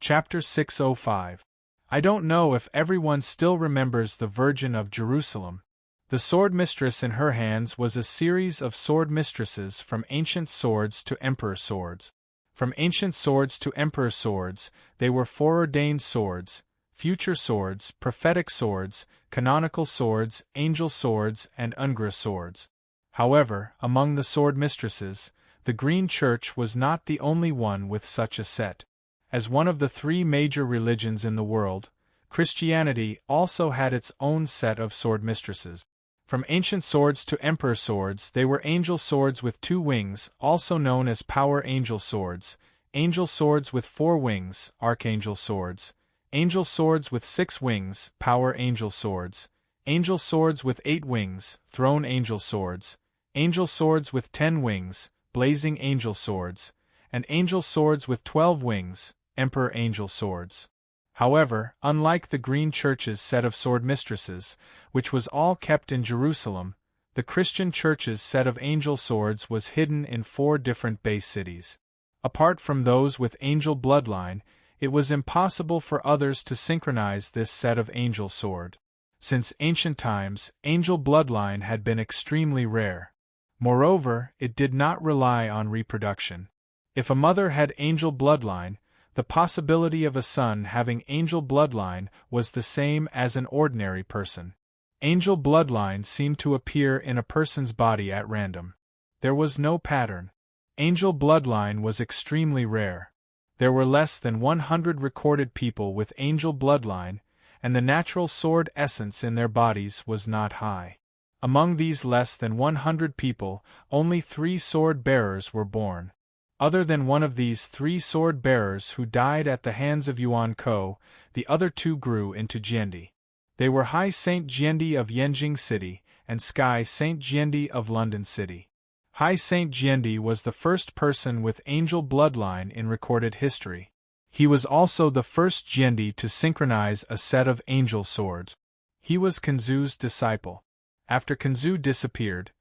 Chapter 605. I don't know if everyone still remembers the Virgin of Jerusalem. The sword mistress in her hands was a series of sword mistresses from ancient swords to emperor swords. From ancient swords to emperor swords, they were foreordained swords, future swords, prophetic swords, canonical swords, angel swords, and ungra swords. However, among the sword mistresses, the Green Church was not the only one with such a set. As one of the three major religions in the world, Christianity also had its own set of sword mistresses. From ancient swords to emperor swords, they were angel swords with 2 wings, also known as power angel swords, angel swords with 4 wings, archangel swords, angel swords with 6 wings, power angel swords, angel swords with 8 wings, throne angel swords, angel swords with 10 wings, blazing angel swords, and angel swords with 12 wings, emperor angel swords. However, unlike the Green Church's set of sword mistresses, which was all kept in Jerusalem, the Christian Church's set of angel swords was hidden in 4 different base cities. Apart from those with angel bloodline, it was impossible for others to synchronize this set of angel sword. Since ancient times, angel bloodline had been extremely rare. Moreover, it did not rely on reproduction. If a mother had angel bloodline, the possibility of a son having angel bloodline was the same as an ordinary person. Angel bloodline seemed to appear in a person's body at random. There was no pattern. Angel bloodline was extremely rare. There were less than 100 recorded people with angel bloodline, and the natural sword essence in their bodies was not high. Among these less than 100 people, only 3 sword bearers were born. Other than one of these 3 sword bearers who died at the hands of Yuan Ko, the other 2 grew into Jiandi. They were High Saint Jiandi of Yenjing City, and Sky Saint Jiandi of London City. High Saint Jiandi was the first person with angel bloodline in recorded history. He was also the first Jiandi to synchronize a set of angel swords. He was Kanzu's disciple. After Kanzu disappeared,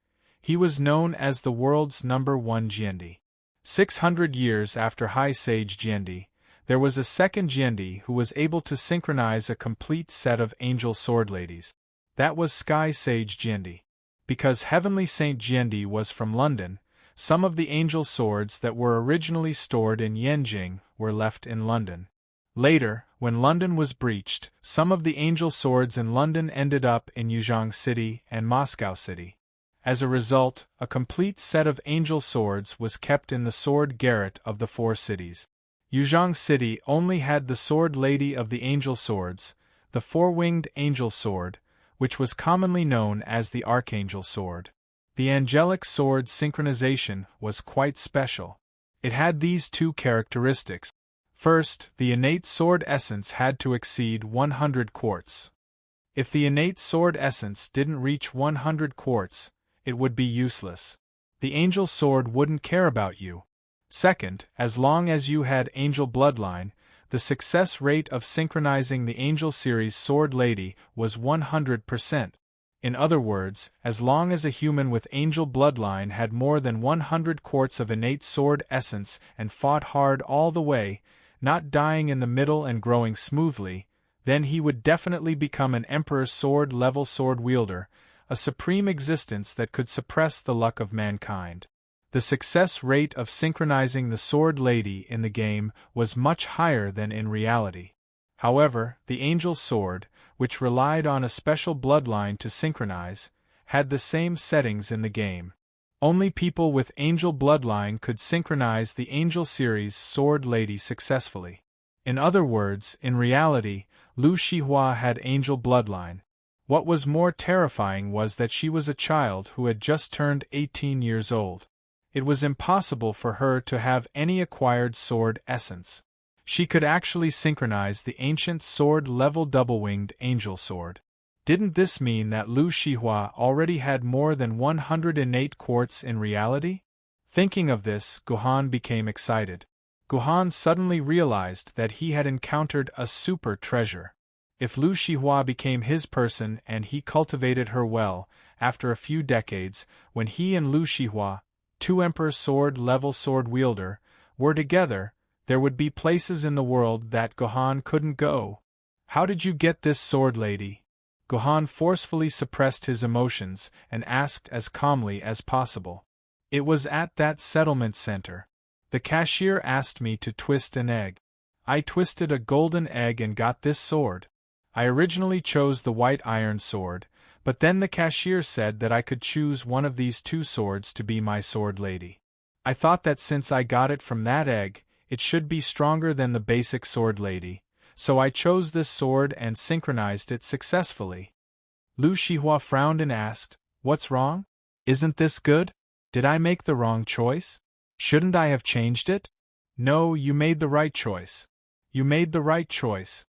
he was known as the world's #1 Jiandi. 600 years after High Sage Jiandi, there was a second Jiandi who was able to synchronize a complete set of angel sword ladies. That was Sky Sage Jiandi. Because Heavenly Saint Jiandi was from London, some of the angel swords that were originally stored in Yenjing were left in London. Later, when London was breached, some of the angel swords in London ended up in Yuzhong City and Moscow City. As a result, a complete set of angel swords was kept in the sword garret of the 4 cities. Yuzhong City only had the sword lady of the angel swords, the 4-winged angel sword, which was commonly known as the archangel sword. The angelic sword synchronization was quite special. It had these 2 characteristics. First, the innate sword essence had to exceed 100 quarts. If the innate sword essence didn't reach 100 quarts, it would be useless. The angel sword wouldn't care about you. Second, as long as you had angel bloodline, the success rate of synchronizing the angel series sword lady was 100%. In other words, as long as a human with angel bloodline had more than 100 quarts of innate sword essence and fought hard all the way, not dying in the middle and growing smoothly, then he would definitely become an emperor sword level sword wielder, a supreme existence that could suppress the luck of mankind. The success rate of synchronizing the sword lady in the game was much higher than in reality. However, the angel sword, which relied on a special bloodline to synchronize, had the same settings in the game. Only people with angel bloodline could synchronize the angel series sword lady successfully. In other words, in reality, Lu Shihua had angel bloodline. What was more terrifying was that she was a child who had just turned 18 years old. It was impossible for her to have any acquired sword essence. She could actually synchronize the ancient sword-level double-winged angel sword. Didn't this mean that Lu Shihua already had more than 100 innate quartz in reality? Thinking of this, Guhan became excited. Guhan suddenly realized that he had encountered a super treasure. If Lu Shihua became his person and he cultivated her well, after a few decades, when he and Lu Shihua, 2 Emperor sword level sword wielder, were together, There would be places in the world that Gohan couldn't go. How did you get this sword, lady? Gohan forcefully suppressed his emotions and asked as calmly as possible. It was at that settlement center. The cashier asked me to twist an egg. I twisted a golden egg and got this sword. I originally chose the white iron sword, but then the cashier said that I could choose one of these two swords to be my sword, lady. I thought that since I got it from that egg, it should be stronger than the basic sword, lady, so I chose this sword and synchronized it successfully. Lu Shihua frowned and asked, "What's wrong? Isn't this good? Did I make the wrong choice? Shouldn't I have changed it?" "No, you made the right choice. You made the right choice."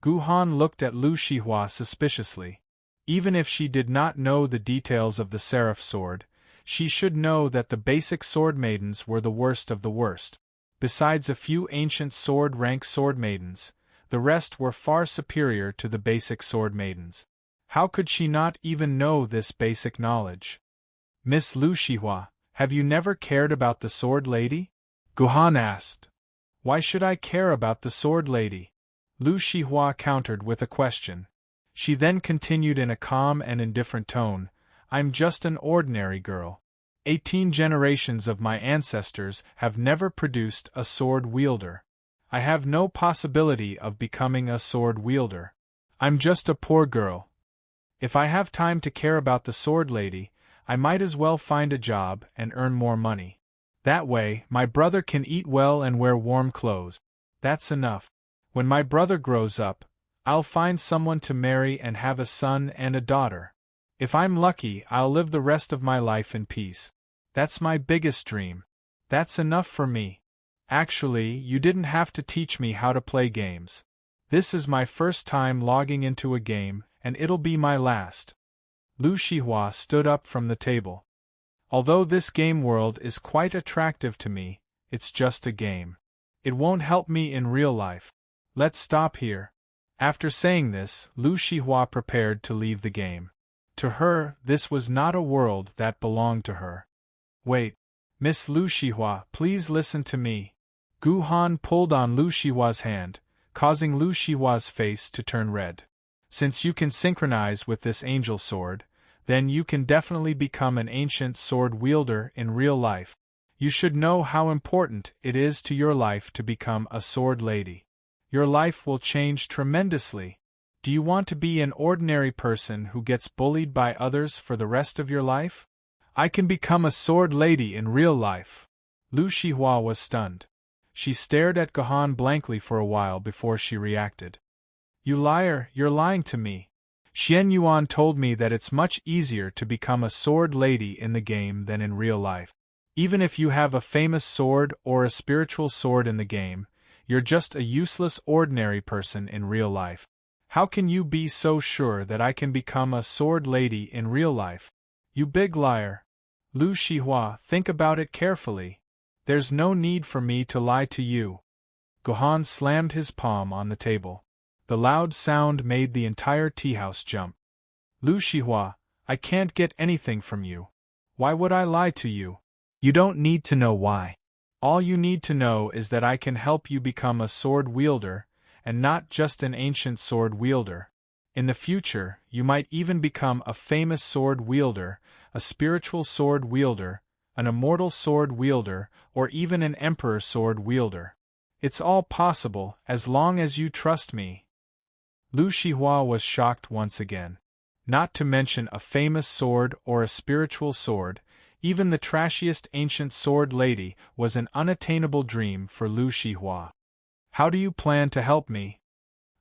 Gohan looked at Lu Shihua suspiciously. Even if she did not know the details of the Seraph sword, she should know that the basic sword maidens were the worst of the worst. Besides a few ancient sword rank sword maidens, the rest were far superior to the basic sword maidens. How could she not even know this basic knowledge? "Miss Lu Shihua, have you never cared about the sword lady?" Gohan asked. "Why should I care about the sword lady?" Lu Shihua countered with a question. She then continued in a calm and indifferent tone, "I'm just an ordinary girl. 18 generations of my ancestors have never produced a sword wielder. I have no possibility of becoming a sword wielder. I'm just a poor girl. If I have time to care about the sword lady, I might as well find a job and earn more money. That way, my brother can eat well and wear warm clothes. That's enough. When my brother grows up, I'll find someone to marry and have a son and a daughter. If I'm lucky, I'll live the rest of my life in peace. That's my biggest dream. That's enough for me. Actually, you didn't have to teach me how to play games. This is my first time logging into a game, and it'll be my last." Lu Shihua stood up from the table. "Although this game world is quite attractive to me, it's just a game. It won't help me in real life. Let's stop here." After saying this, Lu Shihua prepared to leave the game. To her, this was not a world that belonged to her. "Wait. Miss Lu Shihua, please listen to me." Gohan pulled on Lu Shihua's hand, causing Lu Shihua's face to turn red. "Since you can synchronize with this angel sword, then you can definitely become an ancient sword wielder in real life. You should know how important it is to your life to become a sword lady. Your life will change tremendously. Do you want to be an ordinary person who gets bullied by others for the rest of your life? I can become a sword lady in real life." Lu Shihua was stunned. She stared at Gohan blankly for a while before she reacted. "You liar, you're lying to me. Xian Yuan told me that it's much easier to become a sword lady in the game than in real life. Even if you have a famous sword or a spiritual sword in the game, you're just a useless ordinary person in real life. How can you be so sure that I can become a sword lady in real life? You big liar. Lu Shihua, think about it carefully. There's no need for me to lie to you." Gohan slammed his palm on the table. The loud sound made the entire tea house jump. "Lu Shihua, I can't get anything from you. Why would I lie to you? You don't need to know why. All you need to know is that I can help you become a sword wielder, and not just an ancient sword wielder. In the future, you might even become a famous sword wielder, a spiritual sword wielder, an immortal sword wielder, or even an emperor sword wielder. It's all possible as long as you trust me." Lu Shihua was shocked once again. Not to mention a famous sword or a spiritual sword, even the trashiest ancient sword lady was an unattainable dream for Lu Shihua. "How do you plan to help me?"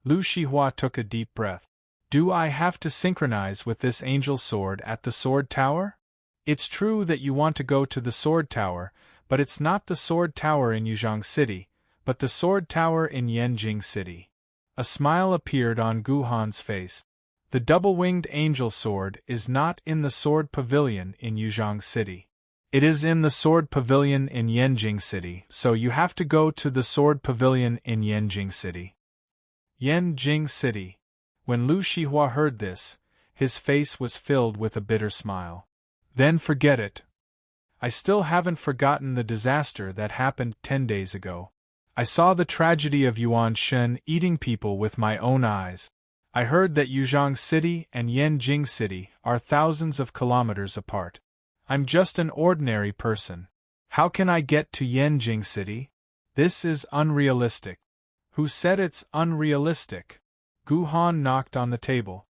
Lu Shihua took a deep breath. "Do I have to synchronize with this angel sword at the sword tower? It's true that you want to go to the sword tower, but it's not the sword tower in Yuzhong City, but the sword tower in Yanjing City." A smile appeared on Gohan's face. "The double-winged angel sword is not in the sword pavilion in Yuzhong City. It is in the sword pavilion in Yanjing City, so you have to go to the sword pavilion in Yanjing City." Yanjing City. When Lu Shihua heard this, his face was filled with a bitter smile. "Then forget it. I still haven't forgotten the disaster that happened 10 days ago. I saw the tragedy of Yuan Shen eating people with my own eyes. I heard that Yuzhong City and Yanjing City are thousands of kilometers apart. I'm just an ordinary person. How can I get to Yanjing City? This is unrealistic. Who said it's unrealistic? Gu Han knocked on the table.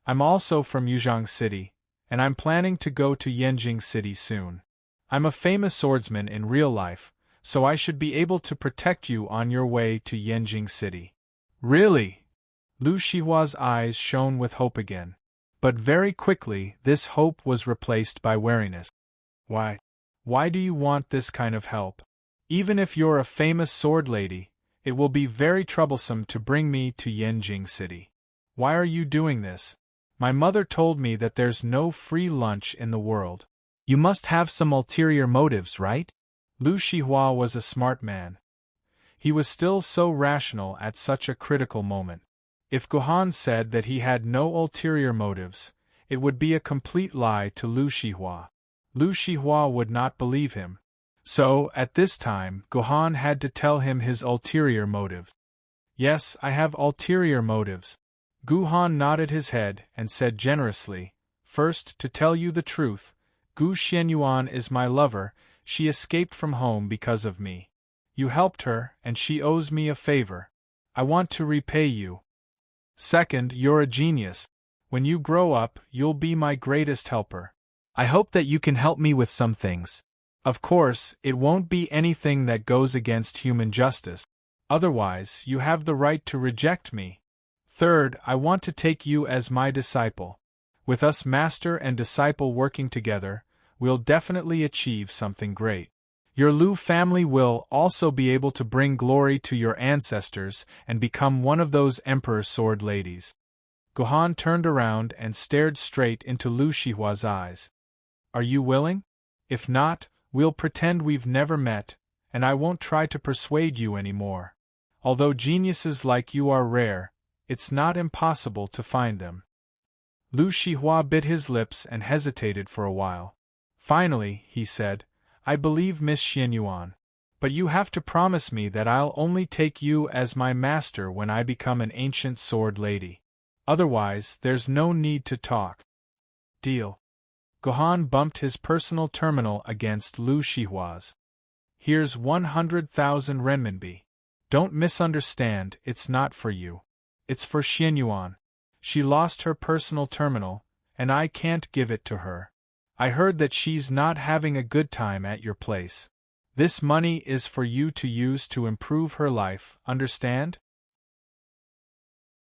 I'm also from Yuzhong City, and I'm planning to go to Yanjing City soon. I'm a famous swordsman in real life, so I should be able to protect you on your way to Yanjing City. Really? Lu Shihua's eyes shone with hope again. But very quickly this hope was replaced by wariness. Why? Why do you want this kind of help? Even if you're a famous sword lady, it will be very troublesome to bring me to Yanjing City. Why are you doing this? My mother told me that there's no free lunch in the world. You must have some ulterior motives, right? Lu Shihua was a smart man. He was still so rational at such a critical moment. If Guhan said that he had no ulterior motives, it would be a complete lie to Lu Shihua. Lu Shihua would not believe him. So, at this time, Guhan had to tell him his ulterior motive. Yes, I have ulterior motives. Guhan nodded his head and said generously, First, to tell you the truth, Gu Xianyuan is my lover. She escaped from home because of me. You helped her, and she owes me a favor. I want to repay you. Second, you're a genius. When you grow up, you'll be my greatest helper. I hope that you can help me with some things. Of course, it won't be anything that goes against human justice. Otherwise, you have the right to reject me. Third, I want to take you as my disciple. With us master and disciple working together, we'll definitely achieve something great. Your Lu family will also be able to bring glory to your ancestors and become one of those emperor sword ladies. Guhan turned around and stared straight into Lu Shihua's eyes. Are you willing? If not, we'll pretend we've never met, and I won't try to persuade you anymore. Although geniuses like you are rare, it's not impossible to find them. Lu Shihua bit his lips and hesitated for a while. Finally, he said, I believe Miss Xianyuan. But you have to promise me that I'll only take you as my master when I become an ancient sword lady. Otherwise, there's no need to talk. Deal. Guhan bumped his personal terminal against Lu Shihua's. Here's 100,000 renminbi. Don't misunderstand, it's not for you. It's for Xianyuan. She lost her personal terminal, and I can't give it to her. I heard that she's not having a good time at your place. This money is for you to use to improve her life, understand?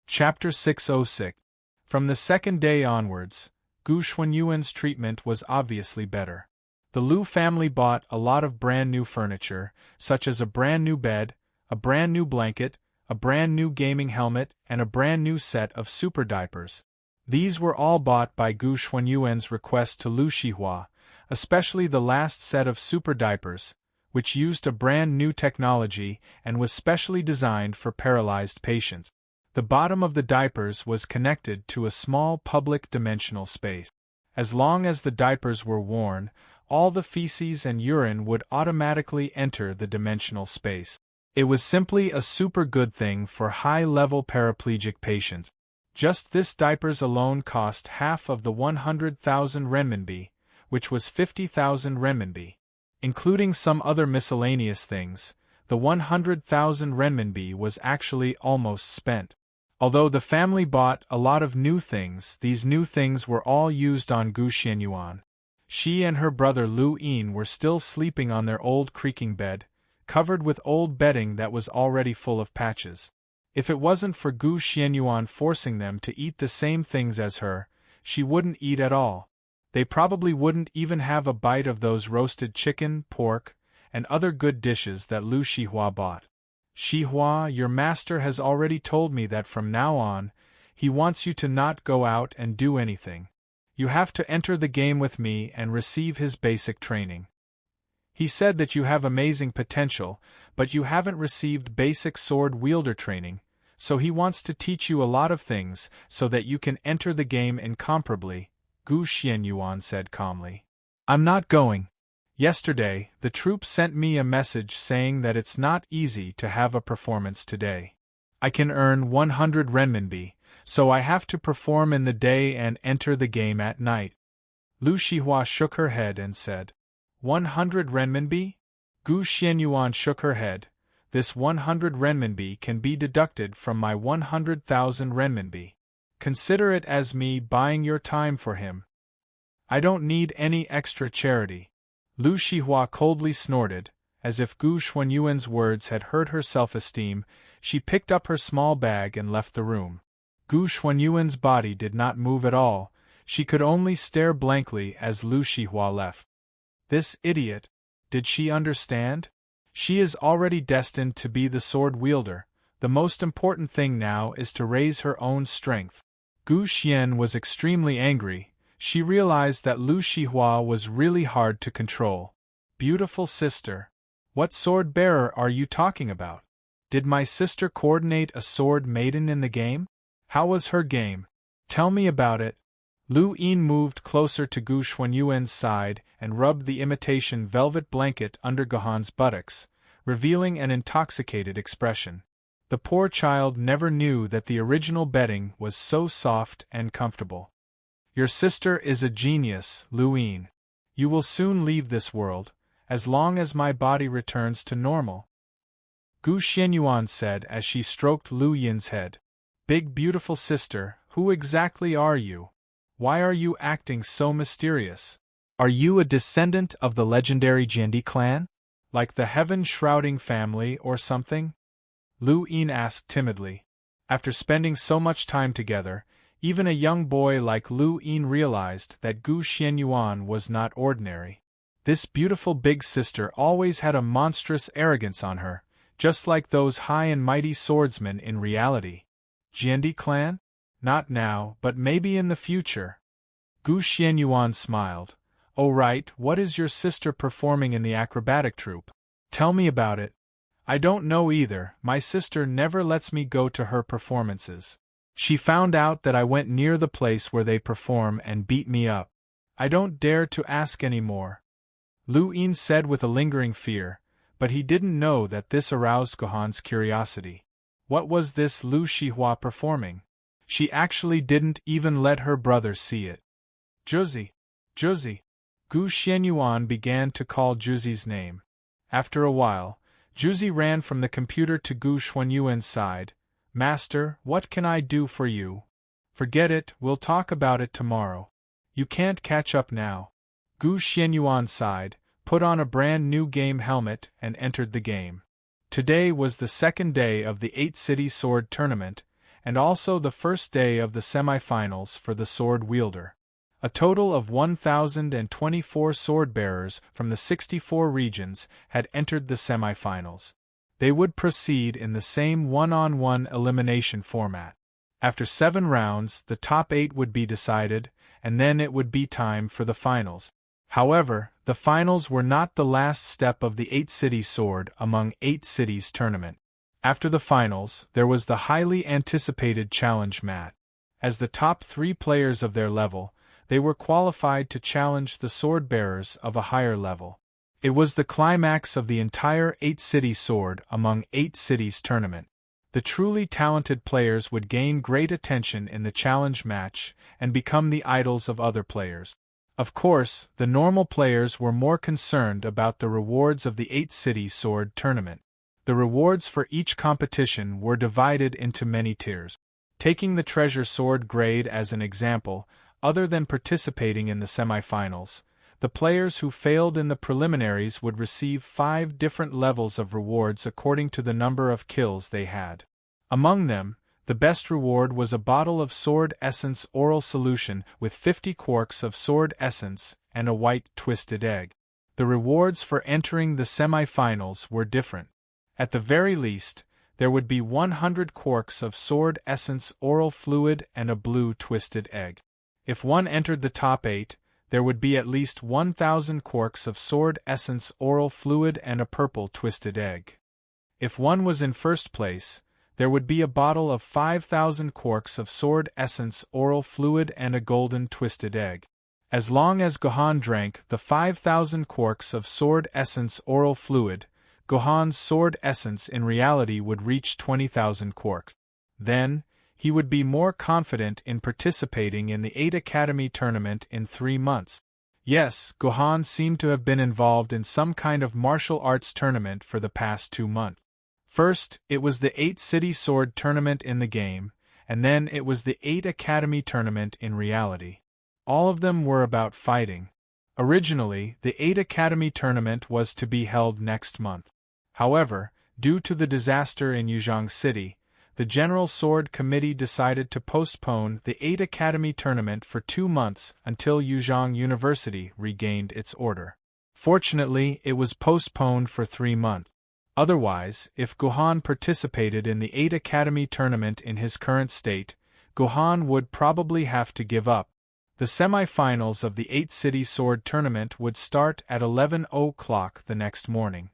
Chapter 606. From the second day onwards, Gu Xuanyuan's treatment was obviously better. The Lu family bought a lot of brand new furniture, such as a brand new bed, a brand new blanket, a brand new gaming helmet, and a brand new set of super diapers. These were all bought by Gu Xuanyuan's request to Lu Shihua, especially the last set of super diapers, which used a brand new technology and was specially designed for paralyzed patients. The bottom of the diapers was connected to a small public dimensional space. As long as the diapers were worn, all the feces and urine would automatically enter the dimensional space. It was simply a super good thing for high-level paraplegic patients. Just this diapers alone cost half of the 100,000 renminbi, which was 50,000 renminbi. Including some other miscellaneous things, the 100,000 renminbi was actually almost spent. Although the family bought a lot of new things, these new things were all used on Gu Xianyuan. She and her brother Lu Yin were still sleeping on their old creaking bed, covered with old bedding that was already full of patches. If it wasn't for Gu Xianyuan forcing them to eat the same things as her, she wouldn't eat at all. They probably wouldn't even have a bite of those roasted chicken, pork, and other good dishes that Lu Shihua bought. Shihua, your master has already told me that from now on, he wants you to not go out and do anything. You have to enter the game with me and receive his basic training. He said that you have amazing potential, but you haven't received basic sword wielder training, so he wants to teach you a lot of things so that you can enter the game incomparably, Gu Xianyuan said calmly. I'm not going. Yesterday, the troupe sent me a message saying that it's not easy to have a performance today. I can earn 100 renminbi, so I have to perform in the day and enter the game at night. Lu Shihua shook her head and said, 100 renminbi? Gu Xianyuan shook her head. This 100 renminbi can be deducted from my 100,000 renminbi. Consider it as me buying your time for him. I don't need any extra charity. Lu Shihua coldly snorted, as if Gu Xuanyuan's words had hurt her self-esteem. She picked up her small bag and left the room. Gu Xuanyuan's body did not move at all. She could only stare blankly as Lu Shihua left. This idiot. Did she understand? She is already destined to be the sword wielder. The most important thing now is to raise her own strength. Gu Xian was extremely angry. She realized that Lu Shihua was really hard to control. Beautiful sister. What sword bearer are you talking about? Did my sister coordinate a sword maiden in the game? How was her game? Tell me about it. Lu Yin moved closer to Gu Xuanyuan's side and rubbed the imitation velvet blanket under Gohan's buttocks, revealing an intoxicated expression. The poor child never knew that the original bedding was so soft and comfortable. Your sister is a genius, Lu Yin. You will soon leave this world, as long as my body returns to normal. Gu Xianyuan said as she stroked Lu Yin's head. Big beautiful sister, who exactly are you? Why are you acting so mysterious? Are you a descendant of the legendary Jiandi clan? Like the heaven-shrouding family or something? Lu Yin asked timidly. After spending so much time together, even a young boy like Lu Yin realized that Gu Xianyuan was not ordinary. This beautiful big sister always had a monstrous arrogance on her, just like those high and mighty swordsmen in reality. Jiandi clan? Not now, but maybe in the future. Gu Xianyuan smiled. Oh right, what is your sister performing in the acrobatic troupe? Tell me about it. I don't know either, my sister never lets me go to her performances. She found out that I went near the place where they perform and beat me up. I don't dare to ask any more. Lu Yin said with a lingering fear, but he didn't know that this aroused Gohan's curiosity. What was this Lu Shihua performing? She actually didn't even let her brother see it. Juzi! Juzi! Gu Xianyuan began to call Juzi's name. After a while, Juzi ran from the computer to Gu Xuanyuan's side. Master, what can I do for you? Forget it, we'll talk about it tomorrow. You can't catch up now. Gu Xianyuan sighed, put on a brand new game helmet, and entered the game. Today was the second day of the 8-city sword tournament, and also the first day of the semi-finals for the sword wielder. A total of 1,024 sword-bearers from the 64 regions had entered the semi-finals. They would proceed in the same one-on-one elimination format. After 7 rounds, the top 8 would be decided, and then it would be time for the finals. However, the finals were not the last step of the 8-city sword among 8 cities tournament. After the finals, there was the highly anticipated challenge mat. As the top 3 players of their level, they were qualified to challenge the sword-bearers of a higher level. It was the climax of the entire 8-city sword among 8 cities tournament. The truly talented players would gain great attention in the challenge match and become the idols of other players. Of course, the normal players were more concerned about the rewards of the 8-city sword tournament. The rewards for each competition were divided into many tiers. Taking the treasure sword grade as an example, other than participating in the semifinals, the players who failed in the preliminaries would receive 5 different levels of rewards according to the number of kills they had. Among them, the best reward was a bottle of sword essence oral solution with 50 quarks of sword essence and a white twisted egg. The rewards for entering the semi-finals were different. At the very least, there would be 100 quarks of sword essence oral fluid and a blue twisted egg. If one entered the top 8, there would be at least 1,000 quarks of sword essence oral fluid and a purple twisted egg. If one was in first place, there would be a bottle of 5,000 quarks of sword essence oral fluid and a golden twisted egg. As long as Gohan drank the 5,000 quarks of sword essence oral fluid, Gohan's sword essence in reality would reach 20,000 quarks. Then, he would be more confident in participating in the 8 Academy tournament in 3 months. Yes, Gohan seemed to have been involved in some kind of martial arts tournament for the past 2 months. First, it was the 8 City Sword tournament in the game, and then it was the 8 Academy tournament in reality. All of them were about fighting. Originally, the 8 Academy tournament was to be held next month. However, due to the disaster in Yuzhong City, the General Sword Committee decided to postpone the 8 Academy tournament for 2 months until Yuzhong University regained its order. Fortunately, it was postponed for 3 months. Otherwise, if Gohan participated in the 8 Academy tournament in his current state, Gohan would probably have to give up. The semi-finals of the 8 City Sword tournament would start at 11 o'clock the next morning.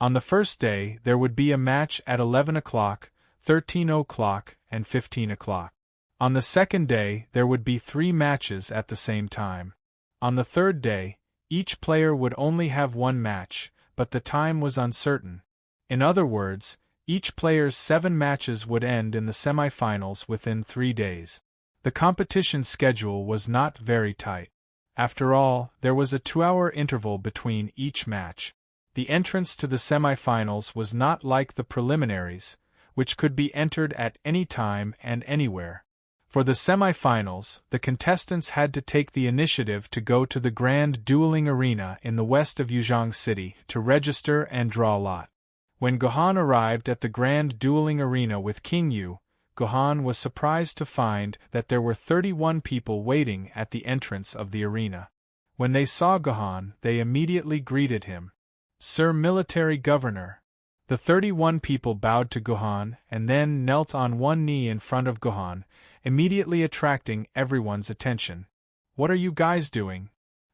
On the first day, there would be a match at 11 o'clock, 13 o'clock, and 15 o'clock. On the second day, there would be 3 matches at the same time. On the third day, each player would only have 1 match, but the time was uncertain. In other words, each player's 7 matches would end in the semi-finals within 3 days. The competition schedule was not very tight. After all, there was a 2-hour interval between each match. The entrance to the semi-finals was not like the preliminaries, which could be entered at any time and anywhere. For the semi-finals, the contestants had to take the initiative to go to the Grand Dueling Arena in the west of Yuzhong City to register and draw lot. When Gohan arrived at the Grand Dueling Arena with King Yu, Gohan was surprised to find that there were 31 people waiting at the entrance of the arena. When they saw Gohan, they immediately greeted him. "Sir Military Governor." The 31 people bowed to Gohan and then knelt on one knee in front of Gohan, immediately attracting everyone's attention. "What are you guys doing?"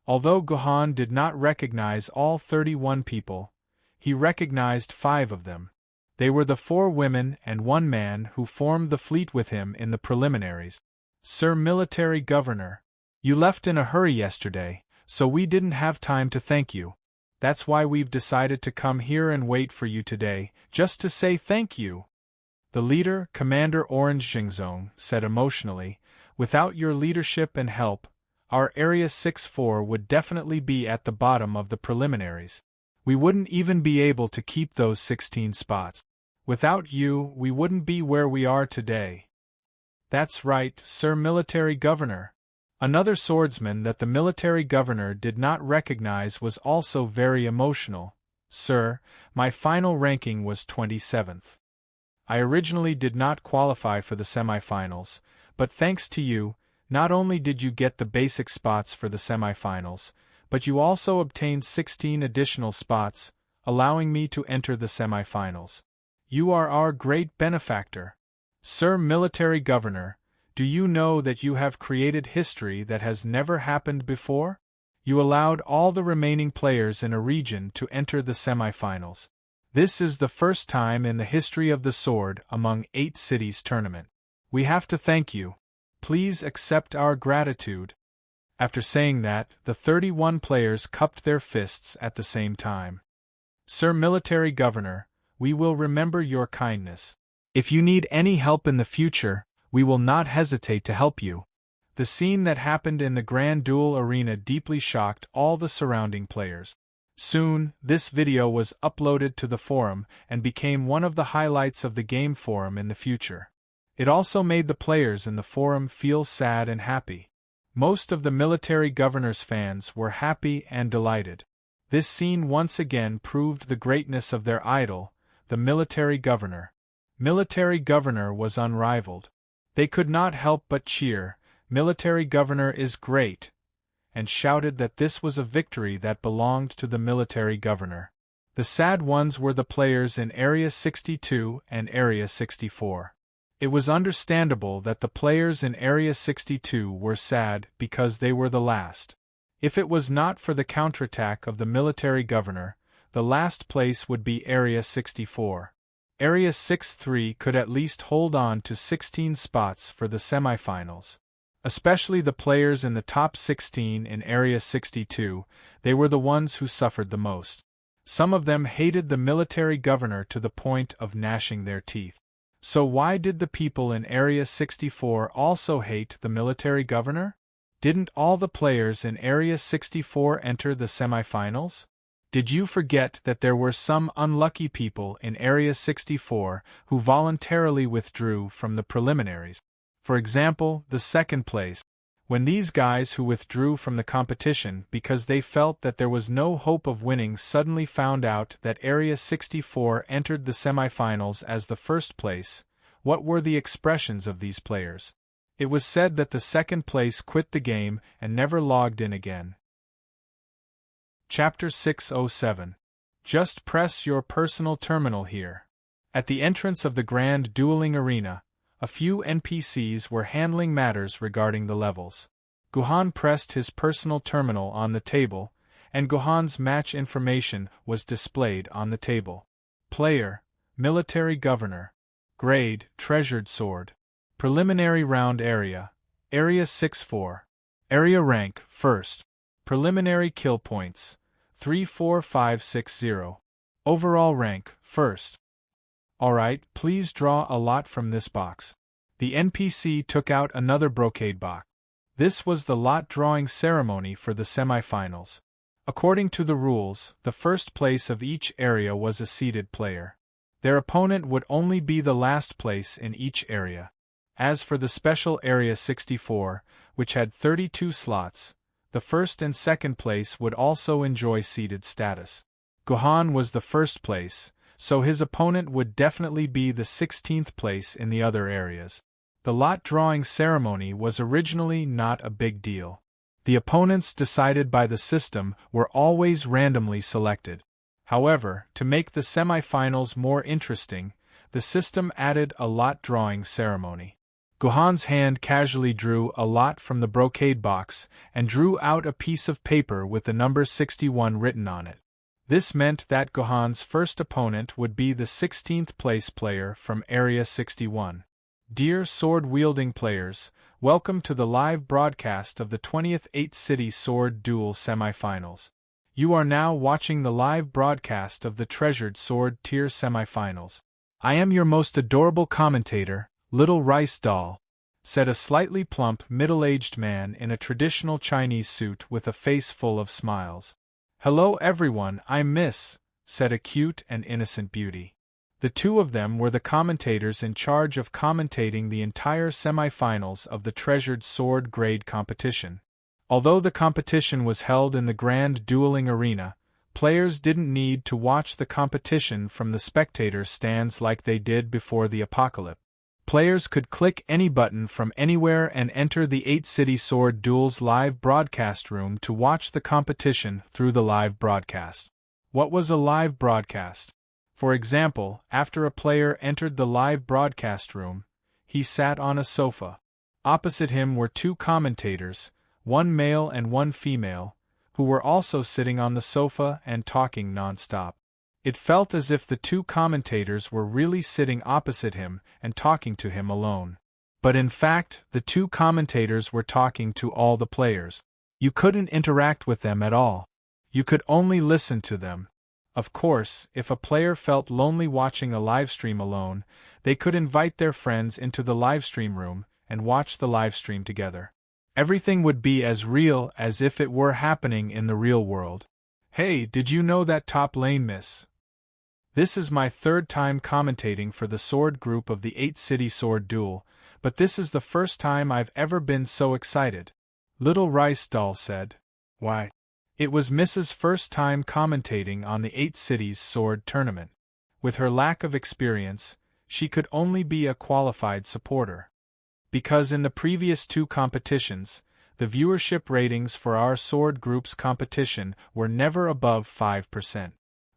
Although Gohan did not recognize all 31 people, he recognized 5 of them. They were the 4 women and 1 man who formed the fleet with him in the preliminaries. "Sir Military Governor, you left in a hurry yesterday, so we didn't have time to thank you. That's why we've decided to come here and wait for you today, just to say thank you." The leader, Commander Orange Jingzong, said emotionally, "Without your leadership and help, our Area 64 would definitely be at the bottom of the preliminaries. We wouldn't even be able to keep those 16 spots. Without you, we wouldn't be where we are today." "That's right, Sir Military Governor." Another swordsman that the military governor did not recognize was also very emotional. "Sir, my final ranking was 27th. I originally did not qualify for the semi-finals, but thanks to you, not only did you get the basic spots for the semi-finals, but you also obtained 16 additional spots, allowing me to enter the semi-finals. You are our great benefactor. Sir Military Governor, do you know that you have created history that has never happened before? You allowed all the remaining players in a region to enter the semi-finals. This is the first time in the history of the sword among 8 cities tournament. We have to thank you. Please accept our gratitude." After saying that, the 31 players cupped their fists at the same time. "Sir Military Governor, we will remember your kindness. If you need any help in the future, we will not hesitate to help you." The scene that happened in the Grand Duel Arena deeply shocked all the surrounding players. Soon, this video was uploaded to the forum and became one of the highlights of the game forum in the future. It also made the players in the forum feel sad and happy. Most of the military governor's fans were happy and delighted. This scene once again proved the greatness of their idol, the military governor. Military governor was unrivaled. They could not help but cheer, "Military governor is great," and shouted that this was a victory that belonged to the military governor. The sad ones were the players in Area 62 and Area 64. It was understandable that the players in Area 62 were sad because they were the last. If it was not for the counterattack of the military governor, the last place would be Area 64. Area 63 could at least hold on to 16 spots for the semifinals. Especially the players in the top 16 in Area 62, they were the ones who suffered the most. Some of them hated the military governor to the point of gnashing their teeth. So why did the people in Area 64 also hate the military governor? Didn't all the players in Area 64 enter the semifinals? Did you forget that there were some unlucky people in Area 64 who voluntarily withdrew from the preliminaries? For example, the second place. When these guys who withdrew from the competition because they felt that there was no hope of winning suddenly found out that Area 64 entered the semifinals as the first place, what were the expressions of these players? It was said that the second place quit the game and never logged in again. Chapter 607. Just press your personal terminal here. At the entrance of the grand dueling arena, a few NPCs were handling matters regarding the levels. Guhan pressed his personal terminal on the table, and Guhan's match information was displayed on the table. Player, Military Governor. Grade, Treasured Sword. Preliminary Round Area, Area 64. Area Rank, First. Preliminary Kill Points, 34560. Overall Rank, First. Alright, please draw a lot from this box. The NPC took out another brocade box. This was the lot drawing ceremony for the semifinals. According to the rules, the first place of each area was a seeded player. Their opponent would only be the last place in each area. As for the special Area 64, which had 32 slots, the first and second place would also enjoy seeded status. Guhan was the first place, so his opponent would definitely be the 16th place in the other areas. The lot drawing ceremony was originally not a big deal. The opponents decided by the system were always randomly selected. However, to make the semifinals more interesting, the system added a lot drawing ceremony. Guhan's hand casually drew a lot from the brocade box and drew out a piece of paper with the number 61 written on it. This meant that Guhan's first opponent would be the 16th place player from Area 61. Dear sword-wielding players, welcome to the live broadcast of the 20th 8-City Sword Duel semifinals. You are now watching the live broadcast of the Treasured Sword Tier semifinals. I am your most adorable commentator, Little Rice Doll, said a slightly plump, middle-aged man in a traditional Chinese suit with a face full of smiles. Hello everyone, I'm Miss, said a cute and innocent beauty. The two of them were the commentators in charge of commentating the entire semifinals of the Treasured Sword grade competition. Although the competition was held in the grand dueling arena, players didn't need to watch the competition from the spectator stands like they did before the apocalypse. Players could click any button from anywhere and enter the 8-City Sword Duel's live broadcast room to watch the competition through the live broadcast. What was a live broadcast? For example, after a player entered the live broadcast room, he sat on a sofa. Opposite him were two commentators, one male and one female, who were also sitting on the sofa and talking non-stop. It felt as if the two commentators were really sitting opposite him and talking to him alone. But in fact, the two commentators were talking to all the players. You couldn't interact with them at all. You could only listen to them. Of course, if a player felt lonely watching a livestream alone, they could invite their friends into the livestream room and watch the livestream together. Everything would be as real as if it were happening in the real world. Hey, did you know that top lane miss? This is my third time commentating for the sword group of the 8-City Sword Duel, but this is the first time I've ever been so excited. Little Rice Doll said. Why? It was Mrs. first time commentating on the 8 Cities Sword Tournament. With her lack of experience, she could only be a qualified supporter. Because in the previous two competitions, the viewership ratings for our sword group's competition were never above 5%.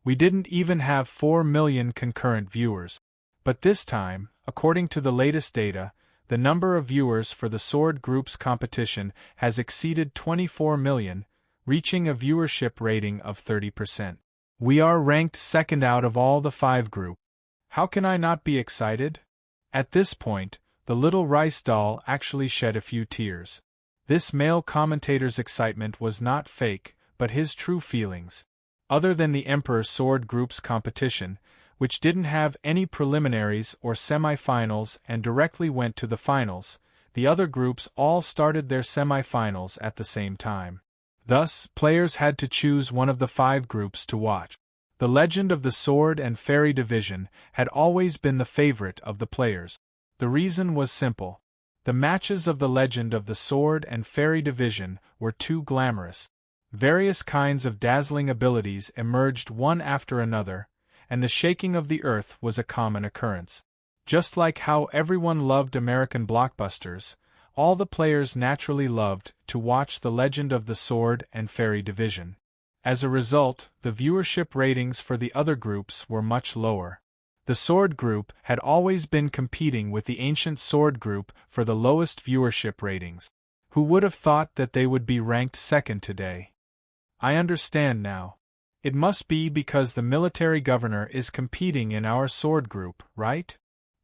We didn't even have 4 million concurrent viewers. But this time, according to the latest data, the number of viewers for the sword group's competition has exceeded 24 million, reaching a viewership rating of 30%. We are ranked second out of all the 5 groups. How can I not be excited? At this point, the little rice doll actually shed a few tears. This male commentator's excitement was not fake, but his true feelings. Other than the Emperor Sword Group's competition, which didn't have any preliminaries or semi-finals and directly went to the finals, the other groups all started their semi-finals at the same time. Thus, players had to choose one of the 5 groups to watch. The Legend of the Sword and Fairy Division had always been the favorite of the players. The reason was simple. The matches of the Legend of the Sword and Fairy Division were too glamorous. Various kinds of dazzling abilities emerged one after another, and the shaking of the earth was a common occurrence. Just like how everyone loved American blockbusters, all the players naturally loved to watch the Legend of the Sword and Fairy Division. As a result, the viewership ratings for the other groups were much lower. The Sword Group had always been competing with the Ancient Sword Group for the lowest viewership ratings. Who would have thought that they would be ranked second today? I understand now. It must be because the military governor is competing in our Sword Group, right?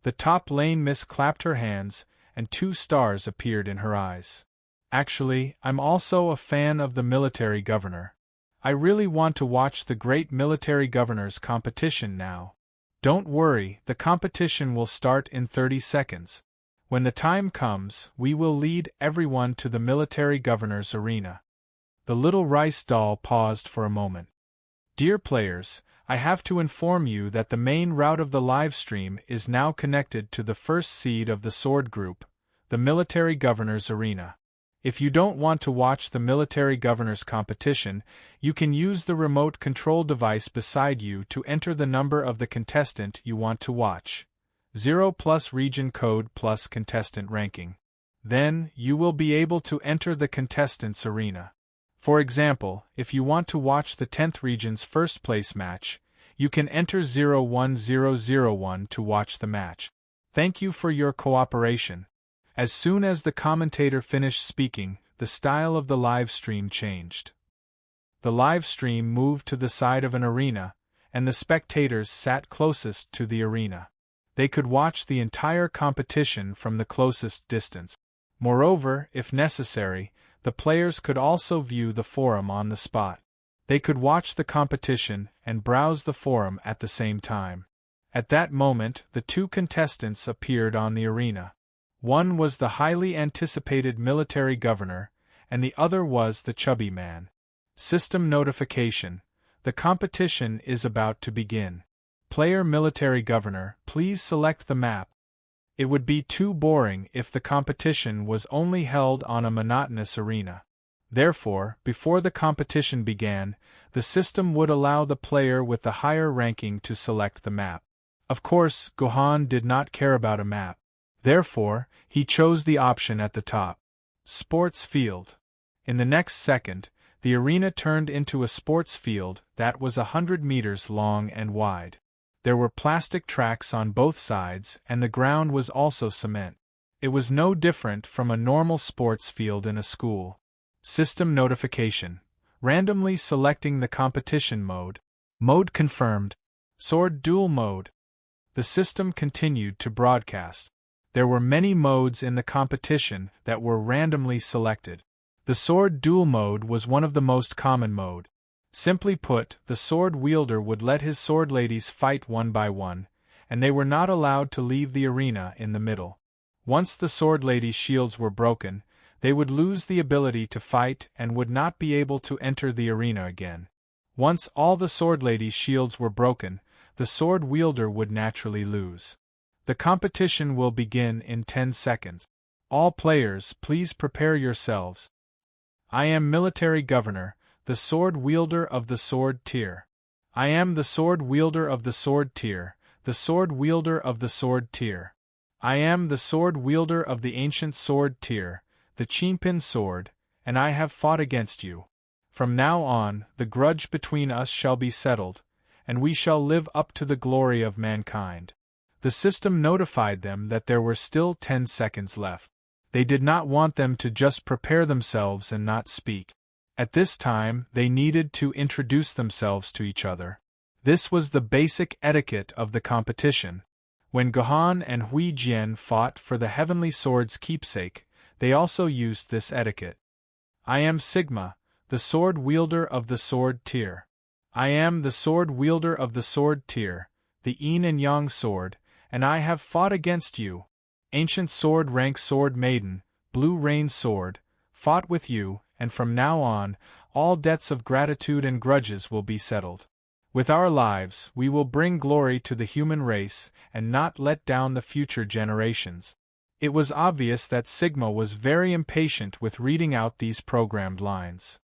The top lane miss clapped her hands, and 2 stars appeared in her eyes. Actually, I'm also a fan of the military governor. I really want to watch the great military governor's competition now. Don't worry, the competition will start in 30 seconds. When the time comes, we will lead everyone to the military governor's arena. The little rice doll paused for a moment. Dear players, I have to inform you that the main route of the live stream is now connected to the first seed of the Sword Group, the military governor's arena. If you don't want to watch the military governor's competition, you can use the remote control device beside you to enter the number of the contestant you want to watch. 0 plus region code plus contestant ranking. Then, you will be able to enter the contestant's arena. For example, if you want to watch the 10th region's first place match, you can enter 01001 to watch the match. Thank you for your cooperation. As soon as the commentator finished speaking, the style of the live stream changed. The live stream moved to the side of an arena, and the spectators sat closest to the arena. They could watch the entire competition from the closest distance. Moreover, if necessary, the players could also view the forum on the spot. They could watch the competition and browse the forum at the same time. At that moment, the 2 contestants appeared on the arena. One was the highly anticipated military governor, and the other was the chubby man. System notification: the competition is about to begin. Player military governor, please select the map. It would be too boring if the competition was only held on a monotonous arena. Therefore, before the competition began, the system would allow the player with the higher ranking to select the map. Of course, Gohan did not care about a map. Therefore, he chose the option at the top. Sports field. In the next second, the arena turned into a sports field that was 100 meters long and wide. There were plastic tracks on both sides, and the ground was also cement. It was no different from a normal sports field in a school. System notification: randomly selecting the competition mode. Mode confirmed. Sword duel mode. The system continued to broadcast. There were many modes in the competition that were randomly selected. The sword duel mode was one of the most common mode. Simply put, the sword wielder would let his sword ladies fight one by one, and they were not allowed to leave the arena in the middle. Once the sword ladies' shields were broken, they would lose the ability to fight and would not be able to enter the arena again. Once all the sword ladies' shields were broken, the sword wielder would naturally lose. The competition will begin in 10 seconds. All players, please prepare yourselves. I am military governor, the sword wielder of the sword tier. I am the sword wielder of the sword tier, the sword wielder of the sword tier. I am the sword wielder of the ancient sword tier, the Chimpin sword, and I have fought against you. From now on, the grudge between us shall be settled, and we shall live up to the glory of mankind. The system notified them that there were still 10 seconds left. They did not want them to just prepare themselves and not speak. At this time, they needed to introduce themselves to each other. This was the basic etiquette of the competition. When Gohan and Hui Jian fought for the Heavenly Sword's keepsake, they also used this etiquette. I am Sigma, the sword wielder of the sword tier. I am the sword wielder of the sword tier, the Yin and Yang sword, and I have fought against you. Ancient sword rank sword maiden, blue rain sword, fought with you, and from now on, all debts of gratitude and grudges will be settled. With our lives, we will bring glory to the human race and not let down the future generations. It was obvious that Sigma was very impatient with reading out these programmed lines.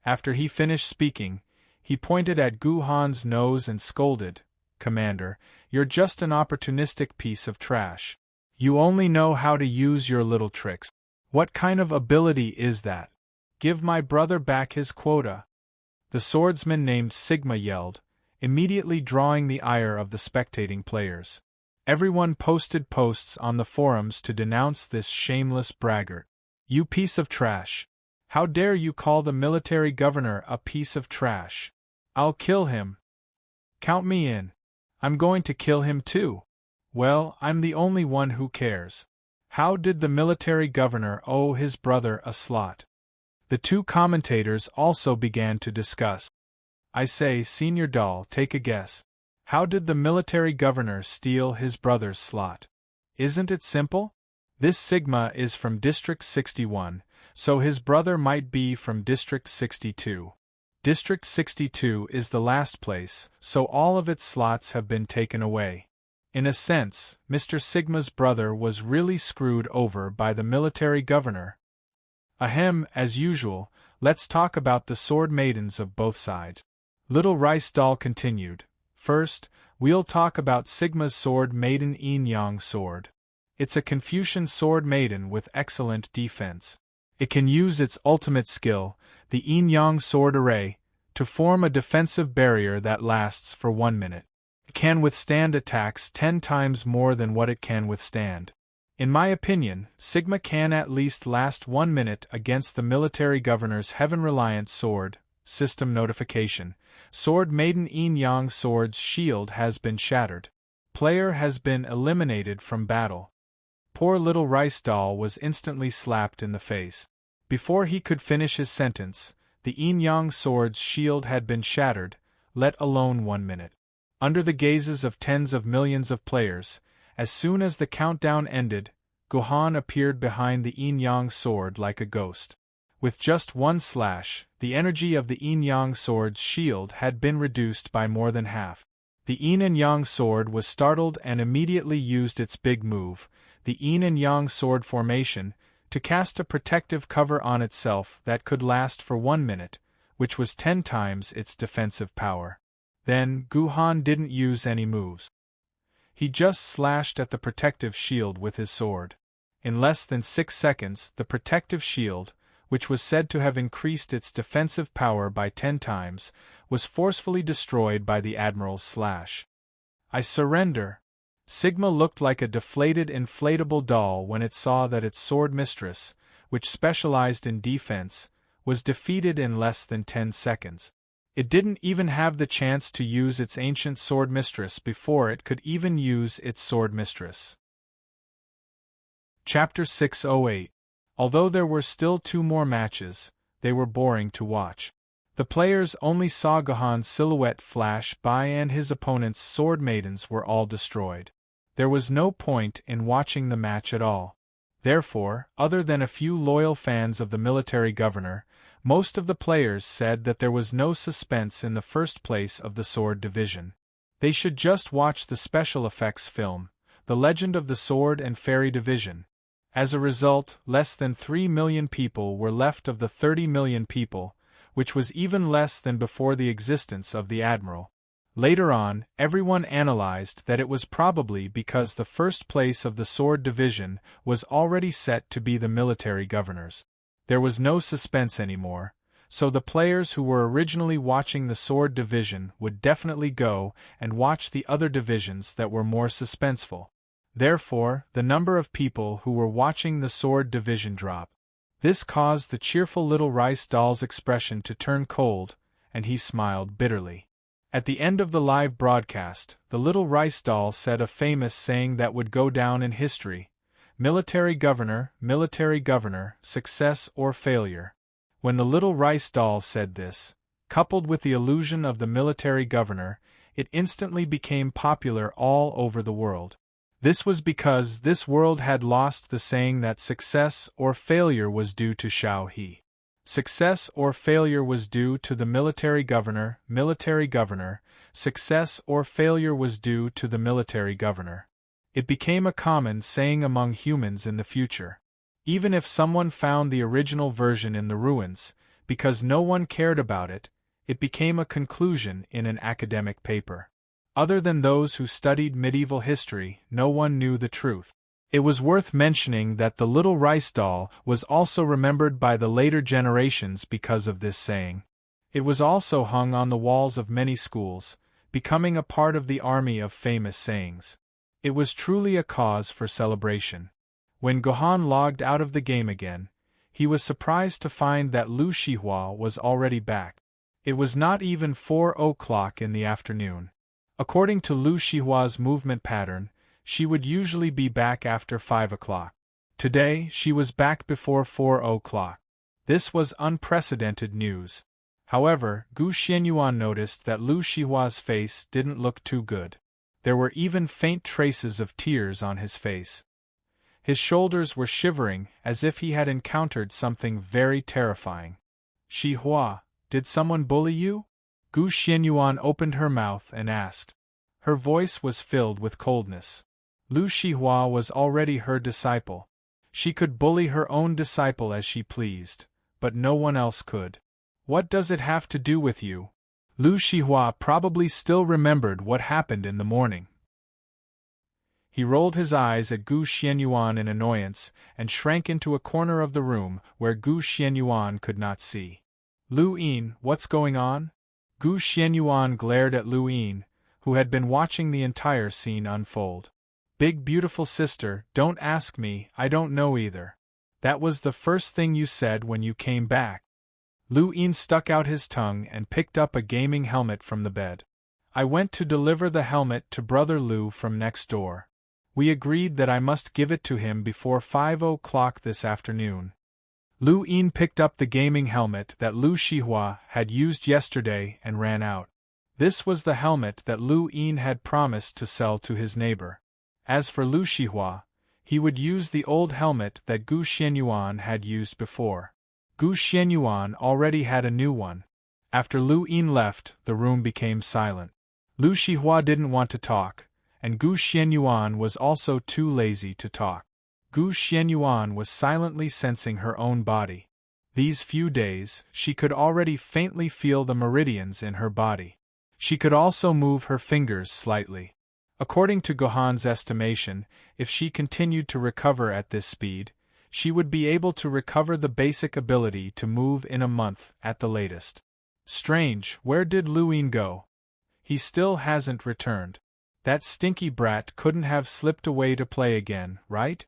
After he finished speaking, he pointed at Gohan's nose and scolded, "Commander, you're just an opportunistic piece of trash. You only know how to use your little tricks. What kind of ability is that? Give my brother back his quota." The swordsman named Sigma yelled, immediately drawing the ire of the spectating players. Everyone posted posts on the forums to denounce this shameless braggart. "You piece of trash! How dare you call the military governor a piece of trash? I'll kill him. Count me in. I'm going to kill him too. Well, I'm the only one who cares. How did the military governor owe his brother a slot?" The two commentators also began to discuss. "I say, Senior Doll, take a guess. How did the military governor steal his brother's slot? Isn't it simple? This Sigma is from District 61, so his brother might be from District 62. District 62 is the last place, so all of its slots have been taken away. In a sense, Mr. Sigma's brother was really screwed over by the military governor. Ahem, as usual, let's talk about the sword maidens of both sides." Little Rice Doll continued. "First, we'll talk about Sigma's sword maiden Yin Yang sword. It's a Confucian sword maiden with excellent defense. It can use its ultimate skill, the Yin Yang sword array, to form a defensive barrier that lasts for 1 minute. It can withstand attacks 10 times more than what it can withstand. In my opinion, Sigma can at least last 1 minute against the military governor's heaven-reliant sword. System notification. Sword Maiden Yin Yang sword's shield has been shattered. Player has been eliminated from battle." Poor Little Rice Doll was instantly slapped in the face. Before he could finish his sentence, the Yin Yang sword's shield had been shattered, let alone 1 minute. Under the gazes of tens of millions of players, as soon as the countdown ended, Gohan appeared behind the Yin Yang sword like a ghost. With just one slash, the energy of the Yin Yang sword's shield had been reduced by more than half. The Yin and Yang sword was startled and immediately used its big move, the Yin and Yang sword formation, to cast a protective cover on itself that could last for 1 minute, which was 10 times its defensive power. Then, Gohan didn't use any moves. He just slashed at the protective shield with his sword. In less than 6 seconds, the protective shield, which was said to have increased its defensive power by 10 times, was forcefully destroyed by the Admiral's slash. "I surrender." Sigma looked like a deflated inflatable doll when it saw that its sword mistress, which specialized in defense, was defeated in less than 10 seconds. It didn't even have the chance to use its ancient sword mistress before it could even use its sword mistress. Chapter 608. Although there were still 2 more matches, they were boring to watch. The players only saw Gohan's silhouette flash by and his opponent's sword maidens were all destroyed. There was no point in watching the match at all. Therefore, other than a few loyal fans of the military governor, most of the players said that there was no suspense in the first place of the sword division. They should just watch the special effects film, The Legend of the Sword and Fairy Division. As a result, less than 3 million people were left of the 30 million people, which was even less than before the existence of the Admiral. Later on, everyone analyzed that it was probably because the first place of the sword division was already set to be the military governor's. There was no suspense anymore, so the players who were originally watching the sword division would definitely go and watch the other divisions that were more suspenseful. Therefore, the number of people who were watching the sword division dropped. This caused the cheerful Little Rice Doll's expression to turn cold, and he smiled bitterly. At the end of the live broadcast, the little rice doll said a famous saying that would go down in history: military governor, success or failure. When the little rice doll said this, coupled with the illusion of the military governor, it instantly became popular all over the world. This was because this world had lost the saying that success or failure was due to Shao He. Success or failure was due to the military governor, success or failure was due to the military governor. It became a common saying among humans in the future. Even if someone found the original version in the ruins, because no one cared about it, it became a conclusion in an academic paper. Other than those who studied medieval history, no one knew the truth. It was worth mentioning that the little rice doll was also remembered by the later generations because of this saying. It was also hung on the walls of many schools, becoming a part of the army of famous sayings. It was truly a cause for celebration. When Gohan logged out of the game again, he was surprised to find that Lu Shihua was already back. It was not even 4 o'clock in the afternoon. According to Lu Shihua's movement pattern, she would usually be back after 5 o'clock. Today, she was back before 4 o'clock. This was unprecedented news. However, Gu Xianyuan noticed that Lu Shihua's face didn't look too good. There were even faint traces of tears on his face. His shoulders were shivering as if he had encountered something very terrifying. Shihua, did someone bully you? Gu Xianyuan opened her mouth and asked. Her voice was filled with coldness. Lu Shihua was already her disciple. She could bully her own disciple as she pleased, but no one else could. What does it have to do with you? Lu Shihua probably still remembered what happened in the morning. He rolled his eyes at Gu Xianyuan in annoyance and shrank into a corner of the room where Gu Xianyuan could not see. Lu Yin, what's going on? Gu Xianyuan glared at Lu Yin, who had been watching the entire scene unfold. Big beautiful sister, don't ask me, I don't know either. That was the first thing you said when you came back. Lu Yin stuck out his tongue and picked up a gaming helmet from the bed. I went to deliver the helmet to Brother Lu from next door. We agreed that I must give it to him before 5 o'clock this afternoon. Lu Yin picked up the gaming helmet that Lu Shihua had used yesterday and ran out. This was the helmet that Lu Yin had promised to sell to his neighbor. As for Lu Shihua, he would use the old helmet that Gu Xianyuan had used before. Gu Xianyuan already had a new one. After Lu Yin left, the room became silent. Lu Shihua didn't want to talk, and Gu Xianyuan was also too lazy to talk. Gu Xianyuan was silently sensing her own body. These few days, she could already faintly feel the meridians in her body. She could also move her fingers slightly. According to Gohan's estimation, if she continued to recover at this speed, she would be able to recover the basic ability to move in a month at the latest. Strange, where did Lu Yin go? He still hasn't returned. That stinky brat couldn't have slipped away to play again, right?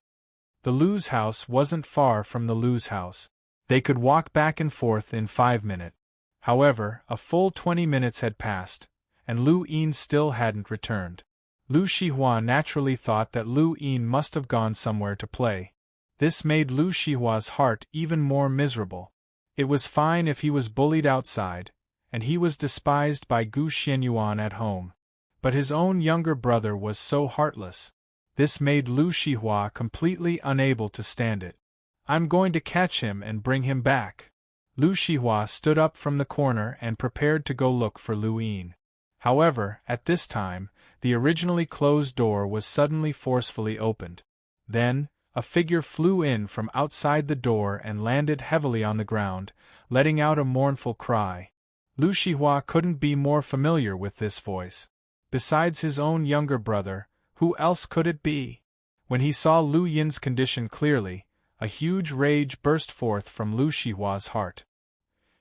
The Lu's house wasn't far from the Lu's house. They could walk back and forth in 5 minutes. However, a full 20 minutes had passed, and Lu Yin still hadn't returned. Lu Shihua naturally thought that Lu Yin must have gone somewhere to play. This made Lu Shihua's heart even more miserable. It was fine if he was bullied outside, and he was despised by Gu Xianyuan at home. But his own younger brother was so heartless. This made Lu Shihua completely unable to stand it. I'm going to catch him and bring him back. Lu Shihua stood up from the corner and prepared to go look for Lu Yin. However, at this time, the originally closed door was suddenly forcefully opened. Then, a figure flew in from outside the door and landed heavily on the ground, letting out a mournful cry. Lu Shihua couldn't be more familiar with this voice. Besides his own younger brother, who else could it be? When he saw Lu Yin's condition clearly, a huge rage burst forth from Lu Shihua's heart.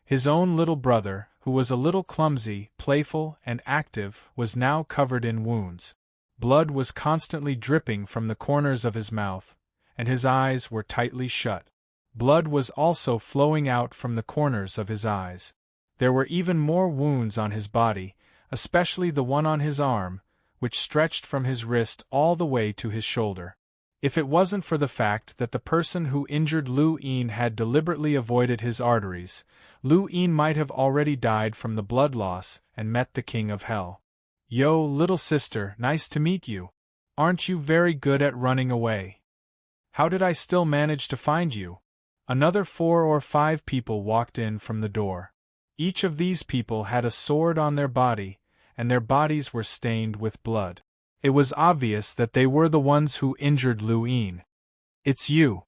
His own little brother, who was a little clumsy, playful, and active, was now covered in wounds. Blood was constantly dripping from the corners of his mouth, and his eyes were tightly shut. Blood was also flowing out from the corners of his eyes. There were even more wounds on his body, especially the one on his arm, which stretched from his wrist all the way to his shoulder. If it wasn't for the fact that the person who injured Lu Yin had deliberately avoided his arteries, Lu Yin might have already died from the blood loss and met the king of hell. Yo, little sister, nice to meet you. Aren't you very good at running away? How did I still manage to find you? Another 4 or 5 people walked in from the door. Each of these people had a sword on their body, and their bodies were stained with blood. It was obvious that they were the ones who injured Lu Yin. It's you.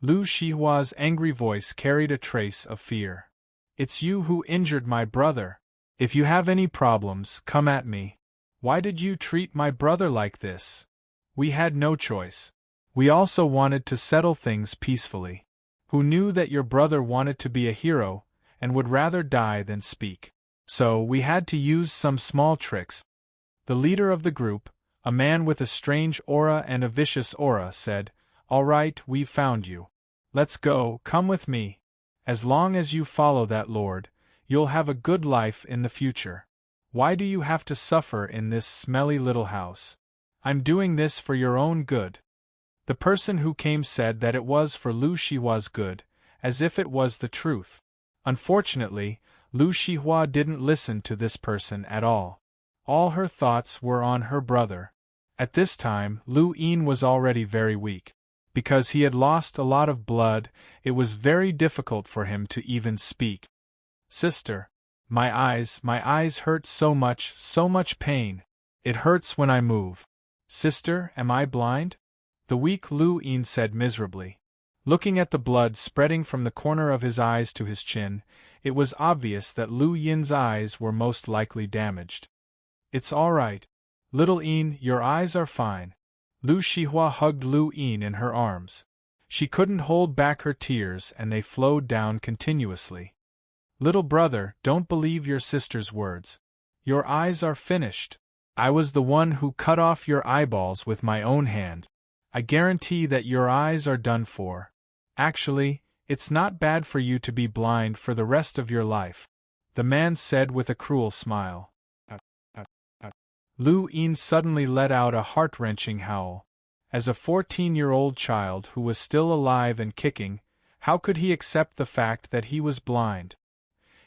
Lu Shihua's angry voice carried a trace of fear. It's you who injured my brother. If you have any problems, come at me. Why did you treat my brother like this? We had no choice. We also wanted to settle things peacefully. Who knew that your brother wanted to be a hero, and would rather die than speak. So we had to use some small tricks. The leader of the group, a man with a strange aura and a vicious aura, said, "All right, we've found you. Let's go, come with me. As long as you follow that lord, you'll have a good life in the future. Why do you have to suffer in this smelly little house? I'm doing this for your own good." The person who came said that it was for Lu Shihua's good, as if it was the truth. Unfortunately, Lu Shihua didn't listen to this person at all. All her thoughts were on her brother. At this time, Lu Yin was already very weak. Because he had lost a lot of blood, it was very difficult for him to even speak. "Sister, my eyes hurt so much pain. It hurts when I move. Sister, am I blind?" The weak Lu Yin said miserably. Looking at the blood spreading from the corner of his eyes to his chin, it was obvious that Lu Yin's eyes were most likely damaged. "It's all right. Little Yin, your eyes are fine." Lu Shihua hugged Lu Yin in her arms. She couldn't hold back her tears and they flowed down continuously. "Little brother, don't believe your sister's words. Your eyes are finished. I was the one who cut off your eyeballs with my own hand. I guarantee that your eyes are done for. Actually, it's not bad for you to be blind for the rest of your life," the man said with a cruel smile. Lu Yin suddenly let out a heart-wrenching howl. As a 14-year-old child who was still alive and kicking, how could he accept the fact that he was blind?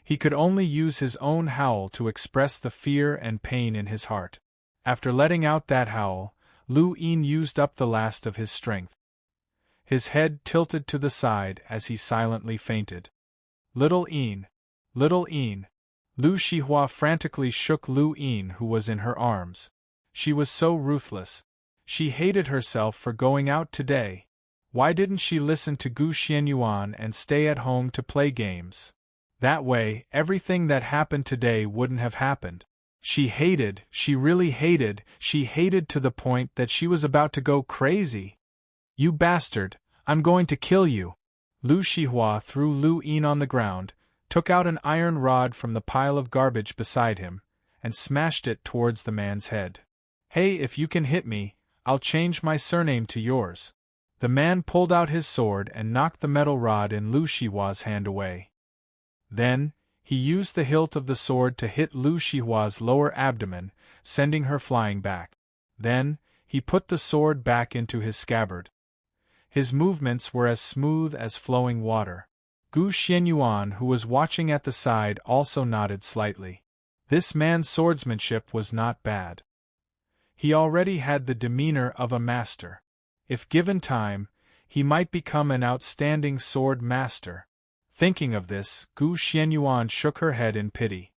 He could only use his own howl to express the fear and pain in his heart. After letting out that howl, Lu Yin used up the last of his strength. His head tilted to the side as he silently fainted. "Little Yin! Little Yin!" Lu Shihua frantically shook Lu Yin, who was in her arms. She was so ruthless. She hated herself for going out today. Why didn't she listen to Gu Xianyuan and stay at home to play games? That way, everything that happened today wouldn't have happened. She really hated to the point that she was about to go crazy. "You bastard, I'm going to kill you." Lu Shihua threw Lu Yin on the ground, took out an iron rod from the pile of garbage beside him, and smashed it towards the man's head. "Hey, if you can hit me, I'll change my surname to yours." The man pulled out his sword and knocked the metal rod in Lu Shihua's hand away. Then, he used the hilt of the sword to hit Lu Shihua's lower abdomen, sending her flying back. Then, he put the sword back into his scabbard. His movements were as smooth as flowing water. Gu Xianyuan, who was watching at the side, also nodded slightly. This man's swordsmanship was not bad. He already had the demeanor of a master. If given time, he might become an outstanding sword master. Thinking of this, Gu Xianyuan shook her head in pity.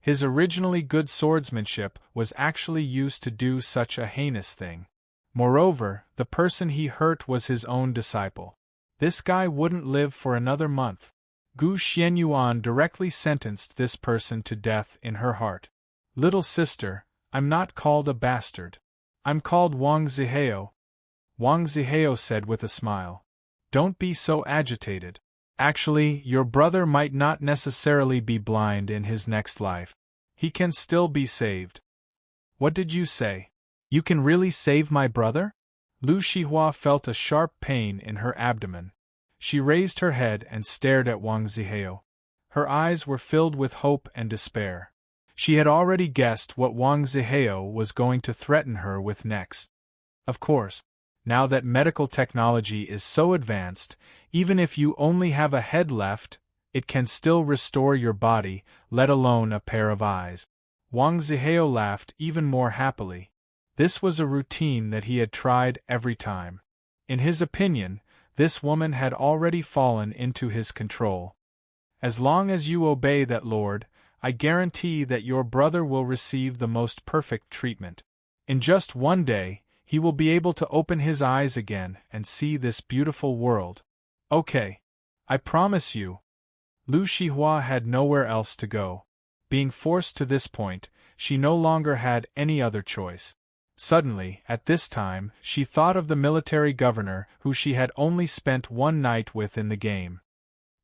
His originally good swordsmanship was actually used to do such a heinous thing. Moreover, the person he hurt was his own disciple. This guy wouldn't live for another month. Gu Xianyuan directly sentenced this person to death in her heart. "Little sister, I'm not called a bastard. I'm called Wang Zihao." Wang Zihao said with a smile. "Don't be so agitated. Actually, your brother might not necessarily be blind in his next life. He can still be saved." "What did you say? You can really save my brother?" Lu Shihua felt a sharp pain in her abdomen. She raised her head and stared at Wang Zihao. Her eyes were filled with hope and despair. She had already guessed what Wang Zihao was going to threaten her with next. Of course, now that medical technology is so advanced, even if you only have a head left, it can still restore your body, let alone a pair of eyes. Wang Zihao laughed even more happily. This was a routine that he had tried every time. In his opinion, this woman had already fallen into his control. As long as you obey that lord, I guarantee that your brother will receive the most perfect treatment. In just one day, he will be able to open his eyes again and see this beautiful world. Okay. I promise you. Lu Shihua had nowhere else to go. Being forced to this point, she no longer had any other choice. Suddenly, at this time, she thought of the military governor who she had only spent one night with in the game.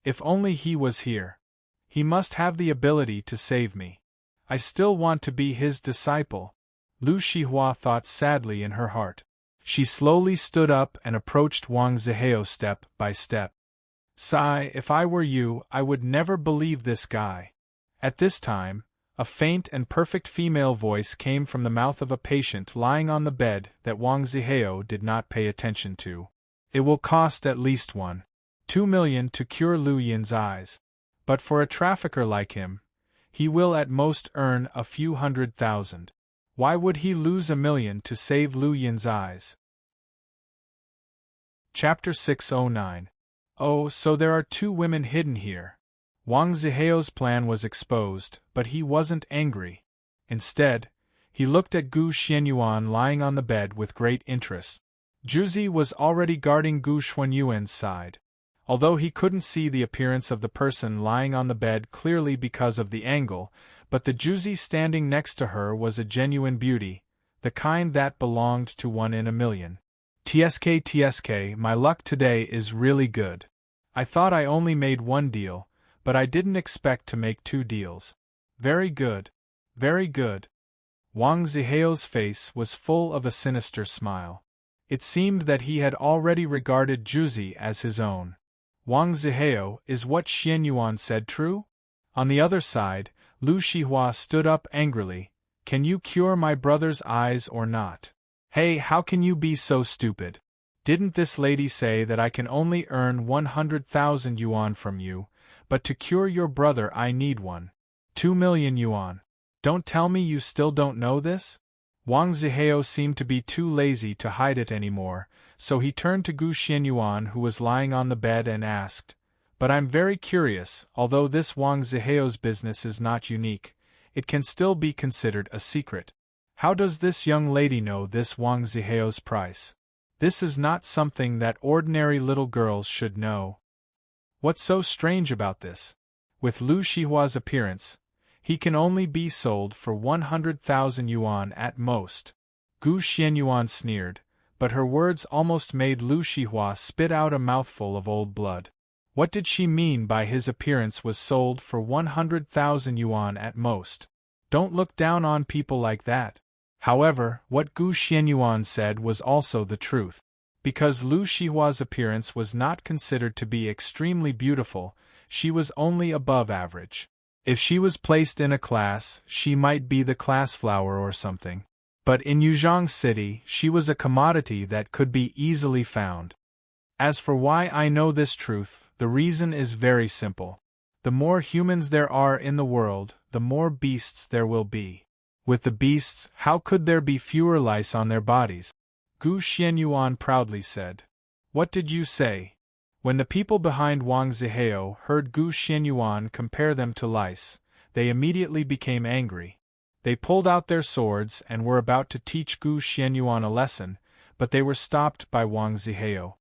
If only he was here. He must have the ability to save me. I still want to be his disciple. Lu Shihua thought sadly in her heart. She slowly stood up and approached Wang Zihao step by step. Sigh, if I were you, I would never believe this guy. At this time, a faint and perfect female voice came from the mouth of a patient lying on the bed that Wang Zihao did not pay attention to. It will cost at least 1.2 million to cure Lu Yin's eyes. But for a trafficker like him, he will at most earn a few 100,000. Why would he lose 1 million to save Lu Yin's eyes? Chapter 609. Oh, so there are 2 women hidden here. Wang Zihao's plan was exposed, but he wasn't angry. Instead, he looked at Gu Xianyuan lying on the bed with great interest. Juzi was already guarding Gu Xuanyuan's side. Although he couldn't see the appearance of the person lying on the bed clearly because of the angle, but the Juzi standing next to her was a genuine beauty, the kind that belonged to 1 in a million. TSK, my luck today is really good. I thought I only made 1 deal, but I didn't expect to make 2 deals. Very good. Very good. Wang Zihao's face was full of a sinister smile. It seemed that he had already regarded Juzi as his own. Wang Zihao, is what Xianyuan said true? On the other side, Lu Shihua stood up angrily. Can you cure my brother's eyes or not? Hey, how can you be so stupid? Didn't this lady say that I can only earn 100,000 yuan from you, but to cure your brother I need 1.2 million yuan? Don't tell me you still don't know this? Wang Zihao seemed to be too lazy to hide it anymore, so he turned to Gu Xianyuan who was lying on the bed and asked, But I'm very curious, although this Wang Zihao's business is not unique, it can still be considered a secret. How does this young lady know this Wang Zihao's price? This is not something that ordinary little girls should know. What's so strange about this? With Lu Shihua's appearance, he can only be sold for 100,000 yuan at most. Gu Xianyuan sneered, but her words almost made Lu Shihua spit out a mouthful of old blood. What did she mean by his appearance was sold for 100,000 yuan at most? Don't look down on people like that. However, what Gu Xianyuan said was also the truth. Because Lu Shihua's appearance was not considered to be extremely beautiful, she was only above average. If she was placed in a class, she might be the class flower or something. But in Yuzhong City, she was a commodity that could be easily found. As for why I know this truth, the reason is very simple. The more humans there are in the world, the more beasts there will be. With the beasts, how could there be fewer lice on their bodies? Gu Xianyuan proudly said. What did you say? When the people behind Wang Zihao heard Gu Xianyuan compare them to lice, they immediately became angry. They pulled out their swords and were about to teach Gu Xianyuan a lesson, but they were stopped by Wang Zihao.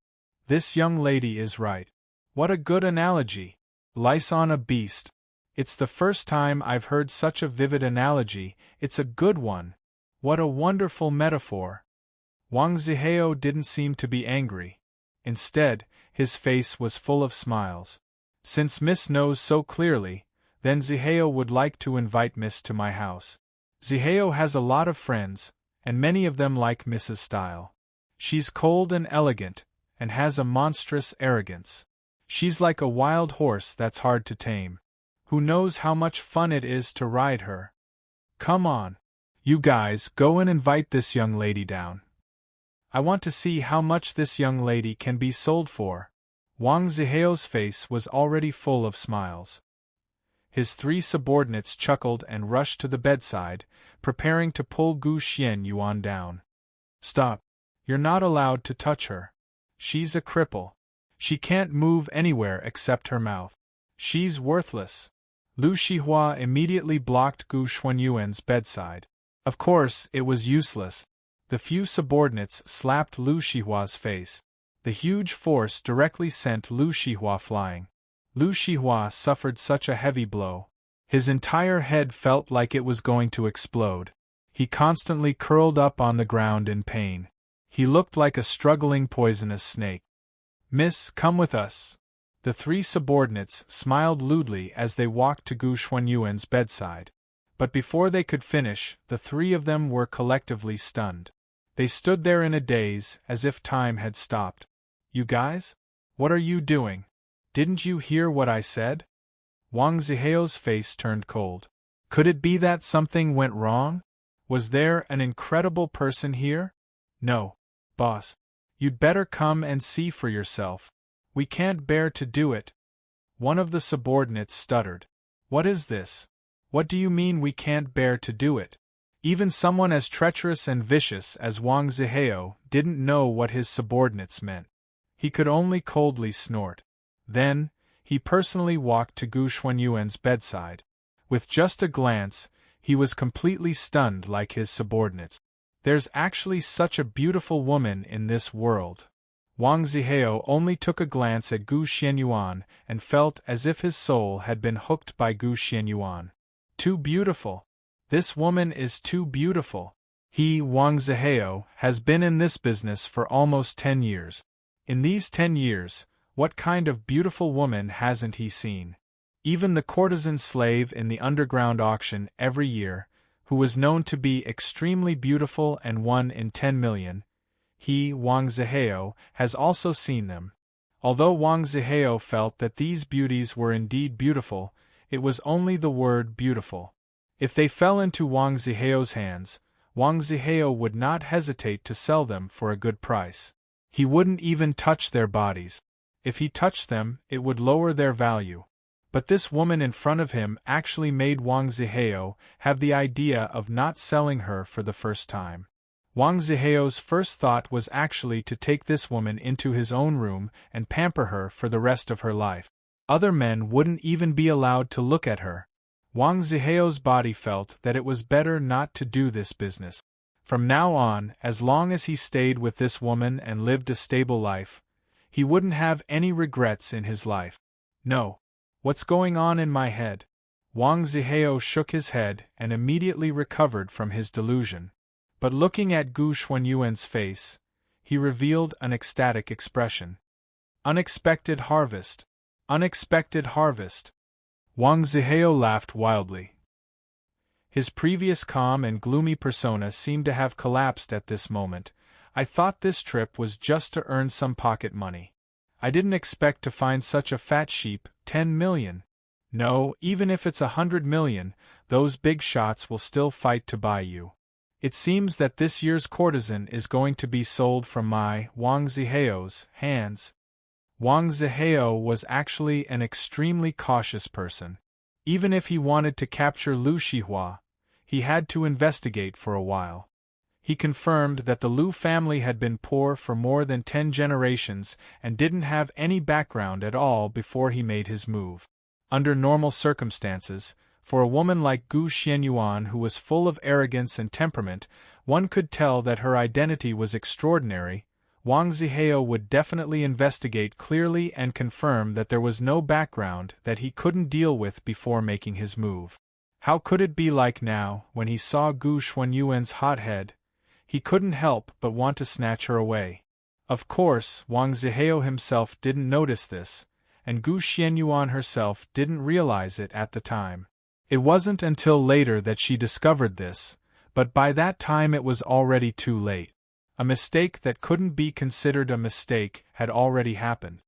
This young lady is right. What a good analogy! Lice on a beast. It's the first time I've heard such a vivid analogy. It's a good one. What a wonderful metaphor. Wang Zihao didn't seem to be angry. Instead, his face was full of smiles. Since Miss knows so clearly, then Zihao would like to invite Miss to my house. Zihao has a lot of friends, and many of them like Miss's style. She's cold and elegant, and has a monstrous arrogance. She's like a wild horse that's hard to tame. Who knows how much fun it is to ride her? Come on. You guys, go and invite this young lady down. I want to see how much this young lady can be sold for. Wang Ziheo's face was already full of smiles. His 3 subordinates chuckled and rushed to the bedside, preparing to pull Gu Xianyuan down. Stop. You're not allowed to touch her. She's a cripple. She can't move anywhere except her mouth. She's worthless. Lu Shihua immediately blocked Gu Xuanyuan's bedside. Of course, it was useless. The few subordinates slapped Lu Shihua's face. The huge force directly sent Lu Shihua flying. Lu Shihua suffered such a heavy blow. His entire head felt like it was going to explode. He constantly curled up on the ground in pain. He looked like a struggling poisonous snake. Miss, come with us. The 3 subordinates smiled lewdly as they walked to Gu Xuanyuan's bedside. But before they could finish, the 3 of them were collectively stunned. They stood there in a daze, as if time had stopped. You guys? What are you doing? Didn't you hear what I said? Wang Ziheo's face turned cold. Could it be that something went wrong? Was there an incredible person here? No. Boss. You'd better come and see for yourself. We can't bear to do it. One of the subordinates stuttered. What is this? What do you mean we can't bear to do it? Even someone as treacherous and vicious as Wang Ziheo didn't know what his subordinates meant. He could only coldly snort. Then, he personally walked to Gu Xuanyuan's bedside. With just a glance, he was completely stunned like his subordinates. There's actually such a beautiful woman in this world. Wang Ziheo only took a glance at Gu Xianyuan and felt as if his soul had been hooked by Gu Xianyuan. Too beautiful. This woman is too beautiful. He, Wang Ziheo, has been in this business for almost 10 years. In these 10 years, what kind of beautiful woman hasn't he seen? Even the courtesan slave in the underground auction every year, who was known to be extremely beautiful and 1 in 10 million, he, Wang Ziheo, has also seen them. Although Wang Ziheo felt that these beauties were indeed beautiful, it was only the word beautiful. If they fell into Wang Ziheo's hands, Wang Ziheo would not hesitate to sell them for a good price. He wouldn't even touch their bodies. If he touched them, it would lower their value. But this woman in front of him actually made Wang Ziheo have the idea of not selling her for the first time. Wang Ziheo's first thought was actually to take this woman into his own room and pamper her for the rest of her life. Other men wouldn't even be allowed to look at her. Wang Ziheo's body felt that it was better not to do this business. From now on, as long as he stayed with this woman and lived a stable life, he wouldn't have any regrets in his life. No. What's going on in my head? Wang Ziheo shook his head and immediately recovered from his delusion. But looking at Gu Xuanyuan's face, he revealed an ecstatic expression. Unexpected harvest. Unexpected harvest. Wang Ziheo laughed wildly. His previous calm and gloomy persona seemed to have collapsed at this moment. I thought this trip was just to earn some pocket money. I didn't expect to find such a fat sheep, 10 million. No, even if it's 100 million, those big shots will still fight to buy you. It seems that this year's courtesan is going to be sold from my, Wang Ziheo's, hands. Wang Ziheo was actually an extremely cautious person. Even if he wanted to capture Lu Shihua, he had to investigate for a while. He confirmed that the Lu family had been poor for more than 10 generations and didn't have any background at all before he made his move. Under normal circumstances, for a woman like Gu Xianyuan who was full of arrogance and temperament, one could tell that her identity was extraordinary. Wang Ziheo would definitely investigate clearly and confirm that there was no background that he couldn't deal with before making his move. How could it be like now, when he saw Gu Xuanyuan's hot head? He couldn't help but want to snatch her away. Of course, Wang Ziheo himself didn't notice this, and Gu Xianyuan herself didn't realize it at the time. It wasn't until later that she discovered this, but by that time it was already too late. A mistake that couldn't be considered a mistake had already happened.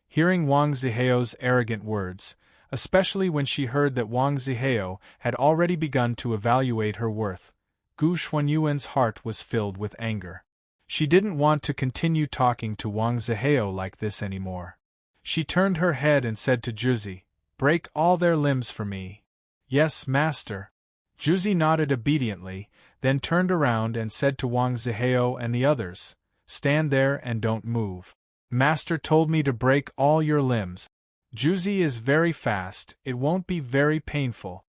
Hearing Wang Ziheo's arrogant words, especially when she heard that Wang Zihao had already begun to evaluate her worth. Gu Xuanyuan's heart was filled with anger. She didn't want to continue talking to Wang Zihao like this anymore. She turned her head and said to Juzi, "Break all their limbs for me." "Yes, master." Juzi nodded obediently, then turned around and said to Wang Zihao and the others, "Stand there and don't move. Master told me to break all your limbs. Juzi is very fast, it won't be very painful."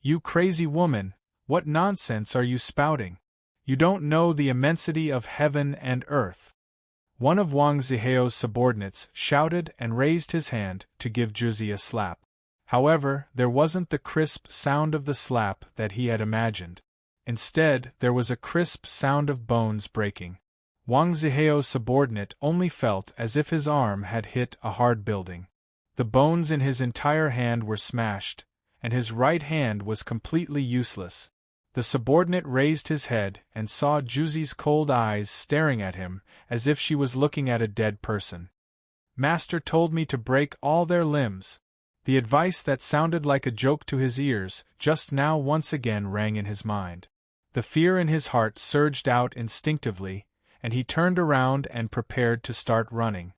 "You crazy woman, what nonsense are you spouting? You don't know the immensity of heaven and earth." One of Wang Zihao's subordinates shouted and raised his hand to give Juzi a slap. However, there wasn't the crisp sound of the slap that he had imagined. Instead, there was a crisp sound of bones breaking. Wang Zihao's subordinate only felt as if his arm had hit a hard building. The bones in his entire hand were smashed, and his right hand was completely useless. The subordinate raised his head and saw Juzi's cold eyes staring at him as if she was looking at a dead person. "Master told me to break all their limbs." The advice that sounded like a joke to his ears just now once again rang in his mind. The fear in his heart surged out instinctively, and he turned around and prepared to start running.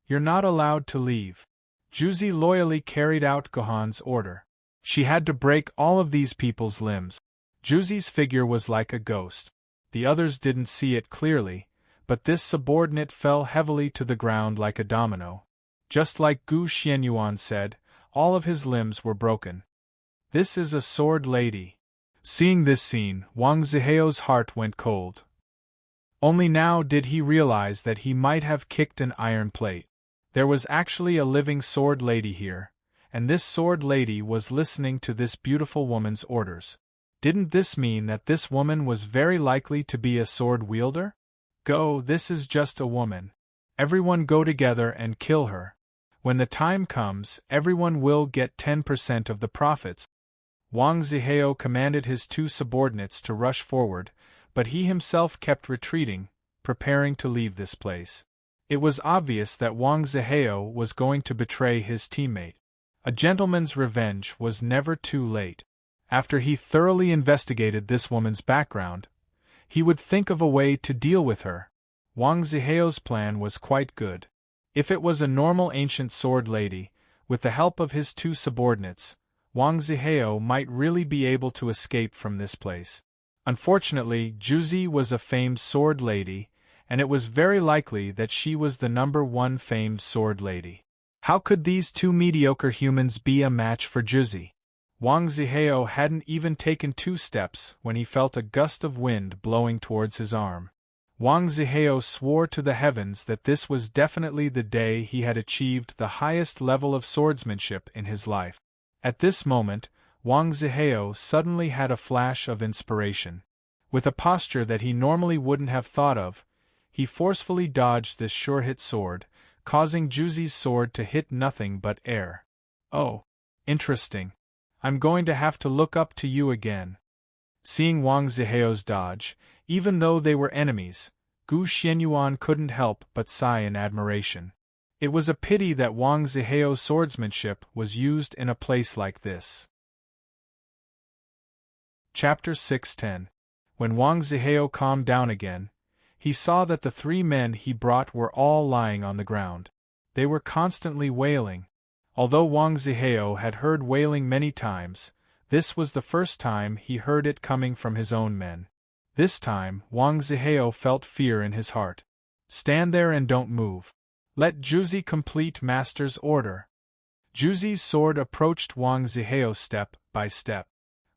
"You're not allowed to leave." Juzi loyally carried out Gohan's order. She had to break all of these people's limbs. Juzi's figure was like a ghost. The others didn't see it clearly, but this subordinate fell heavily to the ground like a domino. Just like Gu Xianyuan said, all of his limbs were broken. "This is a sword lady." Seeing this scene, Wang Zihao's heart went cold. Only now did he realize that he might have kicked an iron plate. There was actually a living sword lady here, and this sword lady was listening to this beautiful woman's orders. Didn't this mean that this woman was very likely to be a sword wielder? "Go, this is just a woman. Everyone go together and kill her. When the time comes, everyone will get 10% of the profits." Wang Zihao commanded his two subordinates to rush forward, but he himself kept retreating, preparing to leave this place. It was obvious that Wang Zihao was going to betray his teammate. A gentleman's revenge was never too late. After he thoroughly investigated this woman's background, he would think of a way to deal with her. Wang Zihao's plan was quite good. If it was a normal ancient sword lady, with the help of his two subordinates, Wang Zihao might really be able to escape from this place. Unfortunately, Juzi was a famed sword lady, and it was very likely that she was the #1 famed sword lady. How could these two mediocre humans be a match for Juzi? Wang Zihao hadn't even taken 2 steps when he felt a gust of wind blowing towards his arm. Wang Zihao swore to the heavens that this was definitely the day he had achieved the highest level of swordsmanship in his life. At this moment, Wang Zihao suddenly had a flash of inspiration. With a posture that he normally wouldn't have thought of, he forcefully dodged this sure-hit sword, causing Juzi's sword to hit nothing but air. "Oh, interesting. I'm going to have to look up to you again." Seeing Wang Zihao's dodge, even though they were enemies, Gu Xianyuan couldn't help but sigh in admiration. It was a pity that Wang Zihao's swordsmanship was used in a place like this. Chapter 610. When Wang Zihao calmed down again, he saw that the 3 men he brought were all lying on the ground. They were constantly wailing. Although Wang Zihao had heard wailing many times, this was the first time he heard it coming from his own men. This time, Wang Zihao felt fear in his heart. "Stand there and don't move. Let Juzi complete master's order." Juzi's sword approached Wang Zihao step by step.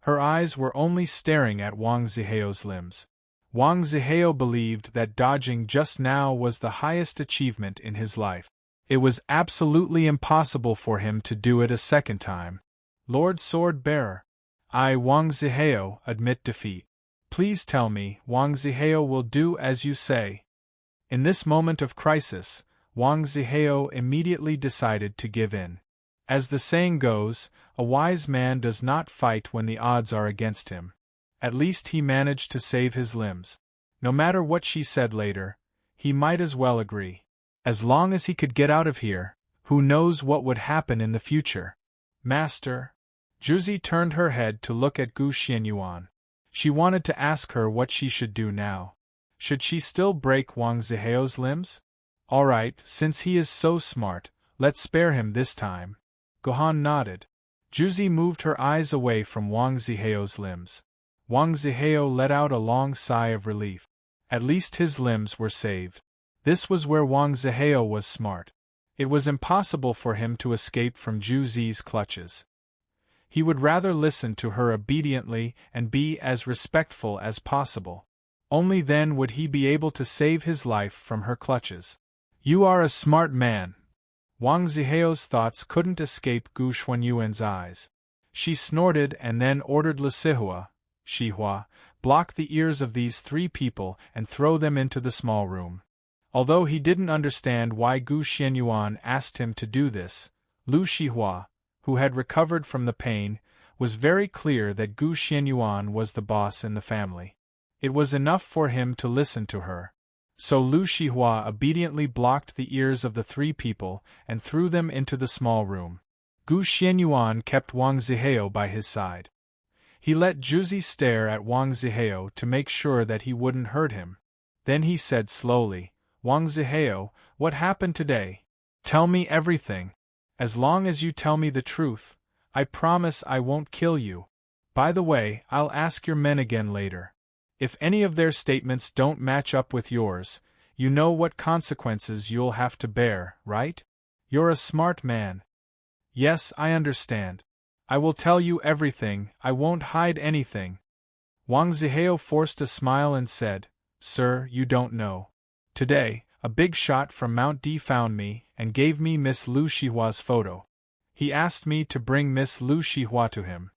Her eyes were only staring at Wang Zihao's limbs. Wang Zihao believed that dodging just now was the highest achievement in his life. It was absolutely impossible for him to do it a second time. "Lord Sword Bearer, I, Wang Zihao, admit defeat. Please tell me Wang Zihao will do as you say." In this moment of crisis, Wang Zihao immediately decided to give in. As the saying goes, a wise man does not fight when the odds are against him. At least he managed to save his limbs. No matter what she said later, he might as well agree. As long as he could get out of here, who knows what would happen in the future. Master? Juzi turned her head to look at Gu Xianyuan. She wanted to ask her what she should do now. Should she still break Wang Ziheo's limbs? All right, since he is so smart, let's spare him this time. Gohan nodded. Juzi moved her eyes away from Wang Ziheo's limbs. Wang Ziheo let out a long sigh of relief. At least his limbs were saved. This was where Wang Ziheo was smart. It was impossible for him to escape from Juzi's clutches. He would rather listen to her obediently and be as respectful as possible. Only then would he be able to save his life from her clutches. You are a smart man. Wang Ziheo's thoughts couldn't escape Gu Xuanyuan's eyes. She snorted and then ordered Lisihua, Shihua, block the ears of these 3 people and throw them into the small room. Although he didn't understand why Gu Xianyuan asked him to do this, Lu Shihua, who had recovered from the pain, was very clear that Gu Xianyuan was the boss in the family. It was enough for him to listen to her. So Lu Shihua obediently blocked the ears of the 3 people and threw them into the small room. Gu Xianyuan kept Wang Ziheo by his side. He let Juzi stare at Wang Ziheo to make sure that he wouldn't hurt him. Then he said slowly, Wang Ziheo, what happened today? Tell me everything. As long as you tell me the truth, I promise I won't kill you. By the way, I'll ask your men again later. If any of their statements don't match up with yours, you know what consequences you'll have to bear, right? You're a smart man. Yes, I understand. I will tell you everything, I won't hide anything. Wang Ziheo forced a smile and said, Sir, you don't know. Today, a big shot from Mount D found me and gave me Miss Lu Shihua's photo. He asked me to bring Miss Lu Shihua to him.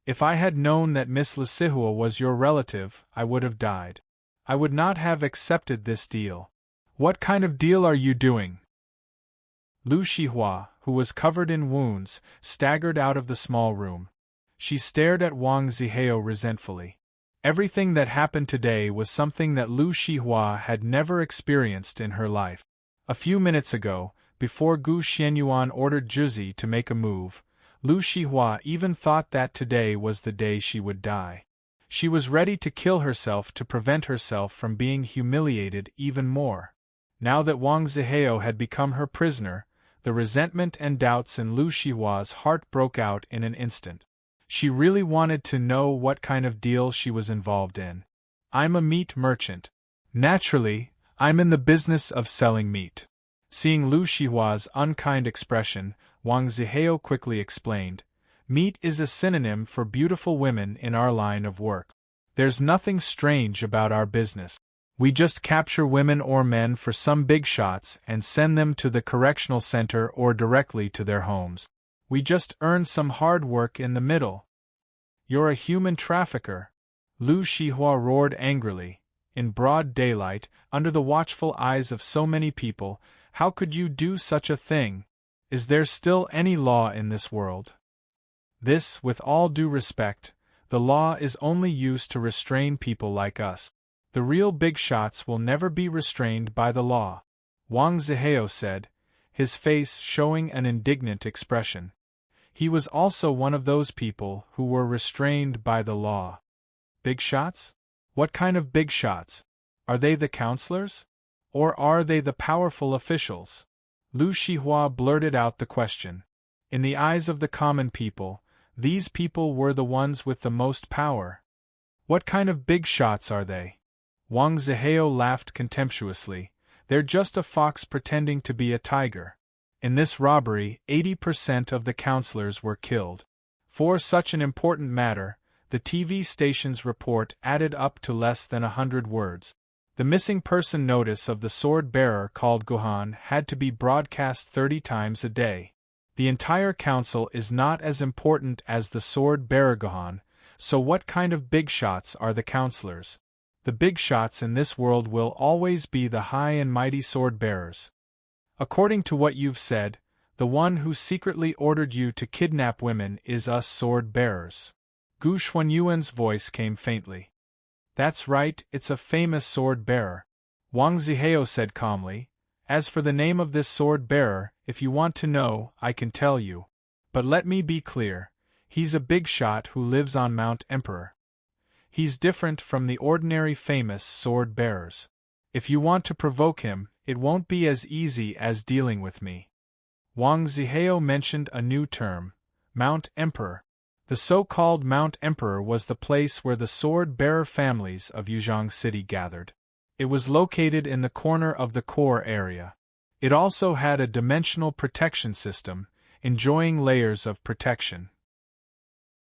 If I had known that Miss Lisihua was your relative, I would have died. I would not have accepted this deal. What kind of deal are you doing? Lu Shihua, who was covered in wounds, staggered out of the small room. She stared at Wang Ziheo resentfully. Everything that happened today was something that Lu Shihua had never experienced in her life. A few minutes ago, before Gu Xianyuan ordered Juzi to make a move, Lu Shihua even thought that today was the day she would die. She was ready to kill herself to prevent herself from being humiliated even more. Now that Wang Ziheo had become her prisoner, the resentment and doubts in Lu Shihua's heart broke out in an instant. She really wanted to know what kind of deal she was involved in. I'm a meat merchant. Naturally, I'm in the business of selling meat. Seeing Lu Shihua's unkind expression, Wang Ziheo quickly explained, Meat is a synonym for beautiful women in our line of work. There's nothing strange about our business. We just capture women or men for some big shots and send them to the correctional center or directly to their homes. We just earn some hard work in the middle. You're a human trafficker. Lu Shihua roared angrily. In broad daylight, under the watchful eyes of so many people, how could you do such a thing? Is there still any law in this world? This, with all due respect, the law is only used to restrain people like us. The real big shots will never be restrained by the law, Wang Ziheo said, his face showing an indignant expression. He was also one of those people who were restrained by the law. Big shots? What kind of big shots? Are they the counselors? Or are they the powerful officials? Lu Shihua blurted out the question. In the eyes of the common people, these people were the ones with the most power. What kind of big shots are they? Wang Ziheo laughed contemptuously. They're just a fox pretending to be a tiger. In this robbery, 80% of the counselors were killed. For such an important matter, the TV station's report added up to less than 100 words. The missing person notice of the sword-bearer called Gohan had to be broadcast 30 times a day. The entire council is not as important as the sword-bearer Gohan, so what kind of big shots are the counselors? The big shots in this world will always be the high and mighty sword-bearers. According to what you've said, the one who secretly ordered you to kidnap women is us sword-bearers. Gu Xuanyuan's voice came faintly. That's right, it's a famous sword-bearer. Wang Ziheo said calmly. As for the name of this sword-bearer, if you want to know, I can tell you. But let me be clear, he's a big shot who lives on Mount Emperor. He's different from the ordinary famous sword-bearers. If you want to provoke him, it won't be as easy as dealing with me." Wang Zihao mentioned a new term, Mount Emperor. The so-called Mount Emperor was the place where the sword-bearer families of Yuzhong City gathered. It was located in the corner of the core area. It also had a dimensional protection system, enjoying layers of protection.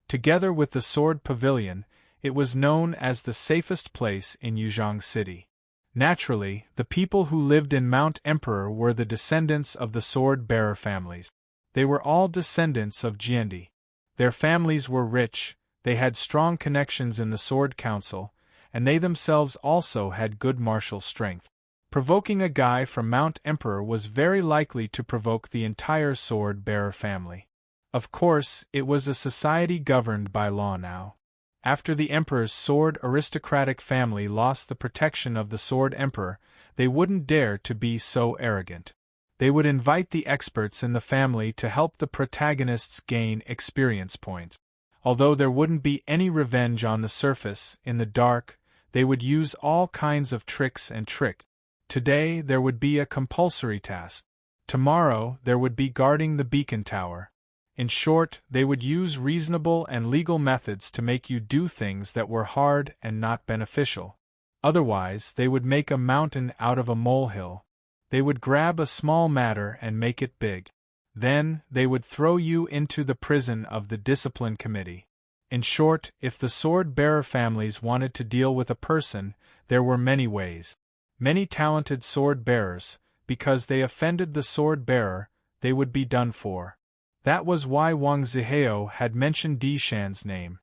Together with the Sword Pavilion, it was known as the safest place in Yuzhong City. Naturally, the people who lived in Mount Emperor were the descendants of the sword-bearer families. They were all descendants of Jiandi. Their families were rich, they had strong connections in the Sword Council, and they themselves also had good martial strength. Provoking a guy from Mount Emperor was very likely to provoke the entire sword-bearer family. Of course, it was a society governed by law now. After the Emperor's sword aristocratic family lost the protection of the Sword Emperor, they wouldn't dare to be so arrogant. They would invite the experts in the family to help the protagonists gain experience points. Although there wouldn't be any revenge on the surface, in the dark, they would use all kinds of tricks and tricks. Today there would be a compulsory task. Tomorrow there would be guarding the beacon tower. In short, they would use reasonable and legal methods to make you do things that were hard and not beneficial. Otherwise, they would make a mountain out of a molehill. They would grab a small matter and make it big. Then, they would throw you into the prison of the discipline committee. In short, if the sword-bearer families wanted to deal with a person, there were many ways. Many talented sword-bearers, because they offended the sword-bearer, they would be done for. That was why Wang Zihao had mentioned Di Shan's name.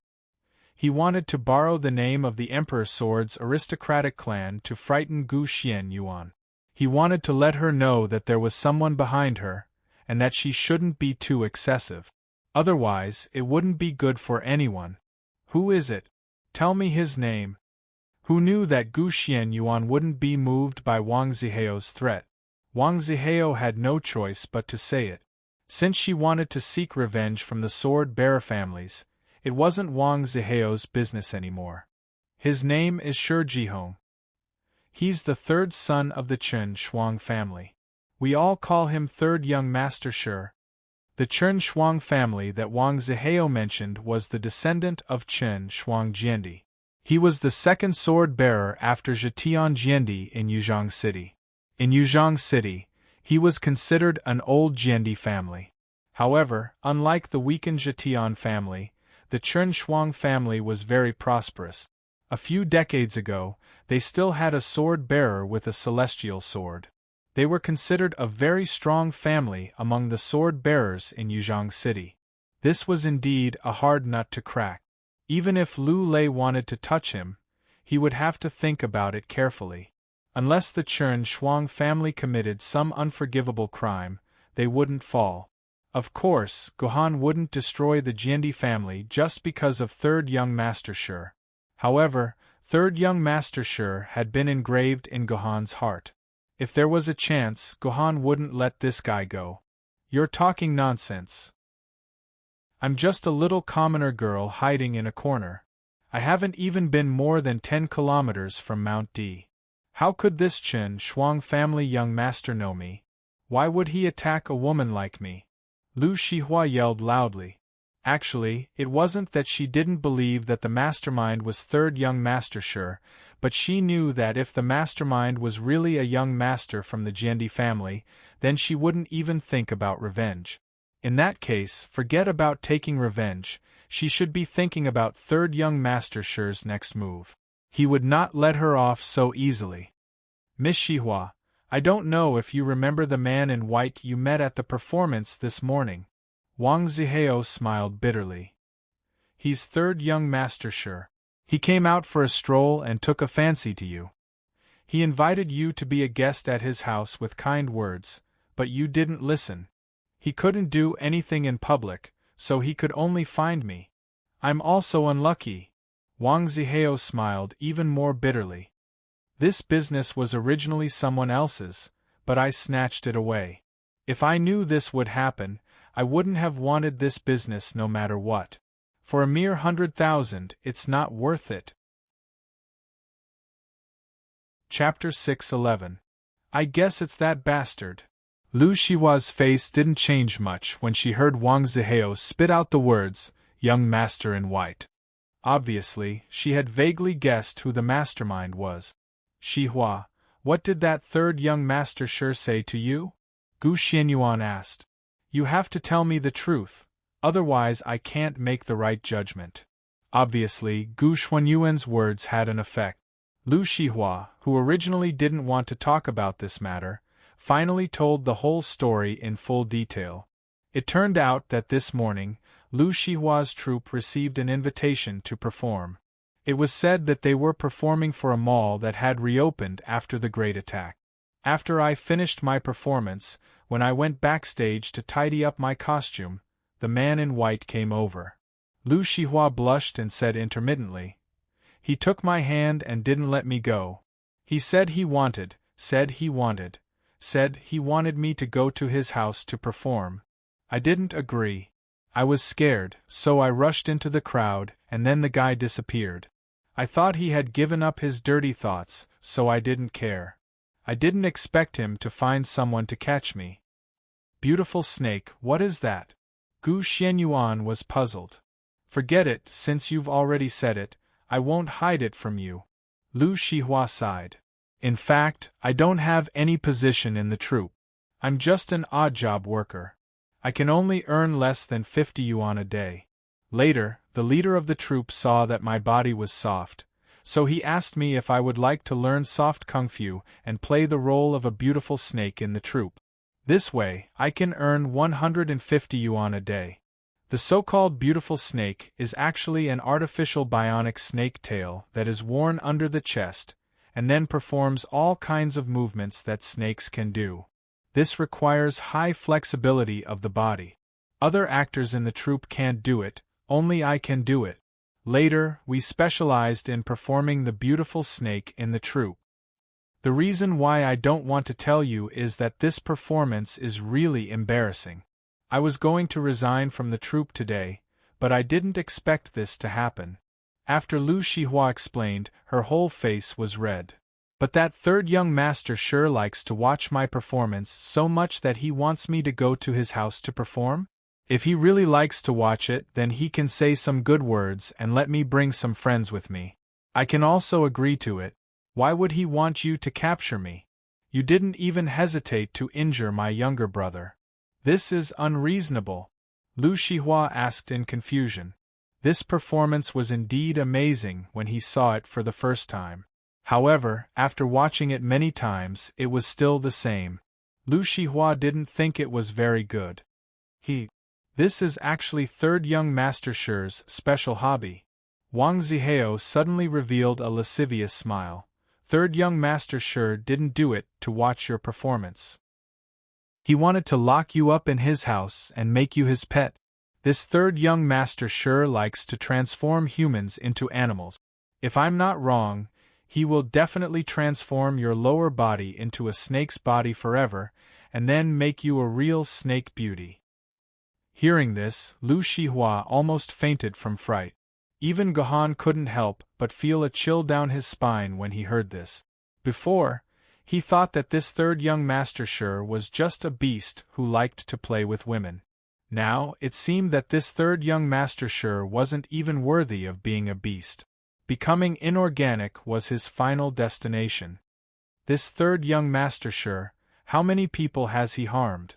He wanted to borrow the name of the Emperor Sword's aristocratic clan to frighten Gu Xian Yuan. He wanted to let her know that there was someone behind her, and that she shouldn't be too excessive. Otherwise, it wouldn't be good for anyone. Who is it? Tell me his name. Who knew that Gu Xian Yuan wouldn't be moved by Wang Zihao's threat? Wang Zihao had no choice but to say it. Since she wanted to seek revenge from the sword-bearer families, it wasn't Wang Zihao's business anymore. His name is Shi Jihong. He's the third son of the Chen Shuang family. We all call him Third Young Master Shi. The Chen Shuang family that Wang Zihao mentioned was the descendant of Chen Shuang Jiandi. He was the second sword-bearer after Zhetian Jiandi in Yuzhong City. In Yuzhong City, he was considered an old Jiandi family. However, unlike the weakened Zhetian family, the Chen Shuang family was very prosperous. A few decades ago, they still had a sword-bearer with a celestial sword. They were considered a very strong family among the sword-bearers in Yuzhong City. This was indeed a hard nut to crack. Even if Lu Lei wanted to touch him, he would have to think about it carefully. Unless the Chen Shuang family committed some unforgivable crime, they wouldn't fall. Of course, Gohan wouldn't destroy the Jiandi family just because of Third Young Master Shi. However, Third Young Master Shi had been engraved in Gohan's heart. If there was a chance, Gohan wouldn't let this guy go. You're talking nonsense. I'm just a little commoner girl hiding in a corner. I haven't even been more than 10 kilometers from Mount D. How could this Chen Shuang family young master know me? Why would he attack a woman like me? Lu Shihua yelled loudly. Actually, it wasn't that she didn't believe that the mastermind was Third Young Master Shi, but she knew that if the mastermind was really a young master from the Jiandi family, then she wouldn't even think about revenge. In that case, forget about taking revenge, she should be thinking about Third Young Master Shi's next move. He would not let her off so easily. Miss Shihua, I don't know if you remember the man in white you met at the performance this morning. Wang Zihao smiled bitterly. He's Third Young Master Shi. He came out for a stroll and took a fancy to you. He invited you to be a guest at his house with kind words, but you didn't listen. He couldn't do anything in public, so he could only find me. I'm also unlucky. Wang Zihao smiled even more bitterly. This business was originally someone else's, but I snatched it away. If I knew this would happen, I wouldn't have wanted this business no matter what. For a mere 100,000, it's not worth it. Chapter 6:11. I guess it's that bastard. Lu Shihua's face didn't change much when she heard Wang Zihao spit out the words, young master in white. Obviously, she had vaguely guessed who the mastermind was. Shihua, what did that third young master sure say to you? Gu Xianyuan asked. You have to tell me the truth, otherwise I can't make the right judgment. Obviously, Gu Xuanyuan's words had an effect. Lu Shihua, who originally didn't want to talk about this matter, finally told the whole story in full detail. It turned out that this morning, Lu Shihua's troupe received an invitation to perform. It was said that they were performing for a mall that had reopened after the Great Attack. After I finished my performance, when I went backstage to tidy up my costume, the man in white came over. Lu Shihua blushed and said intermittently. He took my hand and didn't let me go. He said he wanted me to go to his house to perform. I didn't agree. I was scared, so I rushed into the crowd, and then the guy disappeared. I thought he had given up his dirty thoughts, so I didn't care. I didn't expect him to find someone to catch me. Beautiful snake, what is that? Gu Xianyuan was puzzled. Forget it, since you've already said it, I won't hide it from you. Lu Shihua sighed. In fact, I don't have any position in the troupe. I'm just an odd-job worker. I can only earn less than 50 yuan a day. Later, the leader of the troupe saw that my body was soft, so he asked me if I would like to learn soft kung fu and play the role of a beautiful snake in the troupe. This way, I can earn 150 yuan a day. The so-called beautiful snake is actually an artificial bionic snake tail that is worn under the chest, and then performs all kinds of movements that snakes can do. This requires high flexibility of the body. Other actors in the troupe can't do it, only I can do it. Later, we specialized in performing the beautiful snake in the troupe. The reason why I don't want to tell you is that this performance is really embarrassing. I was going to resign from the troupe today, but I didn't expect this to happen. After Lu Shihua explained, her whole face was red. But that third young master sure likes to watch my performance so much that he wants me to go to his house to perform? If he really likes to watch it, then he can say some good words and let me bring some friends with me. I can also agree to it. Why would he want you to capture me? You didn't even hesitate to injure my younger brother. This is unreasonable. Lu Shihua asked in confusion. This performance was indeed amazing when he saw it for the first time. However, after watching it many times, it was still the same. Lu Shihua didn't think it was very good. This is actually third young master Shi's special hobby. Wang Zihao suddenly revealed a lascivious smile. Third young master Shi didn't do it to watch your performance. He wanted to lock you up in his house and make you his pet. This third young master Shi likes to transform humans into animals. If I'm not wrong, he will definitely transform your lower body into a snake's body forever, and then make you a real snake beauty. Hearing this, Lu Shihua almost fainted from fright. Even Gohan couldn't help but feel a chill down his spine when he heard this. Before, he thought that this third young master Shi was just a beast who liked to play with women. Now, it seemed that this third young master Shi wasn't even worthy of being a beast. Becoming inorganic was his final destination. This third young master Shi, how many people has he harmed?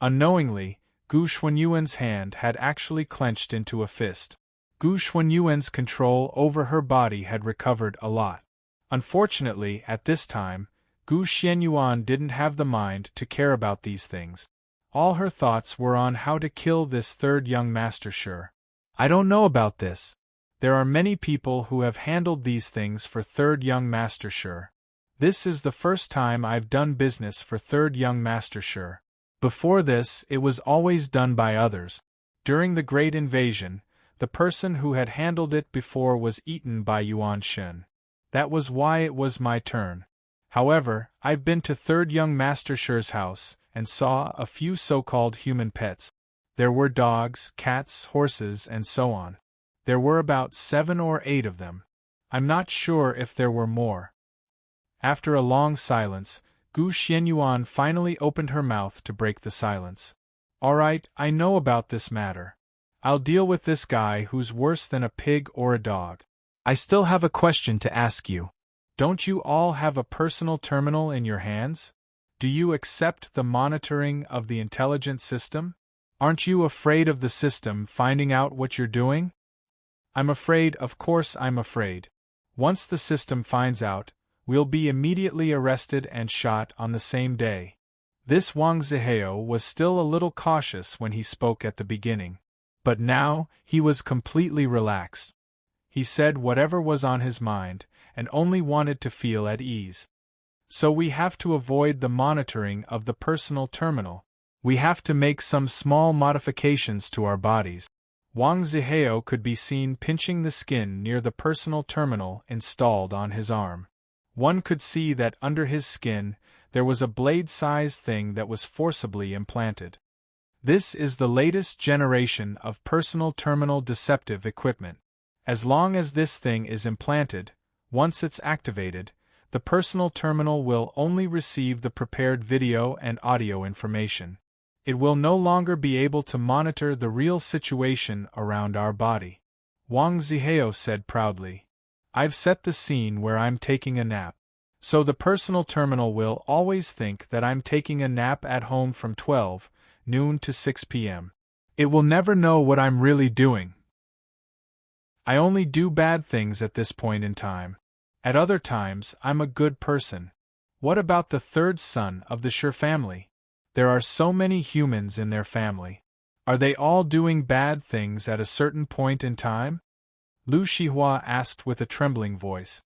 Unknowingly, Gu Xuanyuan's hand had actually clenched into a fist. Gu Xuanyuan's control over her body had recovered a lot. Unfortunately, at this time, Gu Xianyuan didn't have the mind to care about these things. All her thoughts were on how to kill this third young master Shi. I don't know about this. There are many people who have handled these things for third young master Shi. This is the first time I've done business for third young master Shi. Before this, it was always done by others. During the Great Invasion, the person who had handled it before was eaten by Yuan Shen. That was why it was my turn. However, I've been to third young master Shi's house, and saw a few so-called human pets. There were dogs, cats, horses, and so on. There were about 7 or 8 of them. I'm not sure if there were more. After a long silence, Gu Xianyuan finally opened her mouth to break the silence. All right, I know about this matter. I'll deal with this guy who's worse than a pig or a dog. I still have a question to ask you. Don't you all have a personal terminal in your hands? Do you accept the monitoring of the intelligent system? Aren't you afraid of the system finding out what you're doing? I'm afraid, of course I'm afraid. Once the system finds out, we'll be immediately arrested and shot on the same day. This Wang Zihao was still a little cautious when he spoke at the beginning. But now, he was completely relaxed. He said whatever was on his mind, and only wanted to feel at ease. So we have to avoid the monitoring of the personal terminal. We have to make some small modifications to our bodies. Wang Zihao could be seen pinching the skin near the personal terminal installed on his arm. One could see that under his skin, there was a blade-sized thing that was forcibly implanted. This is the latest generation of personal terminal deceptive equipment. As long as this thing is implanted, once it's activated, the personal terminal will only receive the prepared video and audio information. It will no longer be able to monitor the real situation around our body. Wang Zihao said proudly. I've set the scene where I'm taking a nap. So the personal terminal will always think that I'm taking a nap at home from 12 noon to 6 p.m. It will never know what I'm really doing. I only do bad things at this point in time. At other times, I'm a good person. What about the third son of the Shi family? There are so many humans in their family. Are they all doing bad things at a certain point in time? Lu Shihua asked with a trembling voice.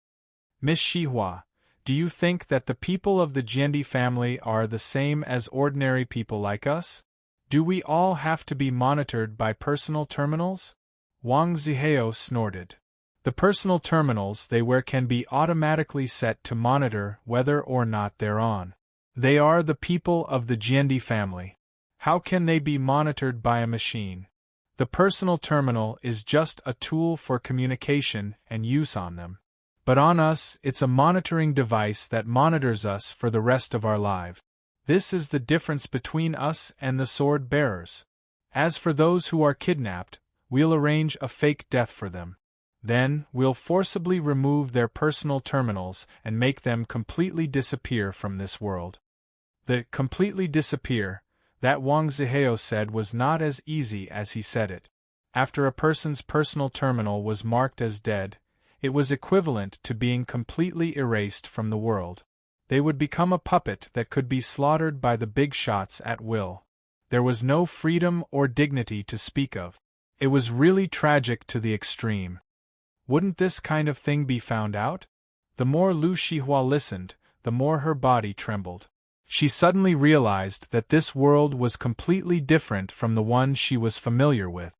Miss Shihua, do you think that the people of the Jiandi family are the same as ordinary people like us? Do we all have to be monitored by personal terminals? Wang Zihao snorted. The personal terminals they wear can be automatically set to monitor whether or not they're on. They are the people of the Jiandi family. How can they be monitored by a machine? The personal terminal is just a tool for communication and use on them. But on us, it's a monitoring device that monitors us for the rest of our lives. This is the difference between us and the sword bearers. As for those who are kidnapped, we'll arrange a fake death for them. Then, we'll forcibly remove their personal terminals and make them completely disappear from this world. The completely disappear, that Wang Zihao said was not as easy as he said it. After a person's personal terminal was marked as dead, it was equivalent to being completely erased from the world. They would become a puppet that could be slaughtered by the big shots at will. There was no freedom or dignity to speak of. It was really tragic to the extreme. Wouldn't this kind of thing be found out? The more Lu Shihua listened, the more her body trembled. She suddenly realized that this world was completely different from the one she was familiar with.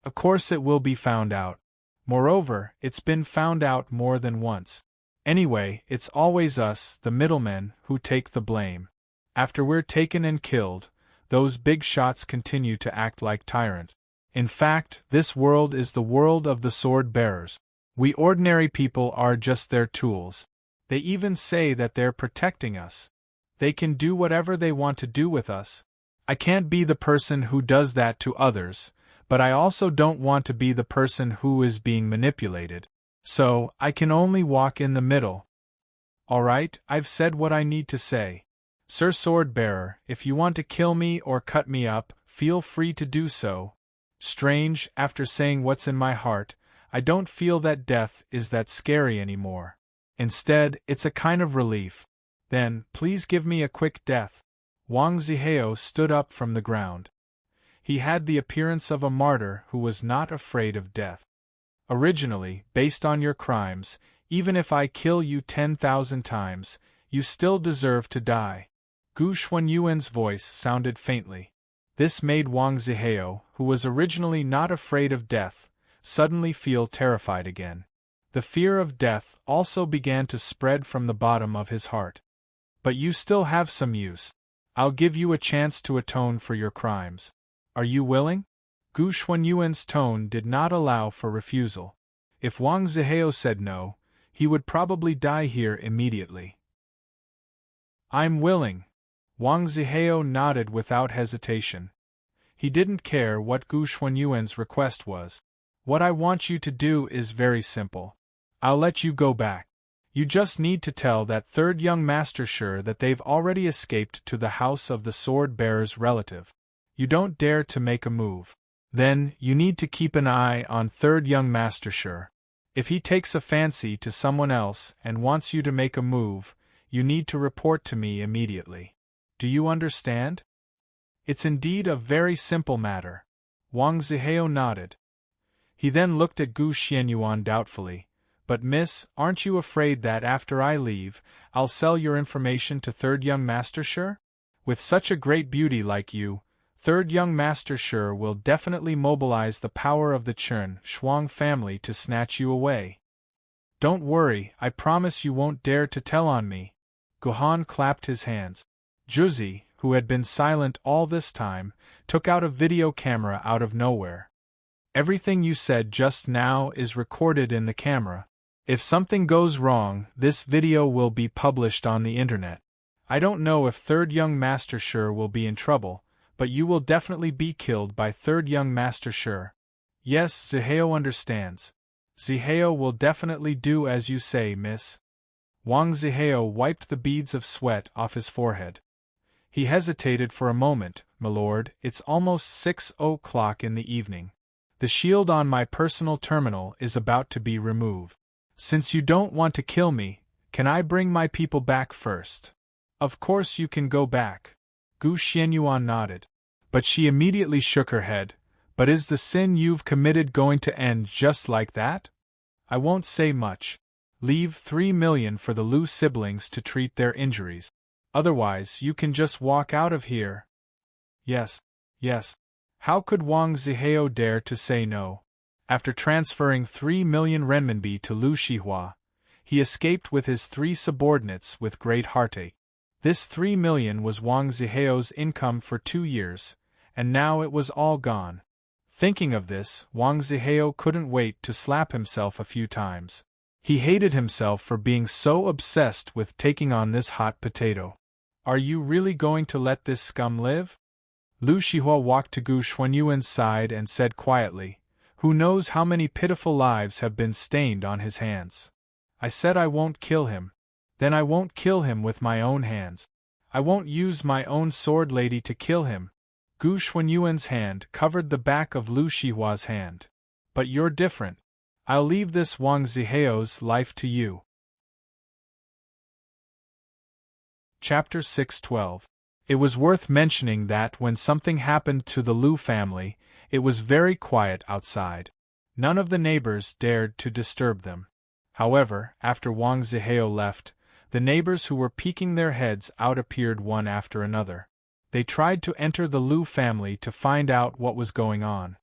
Of course it will be found out. Moreover, it's been found out more than once. Anyway, it's always us, the middlemen, who take the blame. After we're taken and killed, those big shots continue to act like tyrants. In fact, this world is the world of the sword bearers. We ordinary people are just their tools. They even say that they're protecting us. They can do whatever they want to do with us. I can't be the person who does that to others, but I also don't want to be the person who is being manipulated. So, I can only walk in the middle. Alright, I've said what I need to say. Sir Swordbearer, if you want to kill me or cut me up, feel free to do so. Strange, after saying what's in my heart, I don't feel that death is that scary anymore. Instead, it's a kind of relief. Then, please give me a quick death. Wang Zihao stood up from the ground. He had the appearance of a martyr who was not afraid of death. Originally, based on your crimes, even if I kill you 10,000 times, you still deserve to die. Gu Xuanyuan's voice sounded faintly. This made Wang Zihao, who was originally not afraid of death, suddenly feel terrified again. The fear of death also began to spread from the bottom of his heart. But you still have some use. I'll give you a chance to atone for your crimes. Are you willing? Gu Xuanyuan's tone did not allow for refusal. If Wang Zihao said no, he would probably die here immediately. I'm willing. Wang Zihao nodded without hesitation. He didn't care what Gu Xuanyuan's request was. What I want you to do is very simple. I'll let you go back. You just need to tell that third young master sure that they've already escaped to the house of the sword-bearer's relative. You don't dare to make a move. Then, you need to keep an eye on third young master sure. If he takes a fancy to someone else and wants you to make a move, you need to report to me immediately. Do you understand? It's indeed a very simple matter. Wang Zihao nodded. He then looked at Gu Xianyuan doubtfully. But miss, aren't you afraid that after I leave, I'll sell your information to third young master sure? With such a great beauty like you, third young master sure will definitely mobilize the power of the Chen Shuang family to snatch you away. Don't worry, I promise you won't dare to tell on me. Guhan clapped his hands. Juzi, who had been silent all this time, took out a video camera out of nowhere. Everything you said just now is recorded in the camera. If something goes wrong, this video will be published on the internet. I don't know if third young master sure will be in trouble, but you will definitely be killed by third young master sure. Yes, Zihao understands. Zihao will definitely do as you say, miss. Wang Zihao wiped the beads of sweat off his forehead. He hesitated for a moment. My lord, it's almost 6 o'clock in the evening. The shield on my personal terminal is about to be removed. Since you don't want to kill me, can I bring my people back first? Of course you can go back. Gu Xianyuan nodded. But she immediately shook her head. But is the sin you've committed going to end just like that? I won't say much. Leave 3 million for the Lu siblings to treat their injuries. Otherwise you can just walk out of here. Yes. How could Wang Zihao dare to say no? After transferring 3 million renminbi to Lu Shihua, he escaped with his 3 subordinates with great heartache. This 3 million was Wang Zihao's income for 2 years, and now it was all gone. Thinking of this, Wang Zihao couldn't wait to slap himself a few times. He hated himself for being so obsessed with taking on this hot potato. Are you really going to let this scum live? Lu Shihua walked to Gu Xuanyuan's side and said quietly, who knows how many pitiful lives have been stained on his hands. I said I won't kill him. Then I won't kill him with my own hands. I won't use my own sword lady to kill him. Gu Xuanyuan's hand covered the back of Lu Shihua's hand. But you're different. I'll leave this Wang Zihao's life to you. Chapter 612. It was worth mentioning that when something happened to the Lu family, it was very quiet outside. None of the neighbors dared to disturb them. However, after Wang Zihao left, the neighbors who were peeking their heads out appeared one after another. They tried to enter the Lu family to find out what was going on.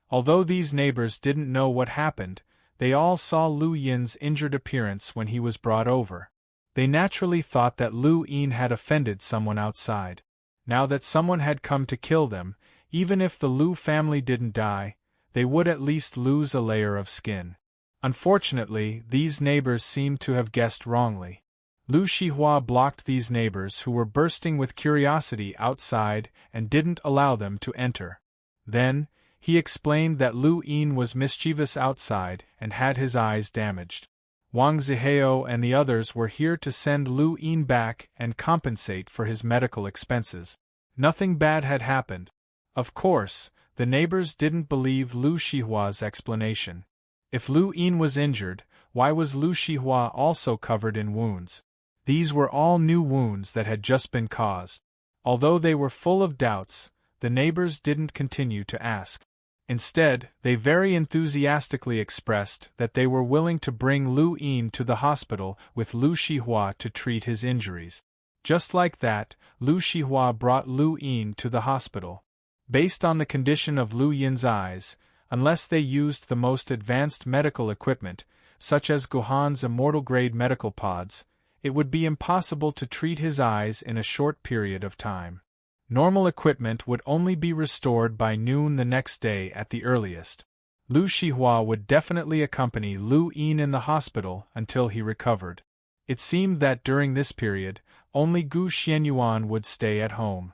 Although these neighbors didn't know what happened, they all saw Lu Yin's injured appearance when he was brought over. They naturally thought that Lu Yin had offended someone outside. Now that someone had come to kill them, even if the Lu family didn't die, they would at least lose a layer of skin. Unfortunately, these neighbors seemed to have guessed wrongly. Lu Shihua blocked these neighbors who were bursting with curiosity outside and didn't allow them to enter. Then, he explained that Lu Yin was mischievous outside and had his eyes damaged. Wang Zihao and the others were here to send Lu Yin back and compensate for his medical expenses. Nothing bad had happened. Of course, the neighbors didn't believe Lu Shihua's explanation. If Lu Yin was injured, why was Lu Shihua also covered in wounds? These were all new wounds that had just been caused. Although they were full of doubts, the neighbors didn't continue to ask. Instead, they very enthusiastically expressed that they were willing to bring Lu Yin to the hospital with Lu Shihua to treat his injuries. Just like that, Lu Shihua brought Lu Yin to the hospital. Based on the condition of Lu Yin's eyes, unless they used the most advanced medical equipment, such as Guhan's immortal-grade medical pods, it would be impossible to treat his eyes in a short period of time. Normal equipment would only be restored by noon the next day at the earliest. Lu Shihua would definitely accompany Lu Yin in the hospital until he recovered. It seemed that during this period, only Gu Xianyuan would stay at home.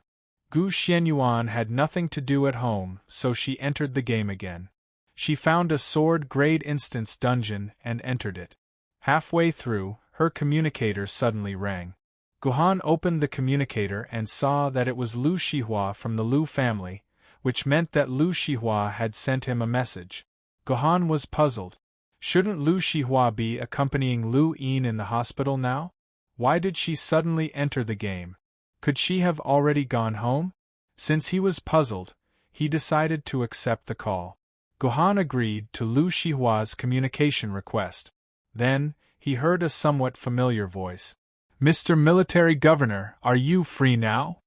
Gu Xianyuan had nothing to do at home, so she entered the game again. She found a sword grade instance dungeon and entered it. Halfway through, her communicator suddenly rang. Guhan opened the communicator and saw that it was Lu Shihua from the Lu family, which meant that Lu Shihua had sent him a message. Guhan was puzzled. Shouldn't Lu Shihua be accompanying Lu Yin in the hospital now? Why did she suddenly enter the game? Could she have already gone home? Since he was puzzled, he decided to accept the call. Guhan agreed to Lu Shihua's communication request. Then, he heard a somewhat familiar voice. "Mr. Military Governor, are you free now?"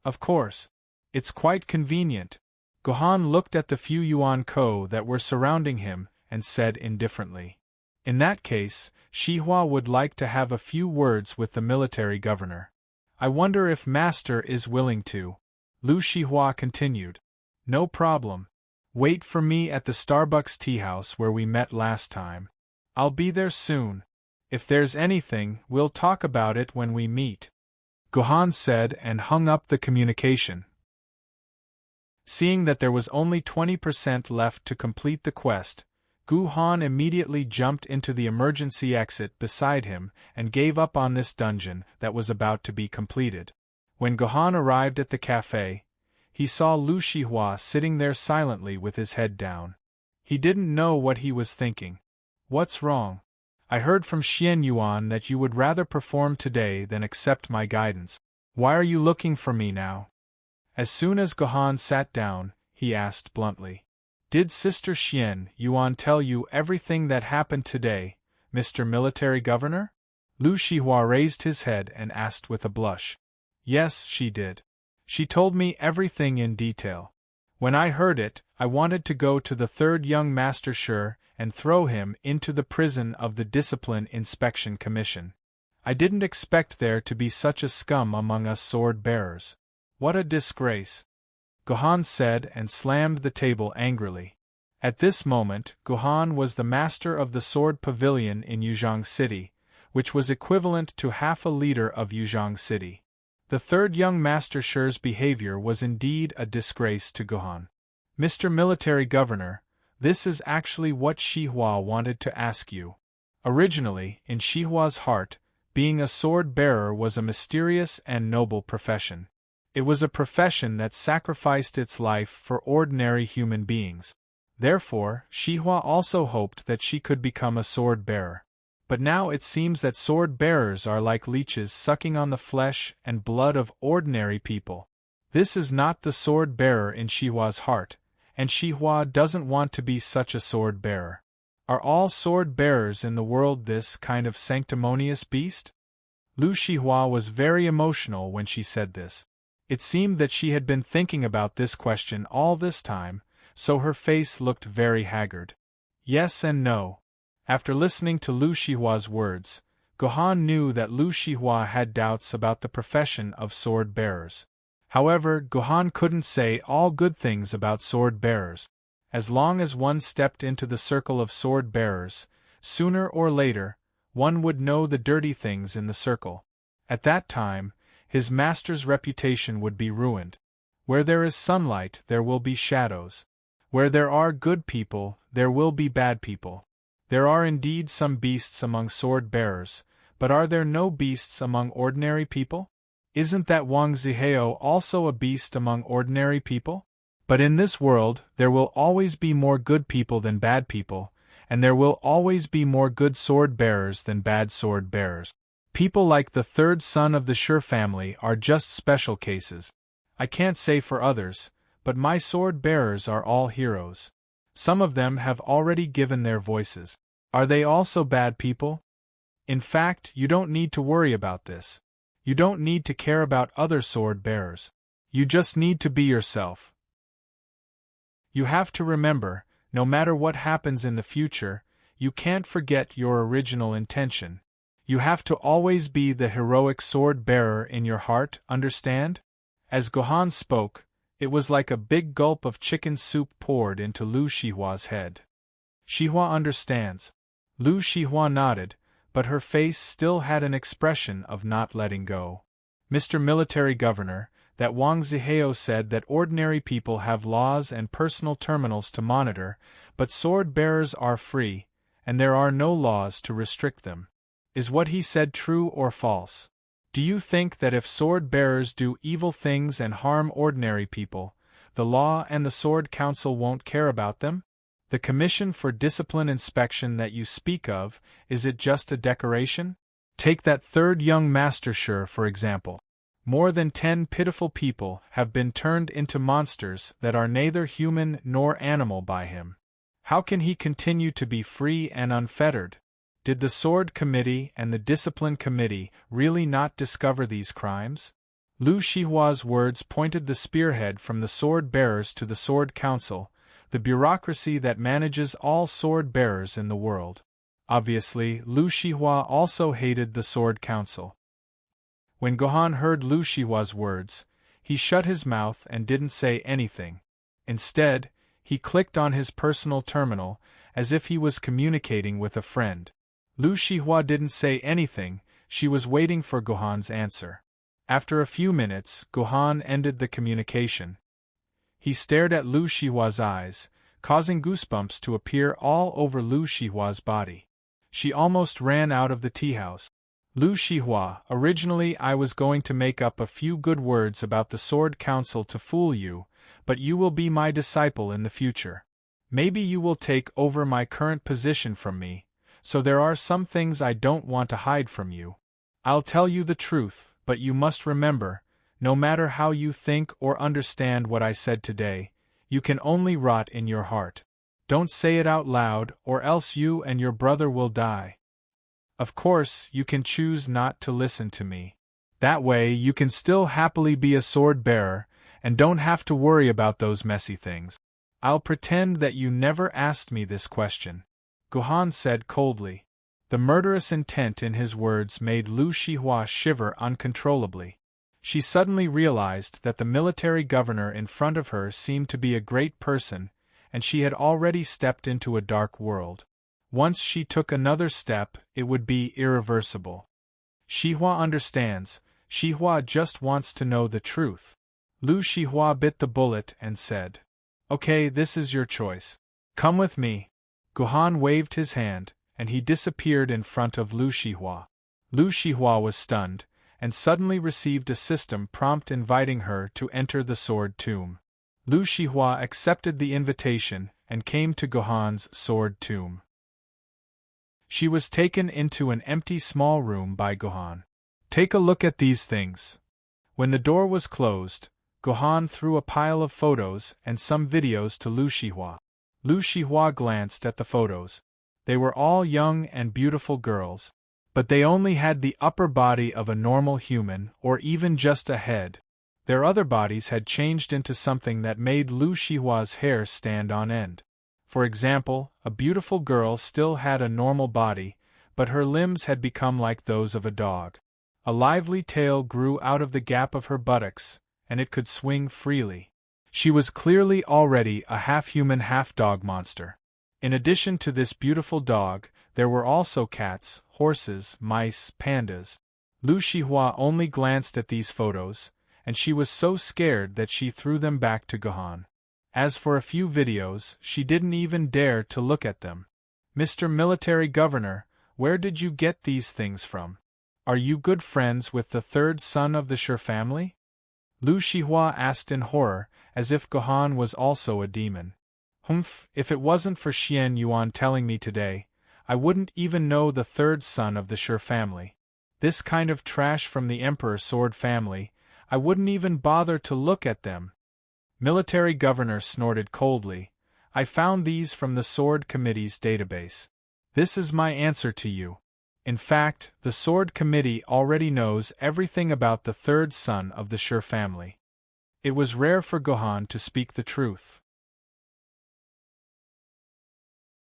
"Of course. It's quite convenient." Guhan looked at the few yuan ko that were surrounding him and said indifferently. "In that case, Shihua would like to have a few words with the military governor. I wonder if Master is willing to." Lu Shihua continued. "No problem. Wait for me at the Starbucks tea house where we met last time. I'll be there soon. If there's anything, we'll talk about it when we meet," Guhan said and hung up the communication. Seeing that there was only 20% left to complete the quest, Guhan immediately jumped into the emergency exit beside him and gave up on this dungeon that was about to be completed. When Guhan arrived at the cafe, he saw Lu Shihua sitting there silently with his head down. He didn't know what he was thinking. "What's wrong? I heard from Xian Yuan that you would rather perform today than accept my guidance. Why are you looking for me now?" As soon as Guhan sat down, he asked bluntly. "Did Sister Xian Yuan tell you everything that happened today, Mr. Military Governor?" Lu Shihua raised his head and asked with a blush. "Yes, she did. She told me everything in detail. When I heard it, I wanted to go to the third young Master Shi and throw him into the prison of the Discipline Inspection Commission. I didn't expect there to be such a scum among us sword-bearers. What a disgrace!" Guhan said and slammed the table angrily. At this moment, Guhan was the master of the Sword Pavilion in Yuzhong City, which was equivalent to half a leader of Yuzhong City. The third young Master Shi's behavior was indeed a disgrace to Guhan. "Mr. Military Governor, this is actually what Shihua wanted to ask you." Originally, in Shihua's heart, being a sword-bearer was a mysterious and noble profession. It was a profession that sacrificed its life for ordinary human beings. Therefore, Shihua also hoped that she could become a sword-bearer. But now it seems that sword-bearers are like leeches sucking on the flesh and blood of ordinary people. This is not the sword-bearer in Shihua's heart, and Shihua doesn't want to be such a sword-bearer. Are all sword-bearers in the world this kind of sanctimonious beast? Lu Shihua was very emotional when she said this. It seemed that she had been thinking about this question all this time, so her face looked very haggard. Yes and no. After listening to Lu Shihua's words, Guhan knew that Lu Shihua had doubts about the profession of sword-bearers. However, Guhan couldn't say all good things about sword-bearers. As long as one stepped into the circle of sword-bearers, sooner or later, one would know the dirty things in the circle. At that time, his master's reputation would be ruined. Where there is sunlight, there will be shadows. Where there are good people, there will be bad people. There are indeed some beasts among sword-bearers, but are there no beasts among ordinary people? Isn't that Wang Zihao also a beast among ordinary people? But in this world, there will always be more good people than bad people, and there will always be more good sword-bearers than bad sword-bearers. People like the third son of the Shi family are just special cases. I can't say for others, but my sword-bearers are all heroes. Some of them have already given their voices. Are they also bad people? In fact, you don't need to worry about this. You don't need to care about other sword-bearers. You just need to be yourself. You have to remember, no matter what happens in the future, you can't forget your original intention. You have to always be the heroic sword-bearer in your heart, understand? As Gohan spoke, it was like a big gulp of chicken soup poured into Lu Shihua's head. Shihua understands. Lu Shihua nodded, but her face still had an expression of not letting go. Mr. Military Governor, that Wang Zihao said that ordinary people have laws and personal terminals to monitor, but sword-bearers are free, and there are no laws to restrict them. Is what he said true or false? Do you think that if sword-bearers do evil things and harm ordinary people, the law and the Sword Council won't care about them? The Commission for Discipline Inspection that you speak of, is it just a decoration? Take that third young Master Shi, for example. More than 10 pitiful people have been turned into monsters that are neither human nor animal by him. How can he continue to be free and unfettered? Did the Sword Committee and the Discipline Committee really not discover these crimes? Lu Shihua's words pointed the spearhead from the sword-bearers to the Sword Council, the bureaucracy that manages all sword-bearers in the world. Obviously, Lu Shihua also hated the Sword Council. When Gohan heard Lu Shihua's words, he shut his mouth and didn't say anything. Instead, he clicked on his personal terminal, as if he was communicating with a friend. Lu Shihua didn't say anything, she was waiting for Gohan's answer. After a few minutes, Gohan ended the communication. He stared at Lu Shihua's eyes, causing goosebumps to appear all over Lu Shihua's body. She almost ran out of the tea house. Lu Shihua, originally I was going to make up a few good words about the Sword Council to fool you, but you will be my disciple in the future. Maybe you will take over my current position from me, so there are some things I don't want to hide from you. I'll tell you the truth, but you must remember, no matter how you think or understand what I said today, you can only rot in your heart. Don't say it out loud, or else you and your brother will die. Of course, you can choose not to listen to me. That way you can still happily be a sword-bearer, and don't have to worry about those messy things. I'll pretend that you never asked me this question, Gohan said coldly. The murderous intent in his words made Lu Shihua shiver uncontrollably. She suddenly realized that the military governor in front of her seemed to be a great person, and she had already stepped into a dark world. Once she took another step, it would be irreversible. Shihua understands, Shihua just wants to know the truth. Lu Shihua bit the bullet and said, "Okay, this is your choice. Come with me." Gohan waved his hand, and he disappeared in front of Lu Shihua. Lu Shihua was stunned, and suddenly received a system prompt inviting her to enter the Sword Tomb. Lu Shihua accepted the invitation and came to Gohan's Sword Tomb. She was taken into an empty small room by Gohan. "Take a look at these things." When the door was closed, Gohan threw a pile of photos and some videos to Lu Shihua. Lu Shihua glanced at the photos. They were all young and beautiful girls, but they only had the upper body of a normal human or even just a head. Their other bodies had changed into something that made Lu Shihua's hair stand on end. For example, a beautiful girl still had a normal body, but her limbs had become like those of a dog. A lively tail grew out of the gap of her buttocks, and it could swing freely. She was clearly already a half-human half-dog monster. In addition to this beautiful dog, there were also cats, horses, mice, pandas. Lu Shihua only glanced at these photos, and she was so scared that she threw them back to Gohan. As for a few videos, she didn't even dare to look at them. "Mr. Military Governor, where did you get these things from? Are you good friends with the third son of the Shi family?" Lu Shihua asked in horror, as if Gohan was also a demon. "Humph, if it wasn't for Xian Yuan telling me today, I wouldn't even know the third son of the Shi family. This kind of trash from the Emperor Sword family, I wouldn't even bother to look at them." Military Governor snorted coldly. "I found these from the Sword Committee's database. This is my answer to you. In fact, the Sword Committee already knows everything about the third son of the Shi family." It was rare for Gohan to speak the truth.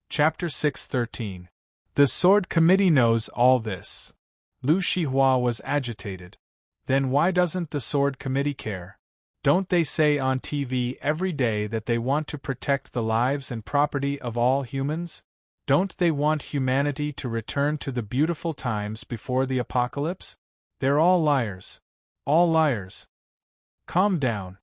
Chapter 613. The Sword Committee knows all this. Lu Shihua was agitated. Then why doesn't the Sword Committee care? Don't they say on TV every day that they want to protect the lives and property of all humans? Don't they want humanity to return to the beautiful times before the apocalypse? They're all liars. All liars. Calm down.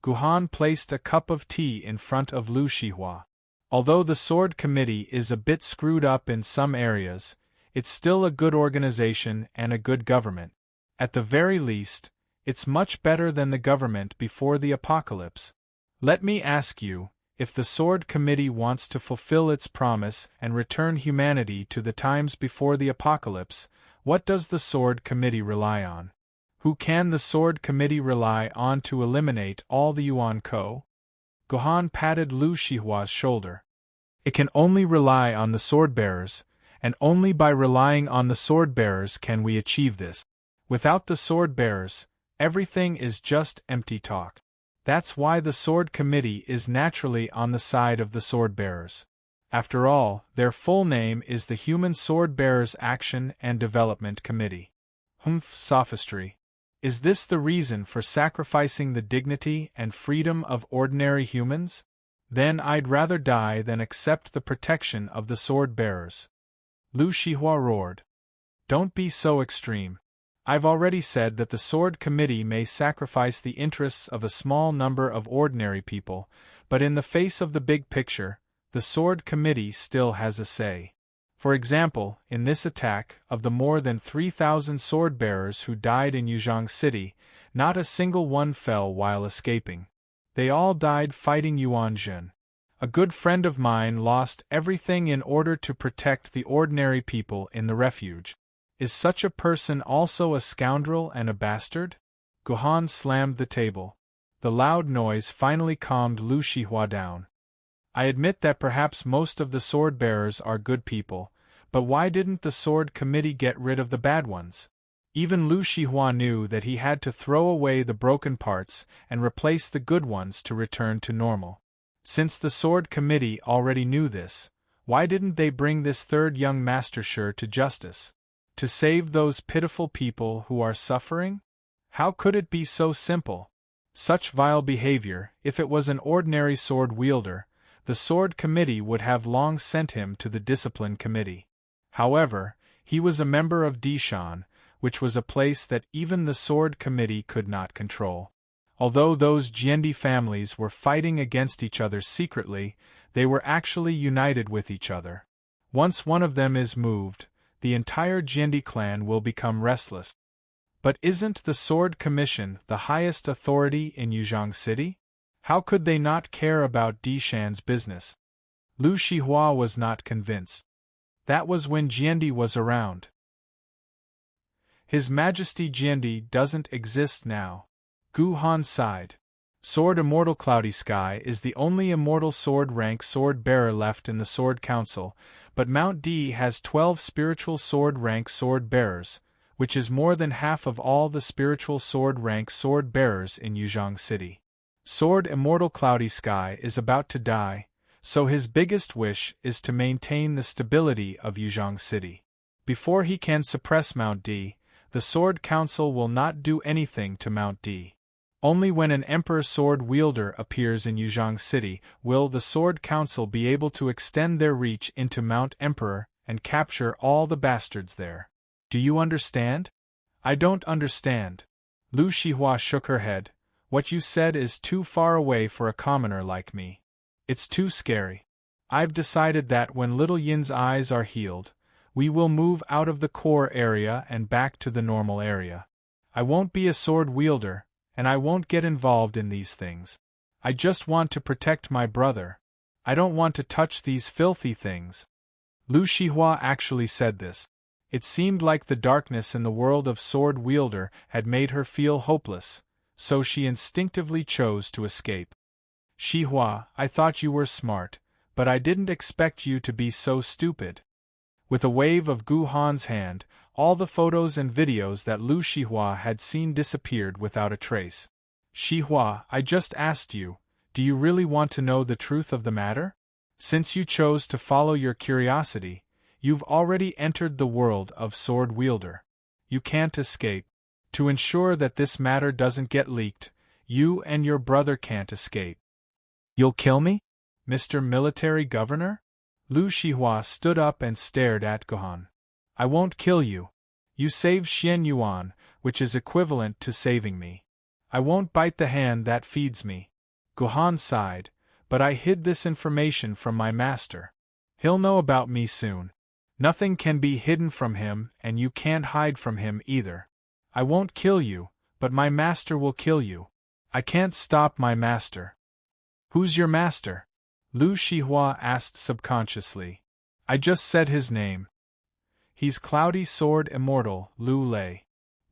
Guhan placed a cup of tea in front of Lu Shihua. Although the Sword Committee is a bit screwed up in some areas, it's still a good organization and a good government. At the very least, it's much better than the government before the apocalypse. Let me ask you, if the Sword Committee wants to fulfill its promise and return humanity to the times before the apocalypse, what does the Sword Committee rely on? Who can the Sword Committee rely on to eliminate all the Yuan Ko? Guhan patted Lu Shihua's shoulder. It can only rely on the sword-bearers, and only by relying on the sword-bearers can we achieve this. Without the sword-bearers, everything is just empty talk. That's why the Sword Committee is naturally on the side of the sword-bearers. After all, their full name is the Human Sword-Bearers Action and Development Committee. Sophistry. Is this the reason for sacrificing the dignity and freedom of ordinary humans? Then I'd rather die than accept the protection of the sword-bearers. Lu Shihua roared. Don't be so extreme. I've already said that the Sword Committee may sacrifice the interests of a small number of ordinary people, but in the face of the big picture, the Sword Committee still has a say. For example, in this attack, of the more than 3,000 sword-bearers who died in Yuzhong City, not a single one fell while escaping. They all died fighting Yuan Jun. A good friend of mine lost everything in order to protect the ordinary people in the refuge. Is such a person also a scoundrel and a bastard? Guhan slammed the table. The loud noise finally calmed Lu Shihua down. I admit that perhaps most of the sword-bearers are good people, but why didn't the Sword Committee get rid of the bad ones? Even Lu Shihua knew that he had to throw away the broken parts and replace the good ones to return to normal. Since the Sword Committee already knew this, why didn't they bring this third young master-sure to justice? To save those pitiful people who are suffering? How could it be so simple? Such vile behavior, if it was an ordinary sword-wielder, the Sword Committee would have long sent him to the Discipline Committee. However, he was a member of Dishan, which was a place that even the Sword Committee could not control. Although those Jiendi families were fighting against each other secretly, they were actually united with each other. Once one of them is moved, the entire Jiendi clan will become restless. But isn't the Sword Commission the highest authority in Yuzhong City? How could they not care about Dishan's business? Lu Shihua was not convinced. That was when Jiendi was around. His Majesty Jiendi doesn't exist now. Guhan sighed. Sword Immortal Cloudy Sky is the only immortal sword rank sword bearer left in the Sword Council, but Mount D has 12 spiritual sword rank sword bearers, which is more than half of all the spiritual sword rank sword bearers in Yuzhong City. Sword Immortal Cloudy Sky is about to die, so his biggest wish is to maintain the stability of Yuzhong City. Before he can suppress Mount D, the Sword Council will not do anything to Mount D. Only when an Emperor Sword Wielder appears in Yuzhong City will the Sword Council be able to extend their reach into Mount Emperor and capture all the bastards there. Do you understand? I don't understand. Lu Shihua shook her head. What you said is too far away for a commoner like me. It's too scary. I've decided that when Little Yin's eyes are healed, we will move out of the core area and back to the normal area. I won't be a sword wielder, and I won't get involved in these things. I just want to protect my brother. I don't want to touch these filthy things. Lu Shihua actually said this. It seemed like the darkness in the world of sword wielder had made her feel hopeless, so she instinctively chose to escape. Shihua, I thought you were smart, but I didn't expect you to be so stupid. With a wave of Guhan's hand, all the photos and videos that Lu Shihua had seen disappeared without a trace. Shihua, I just asked you, do you really want to know the truth of the matter? Since you chose to follow your curiosity, you've already entered the world of sword wielder. You can't escape. To ensure that this matter doesn't get leaked, You and your brother can't escape. You'll kill me, Mr. Military Governor? Lu Shihua stood up and stared at Gohan. I won't kill you. You saved Xian Yuan, which is equivalent to saving me. I won't bite the hand that feeds me. Gohan sighed, but I hid this information from my master. He'll know about me soon. Nothing can be hidden from him, and you can't hide from him either. I won't kill you, but my master will kill you. I can't stop my master. Who's your master? Lu Shihua asked subconsciously. I just said his name. He's Cloudy Sword Immortal, Lu Lei.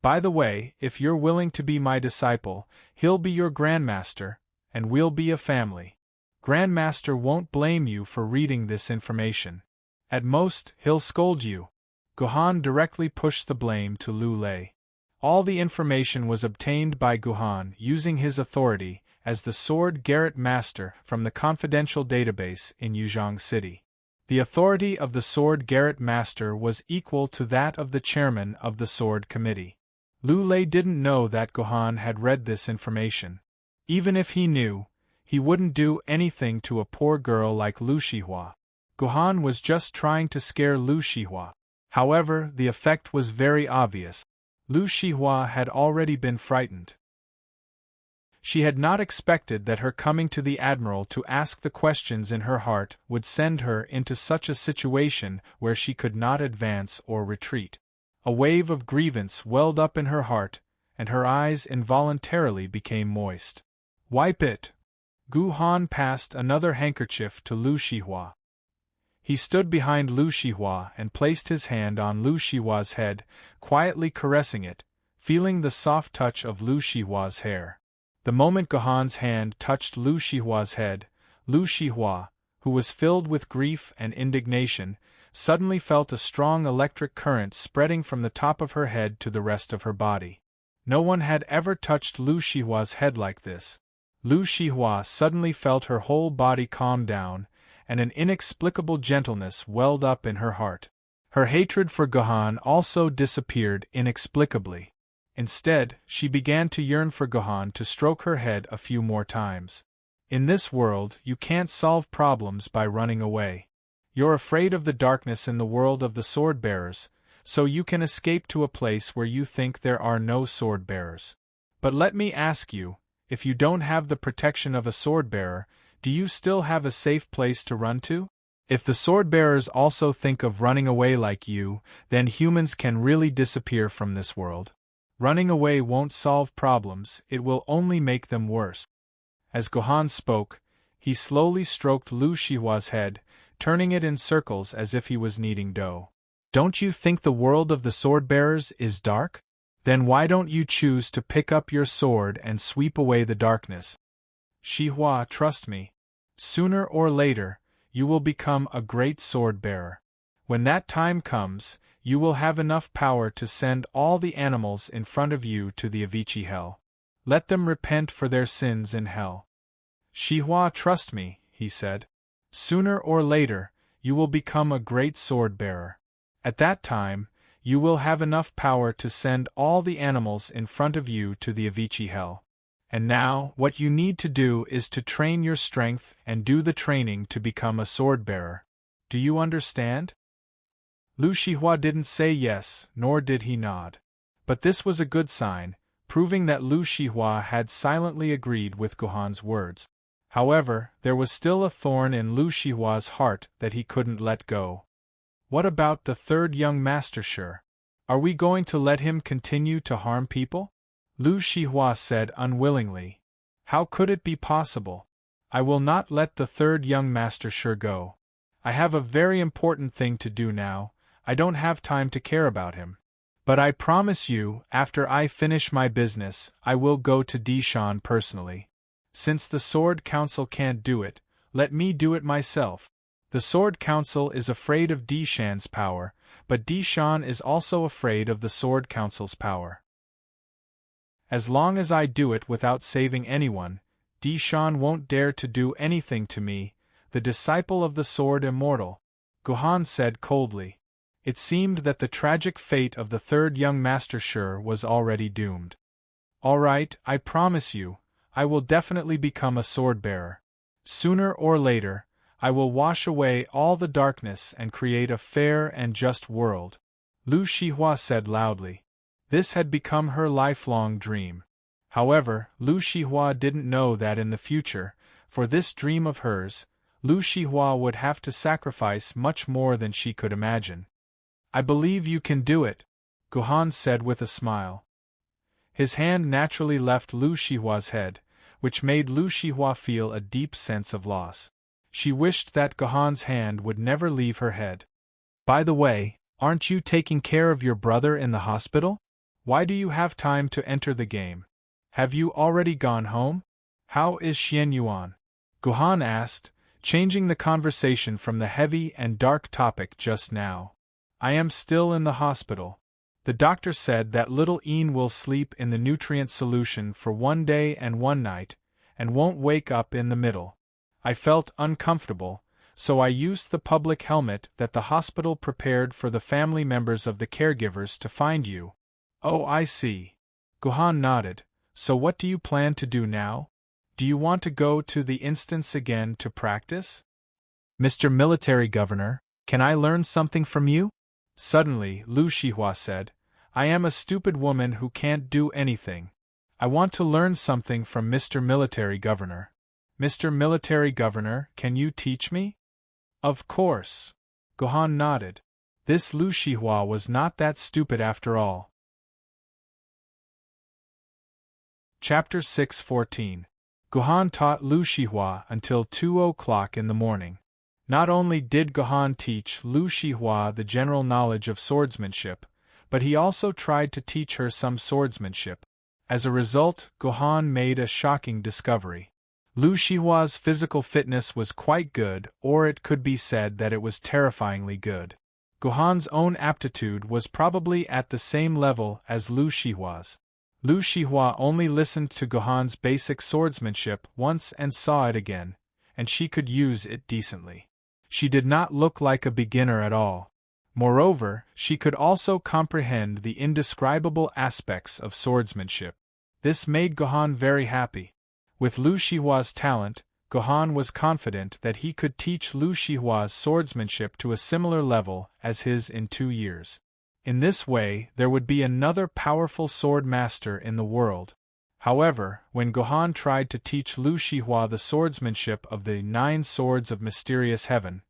By the way, if you're willing to be my disciple, he'll be your grandmaster, and we'll be a family. Grandmaster won't blame you for reading this information. At most, he'll scold you. Gohan directly pushed the blame to Lu Lei. All the information was obtained by Gohan using his authority as the Sword Garret Master from the confidential database in Yuzhong City. The authority of the Sword Garret Master was equal to that of the chairman of the Sword Committee. Lu Lei didn't know that Gohan had read this information. Even if he knew, he wouldn't do anything to a poor girl like Lu Shihua. Gohan was just trying to scare Lu Shihua. However, the effect was very obvious. Lu Shihua had already been frightened. She had not expected that her coming to the Admiral to ask the questions in her heart would send her into such a situation where she could not advance or retreat. A wave of grievance welled up in her heart, and her eyes involuntarily became moist. Wipe it! Gohan passed another handkerchief to Lu Shihua. He stood behind Lu Shihua and placed his hand on Lu Shihua's head, quietly caressing it, feeling the soft touch of Lu Shihua's hair. The moment Gohan's hand touched Lu Shihua's head, Lu Shihua, who was filled with grief and indignation, suddenly felt a strong electric current spreading from the top of her head to the rest of her body. No one had ever touched Lu Shihua's head like this. Lu Shihua suddenly felt her whole body calm down, and an inexplicable gentleness welled up in her heart. Her hatred for Gohan also disappeared inexplicably. Instead, she began to yearn for Gohan to stroke her head a few more times. In this world, you can't solve problems by running away. You're afraid of the darkness in the world of the sword-bearers, so you can escape to a place where you think there are no sword-bearers. But let me ask you, if you don't have the protection of a sword-bearer, do you still have a safe place to run to? If the sword-bearers also think of running away like you, then humans can really disappear from this world. Running away won't solve problems, it will only make them worse. As Gohan spoke, he slowly stroked Lu Shihua's head, turning it in circles as if he was kneading dough. Don't you think the world of the sword-bearers is dark? Then why don't you choose to pick up your sword and sweep away the darkness? Shihua, trust me. Sooner or later, you will become a great sword-bearer. When that time comes, you will have enough power to send all the animals in front of you to the Avicii Hell. Let them repent for their sins in hell. Shihua, trust me, he said. Sooner or later, you will become a great sword-bearer. At that time, you will have enough power to send all the animals in front of you to the Avicii Hell. And now, what you need to do is to train your strength and do the training to become a sword-bearer. Do you understand? Lu Shihua didn't say yes, nor did he nod. But this was a good sign, proving that Lu Shihua had silently agreed with Gohan's words. However, there was still a thorn in Lu Shihua's heart that he couldn't let go. What about the third young master Shi? Are we going to let him continue to harm people? Lu Shihua said unwillingly. How could it be possible? I will not let the third young master Shi go. I have a very important thing to do now. I don't have time to care about him. But I promise you, after I finish my business, I will go to Dishan personally. Since the Sword Council can't do it, let me do it myself. The Sword Council is afraid of Dishan's power, but Dishan is also afraid of the Sword Council's power. As long as I do it without saving anyone, Dishan won't dare to do anything to me, the disciple of the Sword Immortal, Gohan said coldly. It seemed that the tragic fate of the third young master Shi was already doomed. All right, I promise you, I will definitely become a sword-bearer. Sooner or later, I will wash away all the darkness and create a fair and just world," Lu Shihua said loudly. This had become her lifelong dream. However, Lu Shihua didn't know that in the future, for this dream of hers, Lu Shihua would have to sacrifice much more than she could imagine. "I believe you can do it," Guhan said with a smile. His hand naturally left Lu Shihua's head, which made Lu Shihua feel a deep sense of loss. She wished that Guhan's hand would never leave her head. "By the way, aren't you taking care of your brother in the hospital? Why do you have time to enter the game? Have you already gone home? How is Xian Yuan?" Guhan asked, changing the conversation from the heavy and dark topic just now. "I am still in the hospital. The doctor said that little Ian will sleep in the nutrient solution for 1 day and 1 night, and won't wake up in the middle. I felt uncomfortable, so I used the public helmet that the hospital prepared for the family members of the caregivers to find you." "Oh, I see." Guhan nodded. "So what do you plan to do now? Do you want to go to the instance again to practice?" "Mr. Military Governor, can I learn something from you?" Suddenly, Lu Shihua said, "I am a stupid woman who can't do anything. I want to learn something from Mr. Military Governor. Mr. Military Governor, can you teach me?" "Of course." Guhan nodded. This Lu Shihua was not that stupid after all. Chapter 6:14. Guhan taught Lu Shihua until 2 o'clock in the morning. Not only did Guhan teach Lu Shihua the general knowledge of swordsmanship, but he also tried to teach her some swordsmanship. As a result, Guhan made a shocking discovery. Lu Shihua's physical fitness was quite good, or it could be said that it was terrifyingly good. Guhan's own aptitude was probably at the same level as Lu Shihua's. Lu Shihua only listened to Guhan's basic swordsmanship once and saw it again, and she could use it decently. She did not look like a beginner at all. Moreover, she could also comprehend the indescribable aspects of swordsmanship. This made Guhan very happy. With Lu Shihua's talent, Guhan was confident that he could teach Lu Shihua's swordsmanship to a similar level as his in 2 years. In this way, there would be another powerful sword master in the world. However, when Guhan tried to teach Lu Shihua the swordsmanship of the 9 swords of mysterious heaven,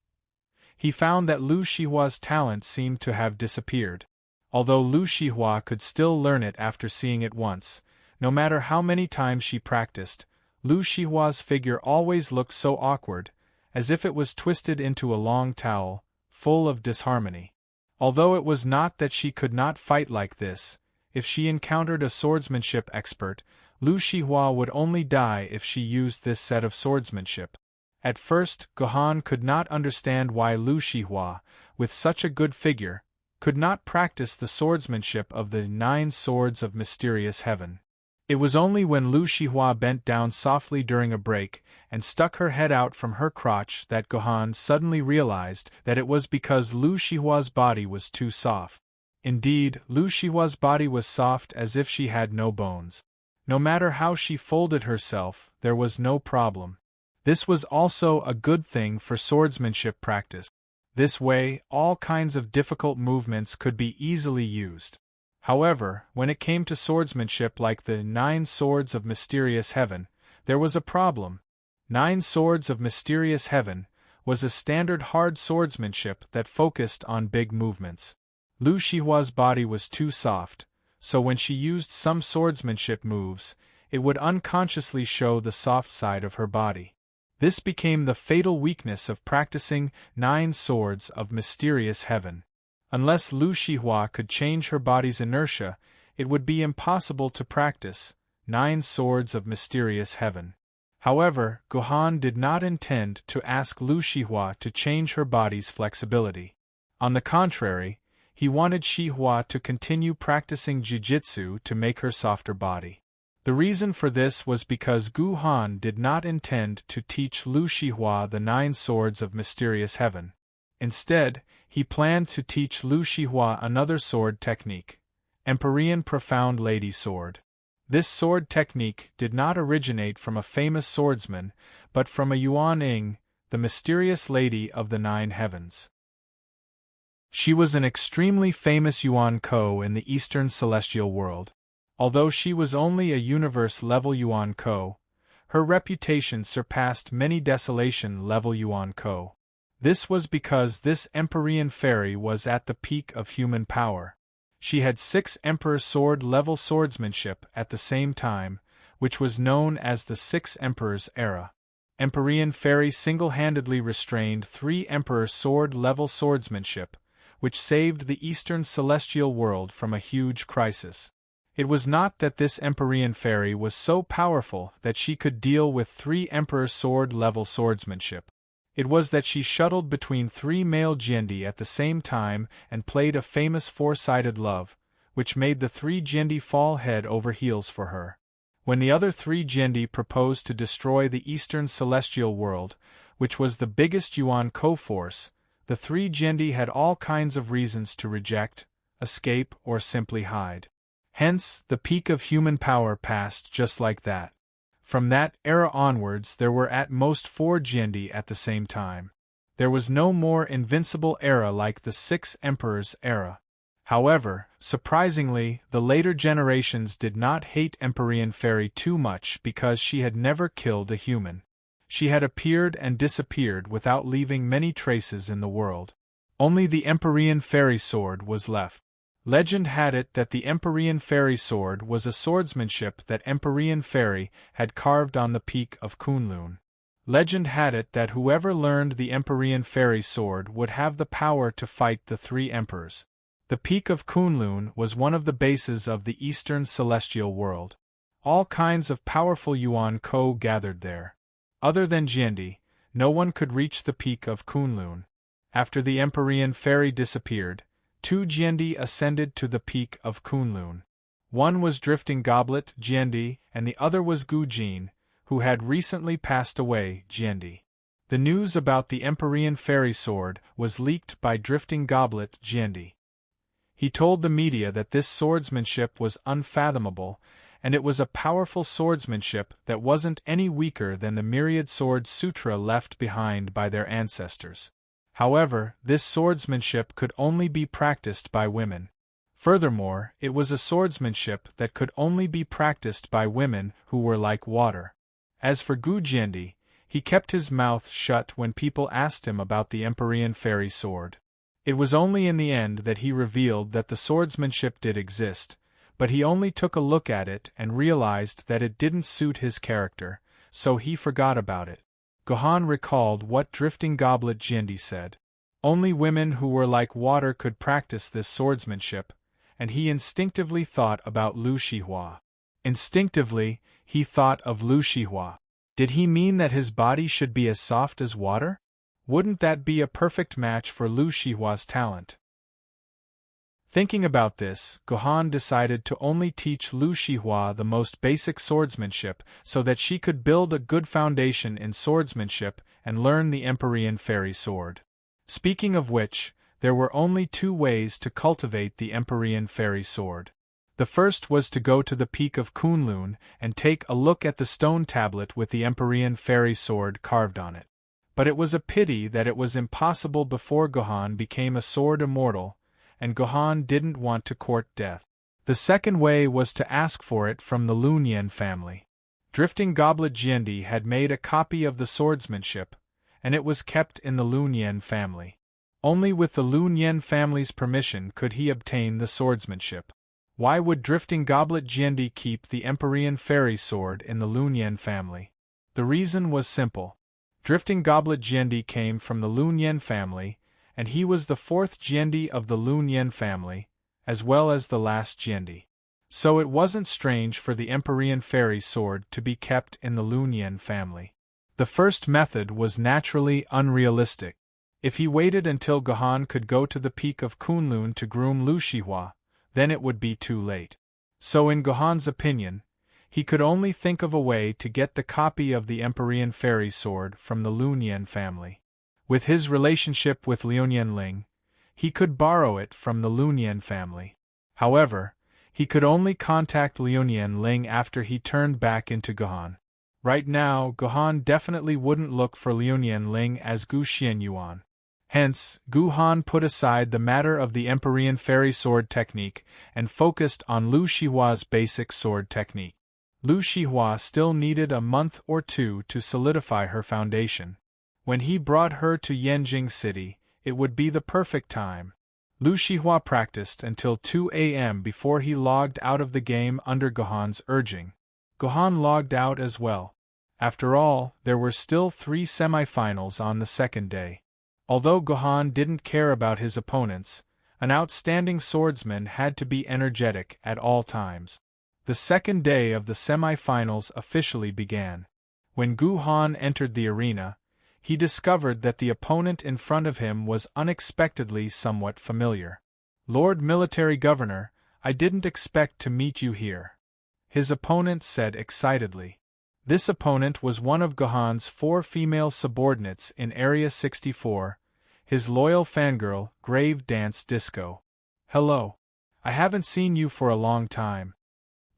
he found that Lu Shihua's talent seemed to have disappeared. Although Lu Shihua could still learn it after seeing it once, no matter how many times she practiced, Lu Shihua's figure always looked so awkward, as if it was twisted into a long towel, full of disharmony. Although it was not that she could not fight like this, if she encountered a swordsmanship expert, Lu Shihua would only die if she used this set of swordsmanship. At first, Guhan could not understand why Lu Shihua, with such a good figure, could not practice the swordsmanship of the 9 swords of mysterious heaven. It was only when Lu Shihua bent down softly during a break and stuck her head out from her crotch that Guhan suddenly realized that it was because Lu Shihua's body was too soft. Indeed, Lu Shihua's body was soft as if she had no bones. No matter how she folded herself, there was no problem. This was also a good thing for swordsmanship practice. This way, all kinds of difficult movements could be easily used. However, when it came to swordsmanship like the 9 swords of mysterious heaven, there was a problem. 9 swords of mysterious heaven was a standard hard swordsmanship that focused on big movements. Lu Shihua's body was too soft, so when she used some swordsmanship moves, it would unconsciously show the soft side of her body. This became the fatal weakness of practicing 9 swords of mysterious heaven. Unless Lu Shihua could change her body's inertia, it would be impossible to practice 9 swords of mysterious heaven. However, Guhan did not intend to ask Lu Shihua to change her body's flexibility. On the contrary, he wanted Shihua to continue practicing jiu-jitsu to make her softer body. The reason for this was because Guhan did not intend to teach Lu Shihua the 9 swords of mysterious heaven. Instead, he planned to teach Lu Shihua another sword technique, Empyrean Profound Lady Sword. This sword technique did not originate from a famous swordsman, but from a Yuan Ying, the mysterious lady of the 9 heavens. She was an extremely famous Yuan Ko in the Eastern celestial world. Although she was only a universe-level Yuan Ko, her reputation surpassed many desolation-level Yuan Ko. This was because this Empyrean fairy was at the peak of human power. She had 6 Emperor Sword-level swordsmanship at the same time, which was known as the 6 Emperors era. Empyrean fairy single-handedly restrained 3 Emperor Sword-level swordsmanship, which saved the Eastern celestial world from a huge crisis. It was not that this Empyrean fairy was so powerful that she could deal with 3 Emperor Sword-level swordsmanship. It was that she shuttled between 3 male Jiendi at the same time and played a famous 4-sided love, which made the 3 Jiendi fall head over heels for her. When the other 3 Jiendi proposed to destroy the Eastern celestial world, which was the biggest Yuan Ko force, the 3 Jiendi had all kinds of reasons to reject, escape, or simply hide. Hence, the peak of human power passed just like that. From that era onwards there were at most 4 Jiendi at the same time. There was no more invincible era like the 6 Emperors era. However, surprisingly, the later generations did not hate Empyrean Fairy too much because she had never killed a human. She had appeared and disappeared without leaving many traces in the world. Only the Empyrean Fairy sword was left. Legend had it that the Empyrean Fairy sword was a swordsmanship that Empyrean Fairy had carved on the peak of Kunlun. Legend had it that whoever learned the Empyrean Fairy sword would have the power to fight the 3 emperors. The peak of Kunlun was one of the bases of the Eastern celestial world. All kinds of powerful Yuan Ko gathered there. Other than Jiendi, no one could reach the peak of Kunlun. After the Empyrean Fairy disappeared, 2 Jiendi ascended to the peak of Kunlun. One was Drifting Goblet Jiendi, and the other was Gu Jin, who had recently passed away Jiendi. The news about the Empyrean Fairy sword was leaked by Drifting Goblet Jiendi. He told the media that this swordsmanship was unfathomable, and it was a powerful swordsmanship that wasn't any weaker than the myriad sword sutra left behind by their ancestors. However, this swordsmanship could only be practiced by women. Furthermore, it was a swordsmanship that could only be practiced by women who were like water. As for Gu Jiendi, he kept his mouth shut when people asked him about the Empyrean Fairy sword. It was only in the end that he revealed that the swordsmanship did exist, but he only took a look at it and realized that it didn't suit his character, so he forgot about it. Gohan recalled what Drifting Goblet Jiendi said. Only women who were like water could practice this swordsmanship, and he instinctively thought about Lu Shihua. Instinctively, he thought of Lu Shihua. Did he mean that his body should be as soft as water? Wouldn't that be a perfect match for Lu Shihua's talent? Thinking about this, Gohan decided to only teach Lu Shihua the most basic swordsmanship so that she could build a good foundation in swordsmanship and learn the Empyrean Fairy sword. Speaking of which, there were only 2 ways to cultivate the Empyrean Fairy sword. The first was to go to the peak of Kunlun and take a look at the stone tablet with the Empyrean Fairy sword carved on it. But it was a pity that it was impossible before Gohan became a sword immortal, and Gohan didn't want to court death. The second way was to ask for it from the Lunyan family. Drifting Goblet Jiendi had made a copy of the swordsmanship, and it was kept in the Lunyan family. Only with the Lunyan family's permission could he obtain the swordsmanship. Why would Drifting Goblet Jiendi keep the Empyrean Fairy sword in the Lunyan family? The reason was simple. Drifting Goblet Jiendi came from the Lunyan family, and he was the 4th Jiendi of the Lunyan family, as well as the last Jiendi. So it wasn't strange for the Empyrean Fairy sword to be kept in the Lunyan family. The first method was naturally unrealistic. If he waited until Gohan could go to the peak of Kunlun to groom Lu Shihua, then it would be too late. So in Gohan's opinion, he could only think of a way to get the copy of the Empyrean Fairy sword from the Lunyan family. With his relationship with Liuyan Ling, he could borrow it from the Lunyan family. However, He could only contact Liuyan Ling after he turned back into Gohan. Right now, Gohan definitely wouldn't look for Liuyan Ling as Gu Xianyuan. Hence, Gohan put aside the matter of the Empyrean fairy sword technique and focused on Lu Shihua's basic sword technique. Lu Shihua still needed a month or two to solidify her foundation. When he brought her to Yanjing City, it would be the perfect time. Lu Shihua practiced until 2 a.m. before he logged out of the game under Gohan's urging. Gohan logged out as well. After all, there were still 3 semifinals on the second day. Although Gohan didn't care about his opponents, an outstanding swordsman had to be energetic at all times. The second day of the semifinals officially began. When Gohan entered the arena, he discovered that the opponent in front of him was unexpectedly somewhat familiar. "Lord Military Governor, I didn't expect to meet you here," his opponent said excitedly. This opponent was one of Gohan's 4 female subordinates in Area 64, his loyal fangirl, Grave Dance Disco. "Hello. I haven't seen you for a long time."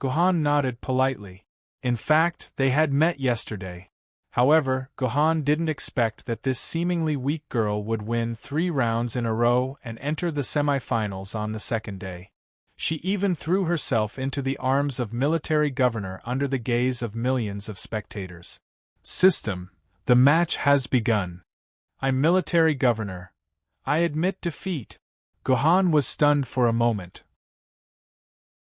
Gohan nodded politely. In fact, they had met yesterday. However, Gohan didn't expect that this seemingly weak girl would win 3 rounds in a row and enter the semifinals on the second day. She even threw herself into the arms of Military Governor under the gaze of millions of spectators. "System, the match has begun. I'm Military Governor. I admit defeat." Gohan was stunned for a moment.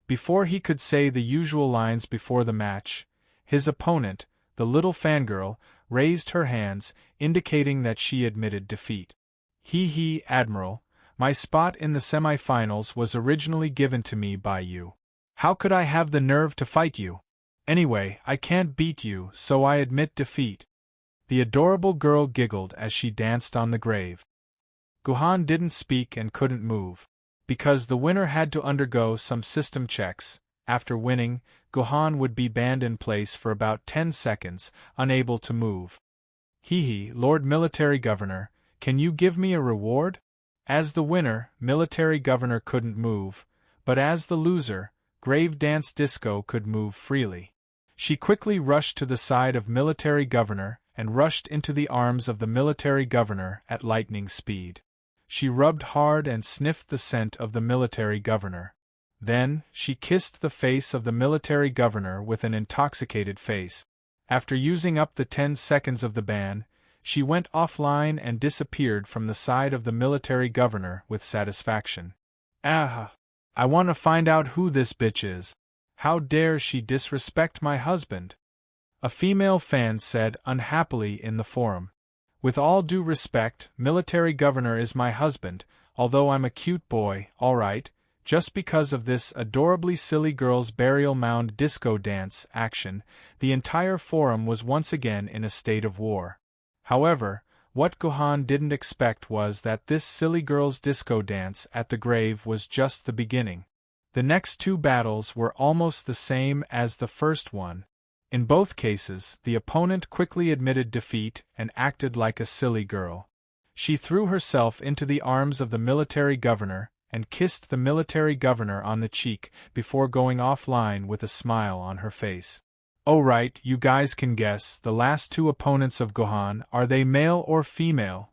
Before he could say the usual lines before the match, his opponent, the little fangirl, raised her hands, indicating that she admitted defeat. "He, Admiral, my spot in the semi-finals was originally given to me by you. How could I have the nerve to fight you? Anyway, I can't beat you, so I admit defeat." The adorable girl giggled as she danced on the grave. Gohan didn't speak and couldn't move. Because the winner had to undergo some system checks, after winning, Gohan would be banned in place for about 10 seconds, unable to move. Lord Military Governor, can you give me a reward?" As the winner, Military Governor couldn't move, but as the loser, Grave Dance Disco could move freely. She quickly rushed to the side of Military Governor and rushed into the arms of the Military Governor at lightning speed. She rubbed hard and sniffed the scent of the Military Governor. Then, she kissed the face of the Military Governor with an intoxicated face. After using up the 10 seconds of the ban, she went offline and disappeared from the side of the Military Governor with satisfaction. "Ah! I want to find out who this bitch is. How dare she disrespect my husband?" a female fan said unhappily in the forum. "With all due respect, Military Governor is my husband, although I'm a cute boy, alright, just because of this adorably silly girl's burial mound disco dance action." The entire forum was once again in a state of war. However, what Gohan didn't expect was that this silly girl's disco dance at the grave was just the beginning. The next 2 battles were almost the same as the first one. In both cases, the opponent quickly admitted defeat and acted like a silly girl. She threw herself into the arms of the Military Governor and kissed the Military Governor on the cheek before going offline with a smile on her face. "Oh right, you guys can guess, the last 2 opponents of Gohan, are they male or female?"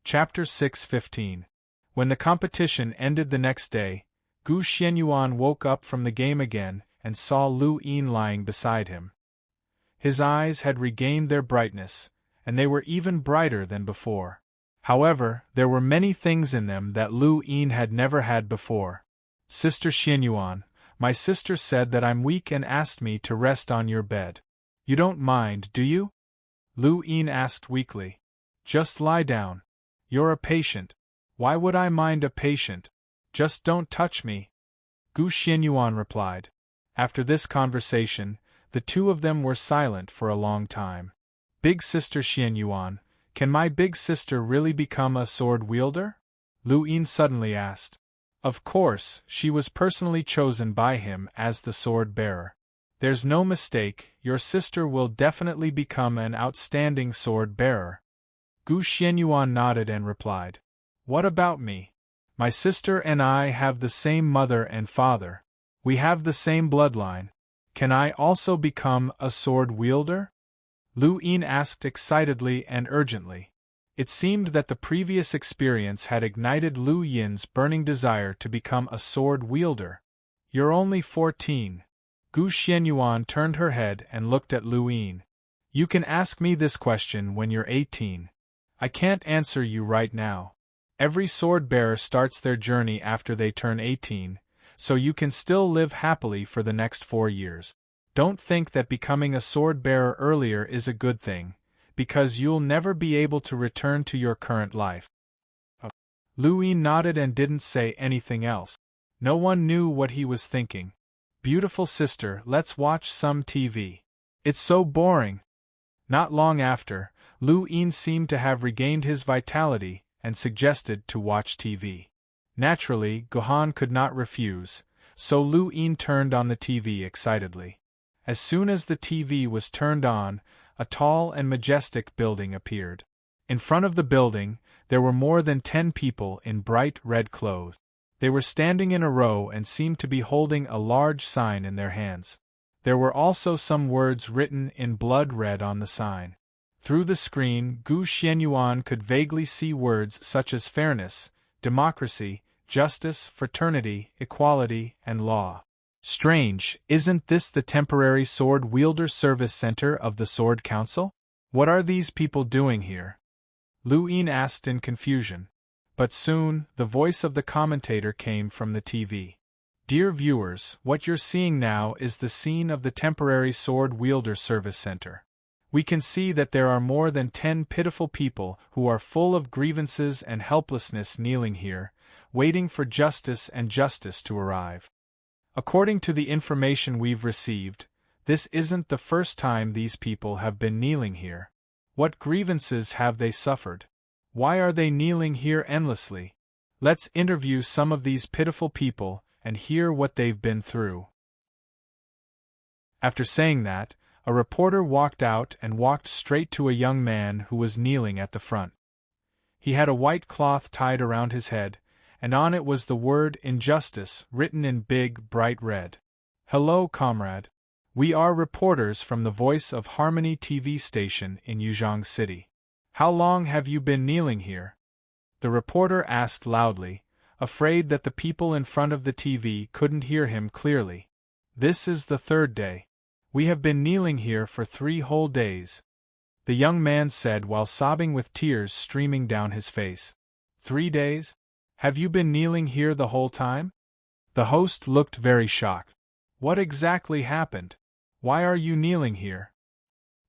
Chapter 6:15. When the competition ended the next day, Gu Xianyuan woke up from the game again and saw Lu Yin lying beside him. His eyes had regained their brightness, and they were even brighter than before. However, there were many things in them that Lu Yin had never had before. "Sister Xianyuan, my sister said that I'm weak and asked me to rest on your bed. You don't mind, do you?" Lu Yin asked weakly. "Just lie down. You're a patient." "Why would I mind a patient? Just don't touch me," Gu Xianyuan replied. After this conversation, the 2 of them were silent for a long time. "Big Sister Xianyuan, can my big sister really become a sword wielder?" Lu Yin suddenly asked. Of course, she was personally chosen by him as the sword bearer. "There's no mistake, your sister will definitely become an outstanding sword bearer." Gu Xianyuan nodded and replied. "What about me? My sister and I have the same mother and father. We have the same bloodline. Can I also become a sword wielder? Lu Yin asked excitedly and urgently. It seemed that the previous experience had ignited Lu Yin's burning desire to become a sword wielder. You're only 14. Gu Xianyuan turned her head and looked at Lu Yin. You can ask me this question when you're 18. I can't answer you right now. Every sword bearer starts their journey after they turn 18, so you can still live happily for the next 4 years. Don't think that becoming a sword bearer earlier is a good thing, because you'll never be able to return to your current life. Lu Yin nodded and didn't say anything else. No one knew what he was thinking. Beautiful sister, let's watch some TV. It's so boring. Not long after, Lu Yin seemed to have regained his vitality and suggested to watch TV. Naturally, Gohan could not refuse, so Lu Yin turned on the TV excitedly. As soon as the TV was turned on, a tall and majestic building appeared. In front of the building, there were more than 10 people in bright red clothes. They were standing in a row and seemed to be holding a large sign in their hands. There were also some words written in blood red on the sign. Through the screen, Gu Xianyuan could vaguely see words such as fairness, democracy, justice, fraternity, equality, and law. Strange, isn't this the temporary sword wielder service center of the Sword Council? What are these people doing here? Lu Yin asked in confusion. But soon, the voice of the commentator came from the TV. Dear viewers, what you're seeing now is the scene of the temporary sword wielder service center. We can see that there are more than 10 pitiful people who are full of grievances and helplessness kneeling here, waiting for justice and justice to arrive. According to the information we've received, this isn't the first time these people have been kneeling here. What grievances have they suffered? Why are they kneeling here endlessly? Let's interview some of these pitiful people and hear what they've been through. After saying that, a reporter walked out and walked straight to a young man who was kneeling at the front. He had a white cloth tied around his head, and on it was the word injustice written in big, bright red. Hello, comrade. We are reporters from the Voice of Harmony TV station in Yuzhong City. How long have you been kneeling here? The reporter asked loudly, afraid that the people in front of the TV couldn't hear him clearly. This is the 3rd day. We have been kneeling here for 3 whole days, the young man said while sobbing with tears streaming down his face. 3 days? Have you been kneeling here the whole time? The host looked very shocked. What exactly happened? Why are you kneeling here?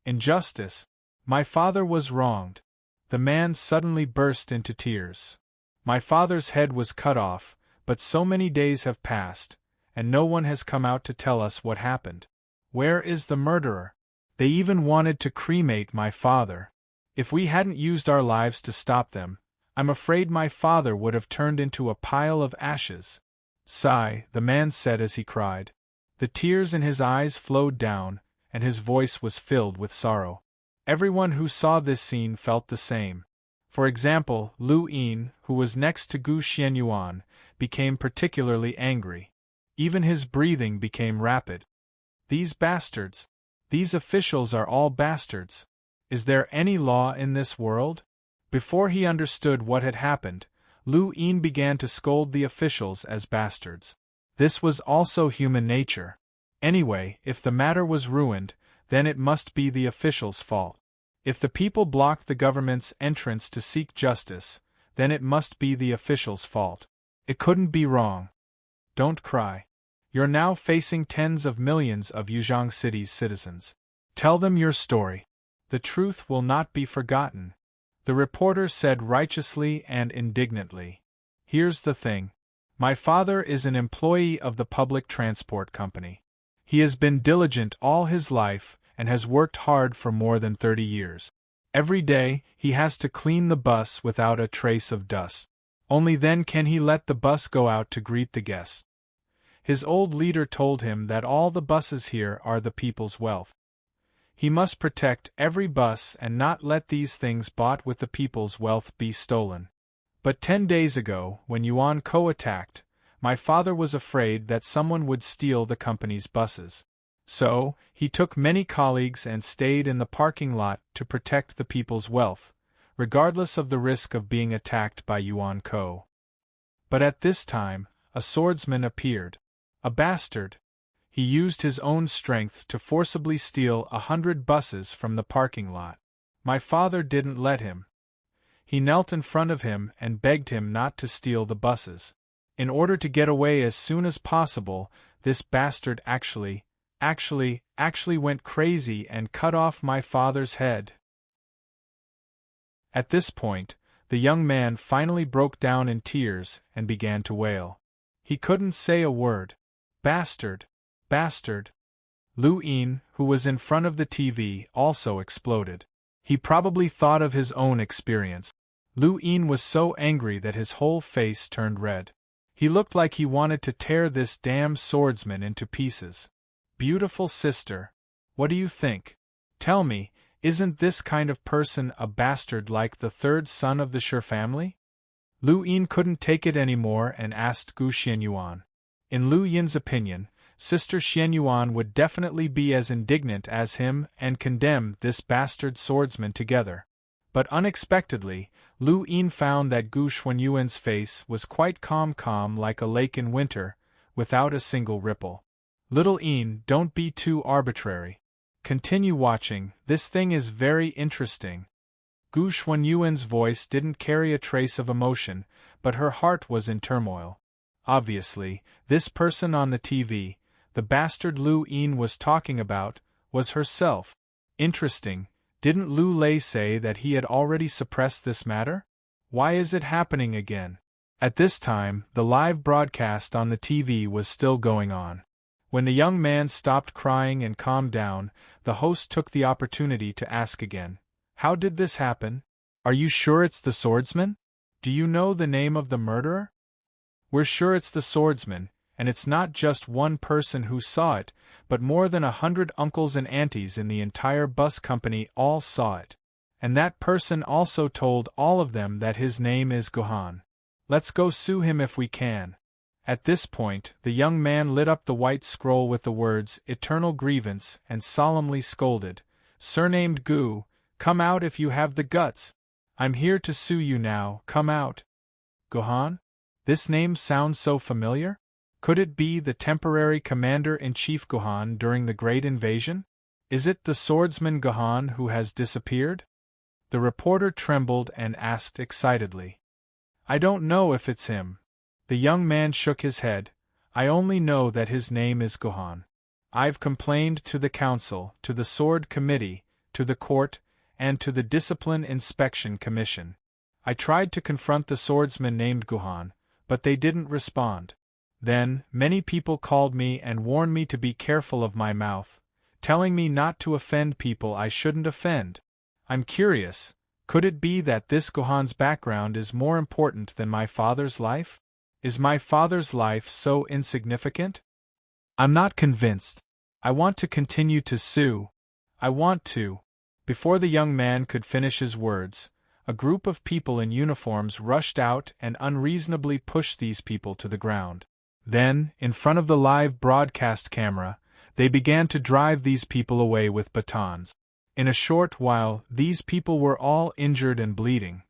Injustice. My father was wronged. The man suddenly burst into tears. My father's head was cut off, but so many days have passed, and no one has come out to tell us what happened. Where is the murderer? They even wanted to cremate my father. If we hadn't used our lives to stop them, I'm afraid my father would have turned into a pile of ashes. Sigh, the man said as he cried. The tears in his eyes flowed down, and his voice was filled with sorrow. Everyone who saw this scene felt the same. For example, Lu Yin, who was next to Gu Xianyuan, became particularly angry. Even his breathing became rapid. These bastards. These officials are all bastards. Is there any law in this world? Before he understood what had happened, Lu Yin began to scold the officials as bastards. This was also human nature. Anyway, if the matter was ruined, then it must be the officials' fault. If the people blocked the government's entrance to seek justice, then it must be the officials' fault. It couldn't be wrong. Don't cry. You're now facing tens of millions of Yuzhong City's citizens. Tell them your story. The truth will not be forgotten. The reporter said righteously and indignantly. Here's the thing. My father is an employee of the public transport company. He has been diligent all his life and has worked hard for more than 30 years. Every day, he has to clean the bus without a trace of dust. Only then can he let the bus go out to greet the guests. His old leader told him that all the buses here are the people's wealth. He must protect every bus and not let these things bought with the people's wealth be stolen. But 10 days ago, when Yuan Ko attacked, my father was afraid that someone would steal the company's buses. So, he took many colleagues and stayed in the parking lot to protect the people's wealth, regardless of the risk of being attacked by Yuan Ko. But at this time, a swordsman appeared. A bastard. He used his own strength to forcibly steal 100 buses from the parking lot. My father didn't let him. He knelt in front of him and begged him not to steal the buses. In order to get away as soon as possible, this bastard actually went crazy and cut off my father's head. At this point, the young man finally broke down in tears and began to wail. He couldn't say a word. Bastard! Bastard! Lu Yin, who was in front of the TV, also exploded. He probably thought of his own experience. Lu Yin was so angry that his whole face turned red. He looked like he wanted to tear this damn swordsman into pieces. Beautiful sister, what do you think? Tell me, isn't this kind of person a bastard like the third son of the Shi family? Lu Yin couldn't take it anymore and asked Gu Xianyuan. In Lu Yin's opinion, Sister Xianyuan would definitely be as indignant as him and condemn this bastard swordsman together. But unexpectedly, Lu Yin found that Gu Xuanyuan's face was quite calm like a lake in winter, without a single ripple. Little Yin, don't be too arbitrary. Continue watching, this thing is very interesting. Gu Xuanyuan's voice didn't carry a trace of emotion, but her heart was in turmoil. Obviously, this person on the TV, the bastard Lu Yin was talking about, was herself. Interesting, didn't Lu Lei say that he had already suppressed this matter? Why is it happening again? At this time, the live broadcast on the TV was still going on. When the young man stopped crying and calmed down, the host took the opportunity to ask again. How did this happen? Are you sure it's the swordsman? Do you know the name of the murderer? We're sure it's the swordsman, and it's not just one person who saw it, but more than 100 uncles and aunties in the entire bus company all saw it. And that person also told all of them that his name is Gohan. Let's go sue him if we can. At this point, the young man lit up the white scroll with the words, Eternal Grievance, and solemnly scolded, Surnamed Gu, come out if you have the guts. I'm here to sue you now, come out. Gohan? This name sounds so familiar? Could it be the temporary Commander-in-Chief Gohan during the Great Invasion? Is it the swordsman Gohan who has disappeared? The reporter trembled and asked excitedly. I don't know if it's him. The young man shook his head. I only know that his name is Gohan. I've complained to the council, to the Sword Committee, to the court, and to the Discipline Inspection Commission. I tried to confront the swordsman named Gohan, but they didn't respond. Then, many people called me and warned me to be careful of my mouth, telling me not to offend people I shouldn't offend. I'm curious, could it be that this Gohan's background is more important than my father's life? Is my father's life so insignificant? I'm not convinced. I want to continue to sue. I want to. Before the young man could finish his words, a group of people in uniforms rushed out and unreasonably pushed these people to the ground. Then, in front of the live broadcast camera, they began to drive these people away with batons. In a short while, these people were all injured and bleeding.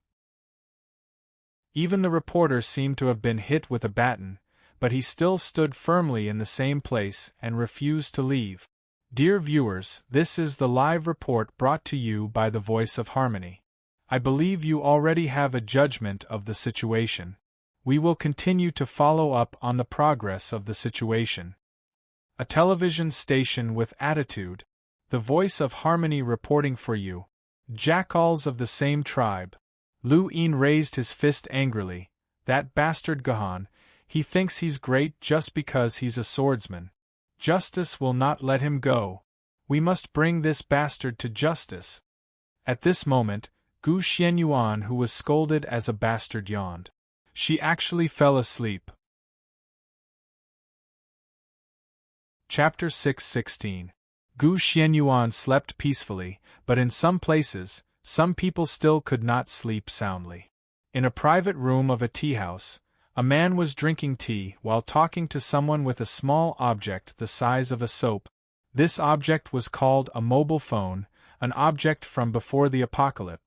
Even the reporter seemed to have been hit with a baton, but he still stood firmly in the same place and refused to leave. Dear viewers, this is the live report brought to you by the Voice of Harmony. I believe you already have a judgment of the situation. We will continue to follow up on the progress of the situation. A television station with attitude. The Voice of Harmony reporting for you. Jackals of the same tribe. Lu Yin raised his fist angrily. That bastard Gohan, he thinks he's great just because he's a swordsman. Justice will not let him go. We must bring this bastard to justice. At this moment, Gu Xianyuan, who was scolded as a bastard, yawned. She actually fell asleep. Chapter 6:16. Gu Xianyuan slept peacefully, but in some places, some people still could not sleep soundly. In a private room of a tea house, a man was drinking tea while talking to someone with a small object the size of a soap. This object was called a mobile phone, an object from before the apocalypse.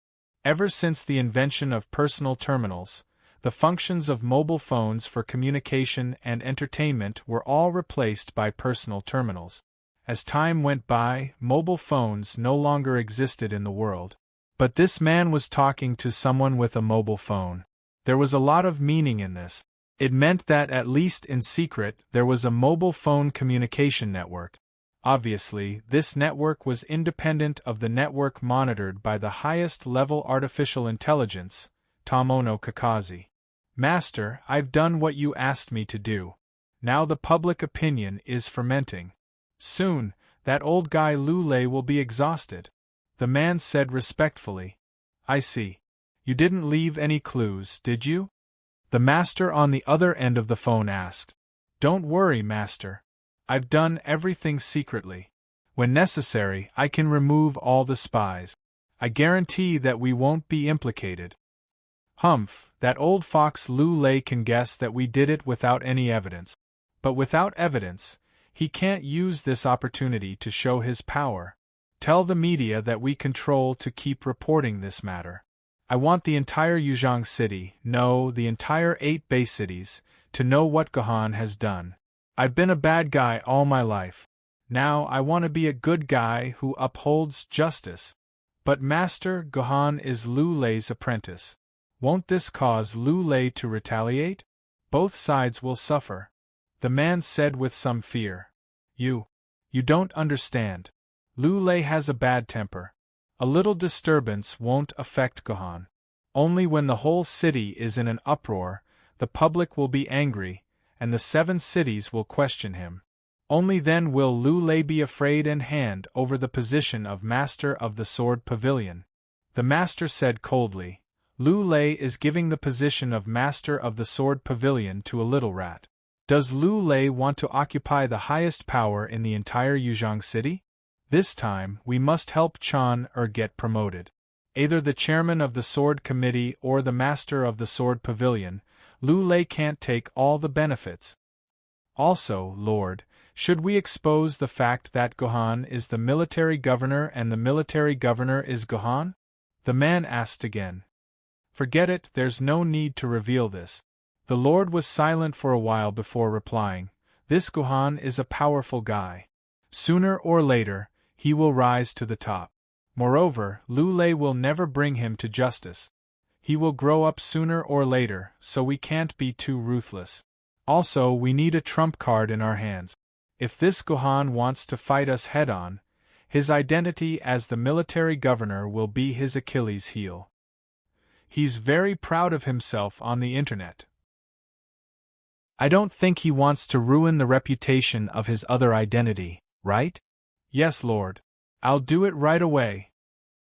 Ever since the invention of personal terminals, the functions of mobile phones for communication and entertainment were all replaced by personal terminals. As time went by, mobile phones no longer existed in the world. But this man was talking to someone with a mobile phone. There was a lot of meaning in this. It meant that, at least in secret, there was a mobile phone communication network. Obviously, this network was independent of the network monitored by the highest-level artificial intelligence, Tomono Kakazi. Master, I've done what you asked me to do. Now the public opinion is fermenting. Soon, that old guy Lulei will be exhausted. The man said respectfully. I see. You didn't leave any clues, did you? The master on the other end of the phone asked. Don't worry, master. I've done everything secretly. When necessary, I can remove all the spies. I guarantee that we won't be implicated. Humph, that old fox Lulei can guess that we did it without any evidence. But without evidence, he can't use this opportunity to show his power. Tell the media that we control to keep reporting this matter. I want the entire Yuzhong city, no, the entire 8 Bay cities, to know what Gohan has done. I've been a bad guy all my life. Now I want to be a good guy who upholds justice. But Master, Gohan is Lulei's apprentice. Won't this cause Lulei to retaliate? Both sides will suffer. The man said with some fear. You don't understand. Lulei has a bad temper. A little disturbance won't affect Gohan. Only when the whole city is in an uproar, the public will be angry, and the 7 cities will question him. Only then will Lulei be afraid and hand over the position of Master of the Sword Pavilion. The Master said coldly, Lulei is giving the position of Master of the Sword Pavilion to a little rat. Does Lulei want to occupy the highest power in the entire Yuzhong city? This time, we must help Chan-Er get promoted. Either the chairman of the Sword Committee or the Master of the Sword Pavilion, Lulei can't take all the benefits. Also, Lord, should we expose the fact that Gohan is the military governor and the military governor is Gohan? The man asked again. Forget it, there's no need to reveal this. The Lord was silent for a while before replying. This Gohan is a powerful guy. Sooner or later, he will rise to the top. Moreover, Lulei will never bring him to justice. He will grow up sooner or later, so we can't be too ruthless. Also, we need a trump card in our hands. If this Gohan wants to fight us head-on, his identity as the military governor will be his Achilles heel. He's very proud of himself on the internet. I don't think he wants to ruin the reputation of his other identity, right? Yes, Lord. I'll do it right away.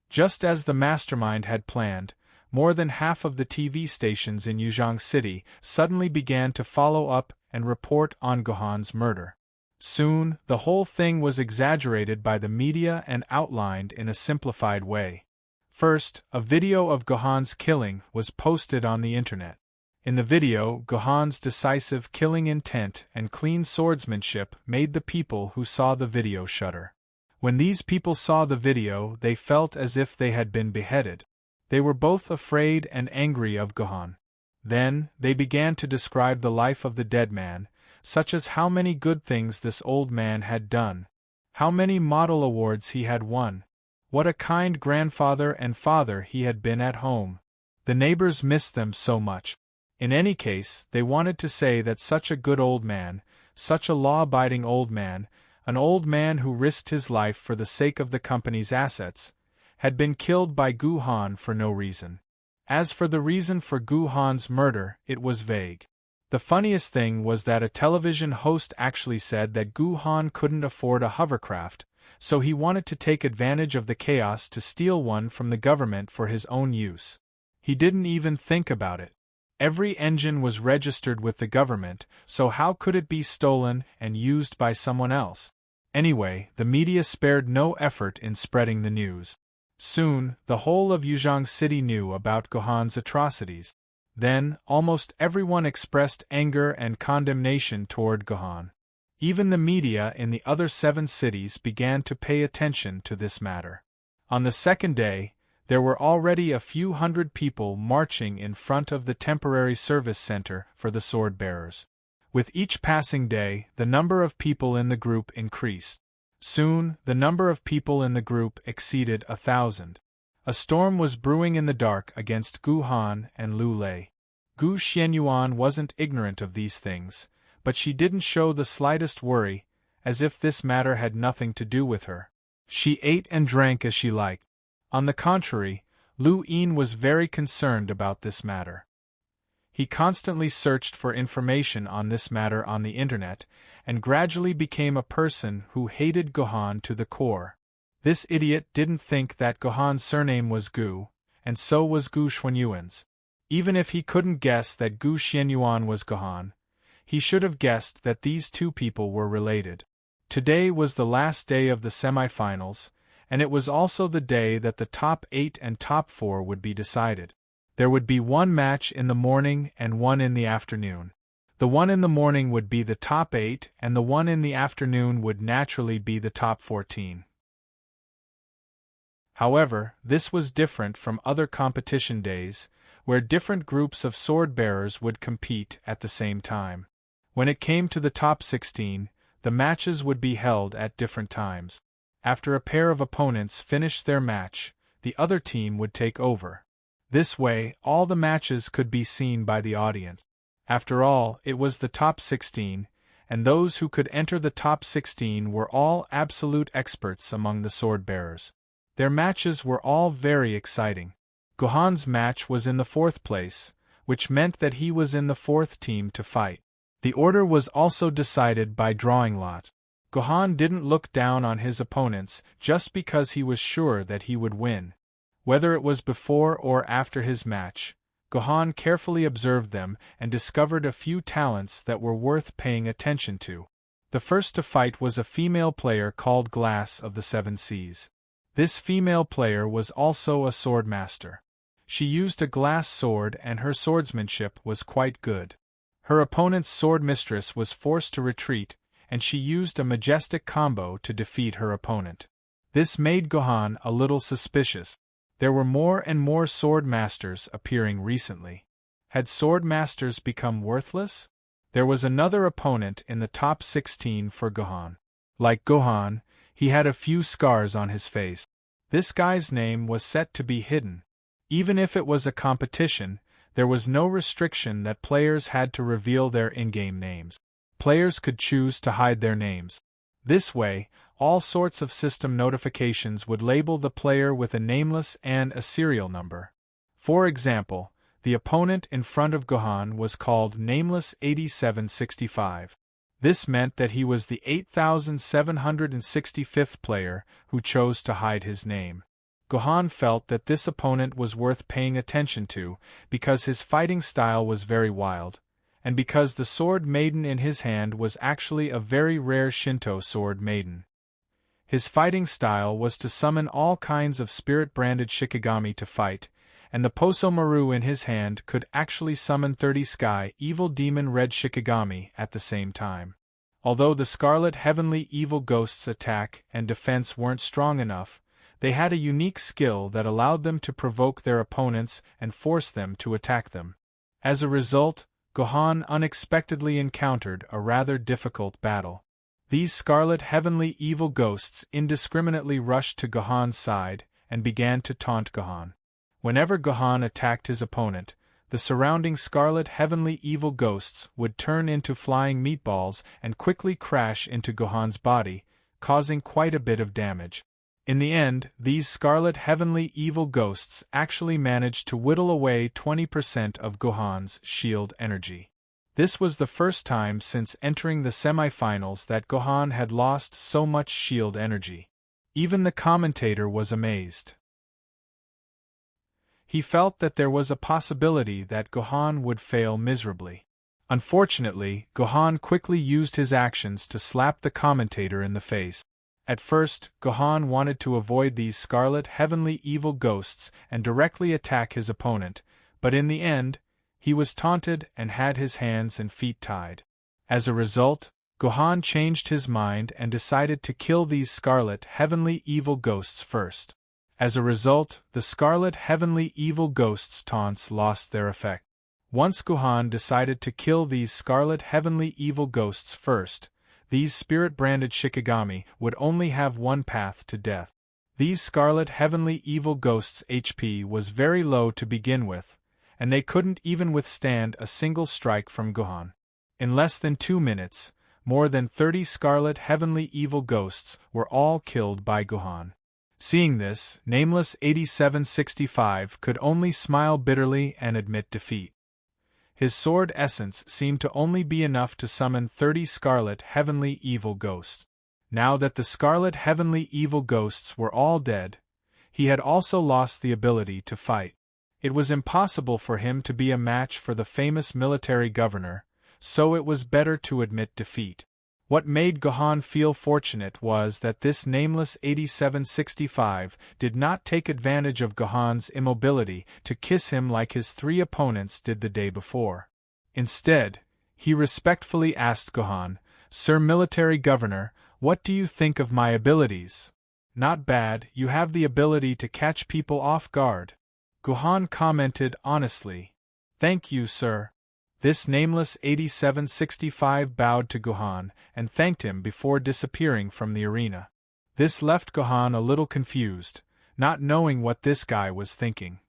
Just as the mastermind had planned, more than half of the TV stations in Yuzhong City suddenly began to follow up and report on Gohan's murder. Soon, the whole thing was exaggerated by the media and outlined in a simplified way. First, a video of Gohan's killing was posted on the internet. In the video, Gohan's decisive killing intent and clean swordsmanship made the people who saw the video shudder. When these people saw the video, they felt as if they had been beheaded. They were both afraid and angry of Gohan. Then, they began to describe the life of the dead man, such as how many good things this old man had done, how many model awards he had won, what a kind grandfather and father he had been at home. The neighbors missed them so much. In any case, they wanted to say that such a good old man, such a law-abiding old man, an old man who risked his life for the sake of the company's assets, had been killed by Gohan for no reason. As for the reason for Gohan's murder, it was vague. The funniest thing was that a television host actually said that Gohan couldn't afford a hovercraft, so he wanted to take advantage of the chaos to steal one from the government for his own use. He didn't even think about it. Every engine was registered with the government, so how could it be stolen and used by someone else? Anyway, the media spared no effort in spreading the news. Soon, the whole of Yuzhong City knew about Gohan's atrocities. Then, almost everyone expressed anger and condemnation toward Gohan. Even the media in the other 7 cities began to pay attention to this matter. On the second day, there were already a few hundred people marching in front of the temporary service center for the sword bearers. With each passing day, the number of people in the group increased. Soon, the number of people in the group exceeded 1,000. A storm was brewing in the dark against Gu Han and Lu Lei. Gu Xianyuan wasn't ignorant of these things, but she didn't show the slightest worry, as if this matter had nothing to do with her. She ate and drank as she liked. On the contrary, Lu Yin was very concerned about this matter. He constantly searched for information on this matter on the internet, and gradually became a person who hated Gohan to the core. This idiot didn't think that Gohan's surname was Gu, and so was Gu Xuanyuan's. Even if he couldn't guess that Gu Xianyuan was Gohan, he should have guessed that these two people were related. Today was the last day of the semifinals, and it was also the day that the top 8 and top 4 would be decided. There would be one match in the morning and one in the afternoon. The one in the morning would be the top 8, and the one in the afternoon would naturally be the top 14. However, this was different from other competition days, where different groups of sword-bearers would compete at the same time. When it came to the top 16, the matches would be held at different times. After a pair of opponents finished their match, the other team would take over. This way, all the matches could be seen by the audience. After all, it was the top 16, and those who could enter the top 16 were all absolute experts among the sword-bearers. Their matches were all very exciting. Gohan's match was in the 4th place, which meant that he was in the 4th team to fight. The order was also decided by drawing lot. Gohan didn't look down on his opponents just because he was sure that he would win. Whether it was before or after his match, Gohan carefully observed them and discovered a few talents that were worth paying attention to. The first to fight was a female player called Glass of the 7 Seas. This female player was also a swordmaster. She used a glass sword and her swordsmanship was quite good. Her opponent's sword mistress was forced to retreat, and she used a majestic combo to defeat her opponent. This made Gohan a little suspicious. There were more and more sword masters appearing recently. Had sword masters become worthless? There was another opponent in the top 16 for Gohan. Like Gohan, he had a few scars on his face. This guy's name was set to be hidden. Even if it was a competition, there was no restriction that players had to reveal their in-game names. Players could choose to hide their names. This way, all sorts of system notifications would label the player with a nameless and a serial number. For example, the opponent in front of Gohan was called Nameless 8765. This meant that he was the 8,765th player who chose to hide his name. Gohan felt that this opponent was worth paying attention to because his fighting style was very wild, and because the sword Maiden in his hand was actually a very rare Shinto sword Maiden. His fighting style was to summon all kinds of spirit-branded Shikigami to fight, and the Posomaru in his hand could actually summon 30 Sky Evil Demon Red Shikigami at the same time. Although the Scarlet Heavenly Evil Ghost's attack and defense weren't strong enough, they had a unique skill that allowed them to provoke their opponents and force them to attack them. As a result, Gohan unexpectedly encountered a rather difficult battle. These Scarlet Heavenly Evil Ghosts indiscriminately rushed to Gohan's side and began to taunt Gohan. Whenever Gohan attacked his opponent, the surrounding Scarlet Heavenly Evil Ghosts would turn into flying meatballs and quickly crash into Gohan's body, causing quite a bit of damage. In the end, these Scarlet Heavenly Evil Ghosts actually managed to whittle away 20% of Gohan's shield energy. This was the first time since entering the semifinals that Gohan had lost so much shield energy. Even the commentator was amazed. He felt that there was a possibility that Gohan would fail miserably. Unfortunately, Gohan quickly used his actions to slap the commentator in the face. At first, Gohan wanted to avoid these Scarlet Heavenly Evil Ghosts and directly attack his opponent, but in the end, He was taunted and had his hands and feet tied. As a result, Gohan changed his mind and decided to kill these scarlet heavenly evil ghosts first. As a result, the scarlet heavenly evil ghosts' taunts lost their effect. Once Gohan decided to kill these scarlet heavenly evil ghosts first, these spirit-branded Shikigami would only have one path to death. These scarlet heavenly evil ghosts' HP was very low to begin with, and they couldn't even withstand a single strike from Gohan. In less than 2 minutes, more than 30 scarlet heavenly evil ghosts were all killed by Gohan. Seeing this, Nameless 8765 could only smile bitterly and admit defeat. His sword essence seemed to only be enough to summon 30 scarlet heavenly evil ghosts. Now that the scarlet heavenly evil ghosts were all dead, he had also lost the ability to fight. It was impossible for him to be a match for the famous military governor, so it was better to admit defeat. What made Gohan feel fortunate was that this Nameless 8765 did not take advantage of Gohan's immobility to kiss him like his 3 opponents did the day before. Instead, he respectfully asked Gohan, "Sir Military Governor, what do you think of my abilities?" "Not bad, you have the ability to catch people off guard," Gohan commented honestly. "Thank you, sir." This Nameless 8765 bowed to Gohan and thanked him before disappearing from the arena. This left Gohan a little confused, not knowing what this guy was thinking.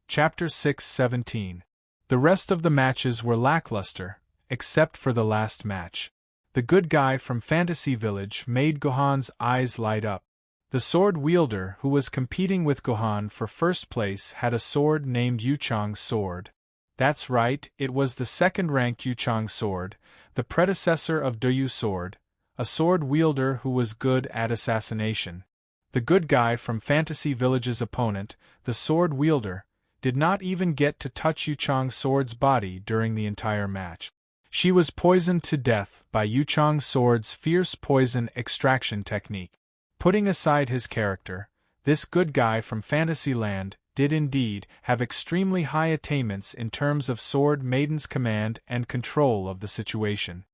Chapter 6:17. The rest of the matches were lackluster, except for the last match. The good guy from Fantasy Village made Gohan's eyes light up. The sword wielder who was competing with Gohan for first place had a sword named Yuchang's sword. That's right, it was the second-ranked Yuchang sword, the predecessor of Doyu's sword, a sword wielder who was good at assassination. The good guy from Fantasy Village's opponent, the sword wielder, did not even get to touch Yuchang's sword's body during the entire match. She was poisoned to death by Yuchang's sword's fierce poison extraction technique. Putting aside his character, this good guy from Fantasyland did indeed have extremely high attainments in terms of Sword Maiden's command and control of the situation.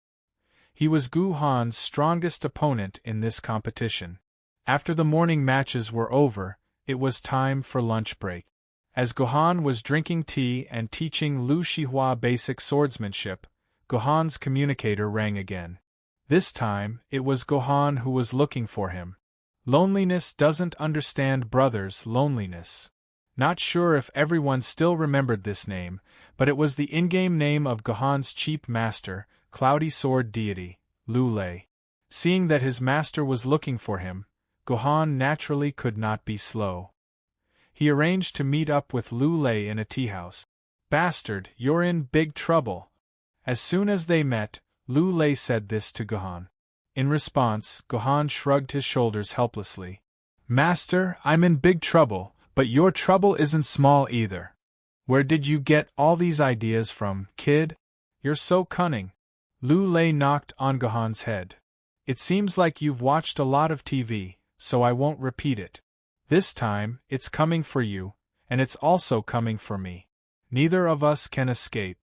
He was Gohan's strongest opponent in this competition. After the morning matches were over, it was time for lunch break. As Gohan was drinking tea and teaching Lu Shihua basic swordsmanship, Gohan's communicator rang again. This time, it was Gohan who was looking for him. Loneliness doesn't understand brother's loneliness. Not sure if everyone still remembered this name, but it was the in-game name of Gohan's cheap master, cloudy sword deity, Lu Lei. Seeing that his master was looking for him, Gohan naturally could not be slow. He arranged to meet up with Lu Lei in a teahouse. "Bastard, you're in big trouble." As soon as they met, Lu Lei said this to Gohan. In response, Gohan shrugged his shoulders helplessly. "Master, I'm in big trouble, but your trouble isn't small either. Where did you get all these ideas from, kid? You're so cunning." Lu Lei knocked on Gohan's head. "It seems like you've watched a lot of TV, so I won't repeat it. This time, it's coming for you, and it's also coming for me. Neither of us can escape.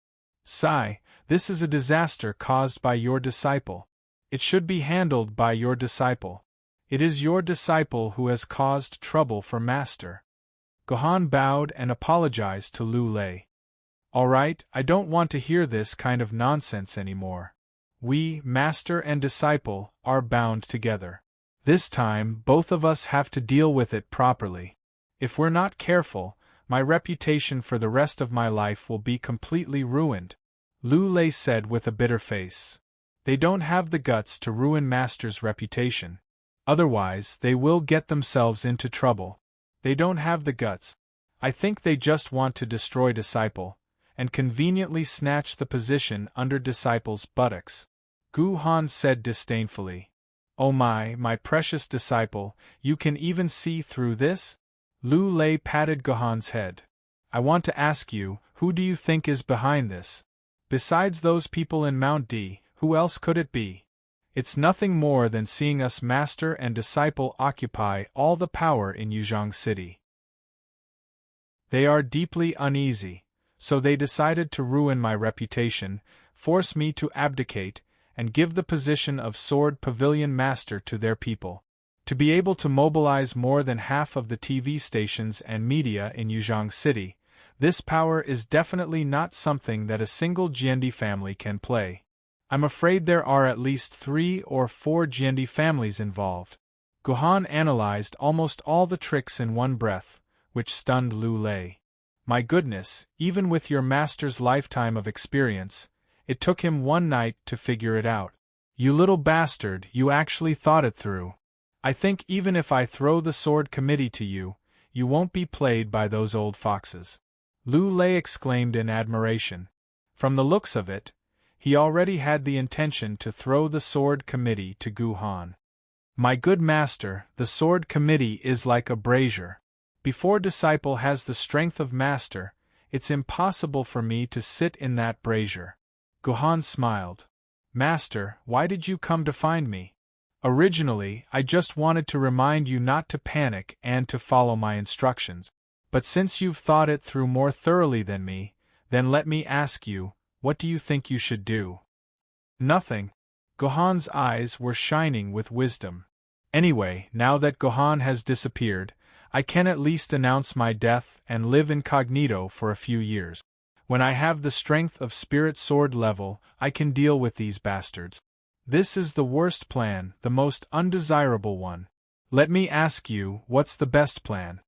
Sigh, this is a disaster caused by your disciple. It should be handled by your disciple. It is your disciple who has caused trouble for Master." Gohan bowed and apologized to Lu Lei. "All right, I don't want to hear this kind of nonsense anymore. We, Master and disciple, are bound together. This time, both of us have to deal with it properly. If we're not careful, my reputation for the rest of my life will be completely ruined," Lu Lei said with a bitter face. "They don't have the guts to ruin Master's reputation. Otherwise, they will get themselves into trouble. They don't have the guts. I think they just want to destroy Disciple, and conveniently snatch the position under Disciple's buttocks," Gohan said disdainfully. "Oh my precious Disciple, you can even see through this?" Lu Lei patted Gohan's head. "I want to ask you, who do you think is behind this? Besides those people in Mount D, who else could it be? It's nothing more than seeing us Master and Disciple occupy all the power in Yuzhong City." They are deeply uneasy, so they decided to ruin my reputation, force me to abdicate, and give the position of Sword Pavilion Master to their people. To be able to mobilize more than half of the TV stations and media in Yuzhong City, this power is definitely not something that a single Jiandi family can play. I'm afraid there are at least 3 or 4 Jiandi families involved. Guhan analyzed almost all the tricks in one breath, which stunned Lu Lei. My goodness, even with your master's lifetime of experience, it took him one night to figure it out. You little bastard, you actually thought it through. I think even if I throw the sword committee to you, you won't be played by those old foxes. Lu Lei exclaimed in admiration. From the looks of it, he already had the intention to throw the sword committee to Guhan. My good master, the sword committee is like a brazier. Before disciple has the strength of master, it's impossible for me to sit in that brazier. Guhan smiled. Master, why did you come to find me? Originally, I just wanted to remind you not to panic and to follow my instructions. But since you've thought it through more thoroughly than me, then let me ask you, what do you think you should do? Nothing. Guhan's eyes were shining with wisdom. Anyway, now that Guhan has disappeared, I can at least announce my death and live incognito for a few years. When I have the strength of spirit sword level, I can deal with these bastards. This is the worst plan, the most undesirable one. Let me ask you, what's the best plan?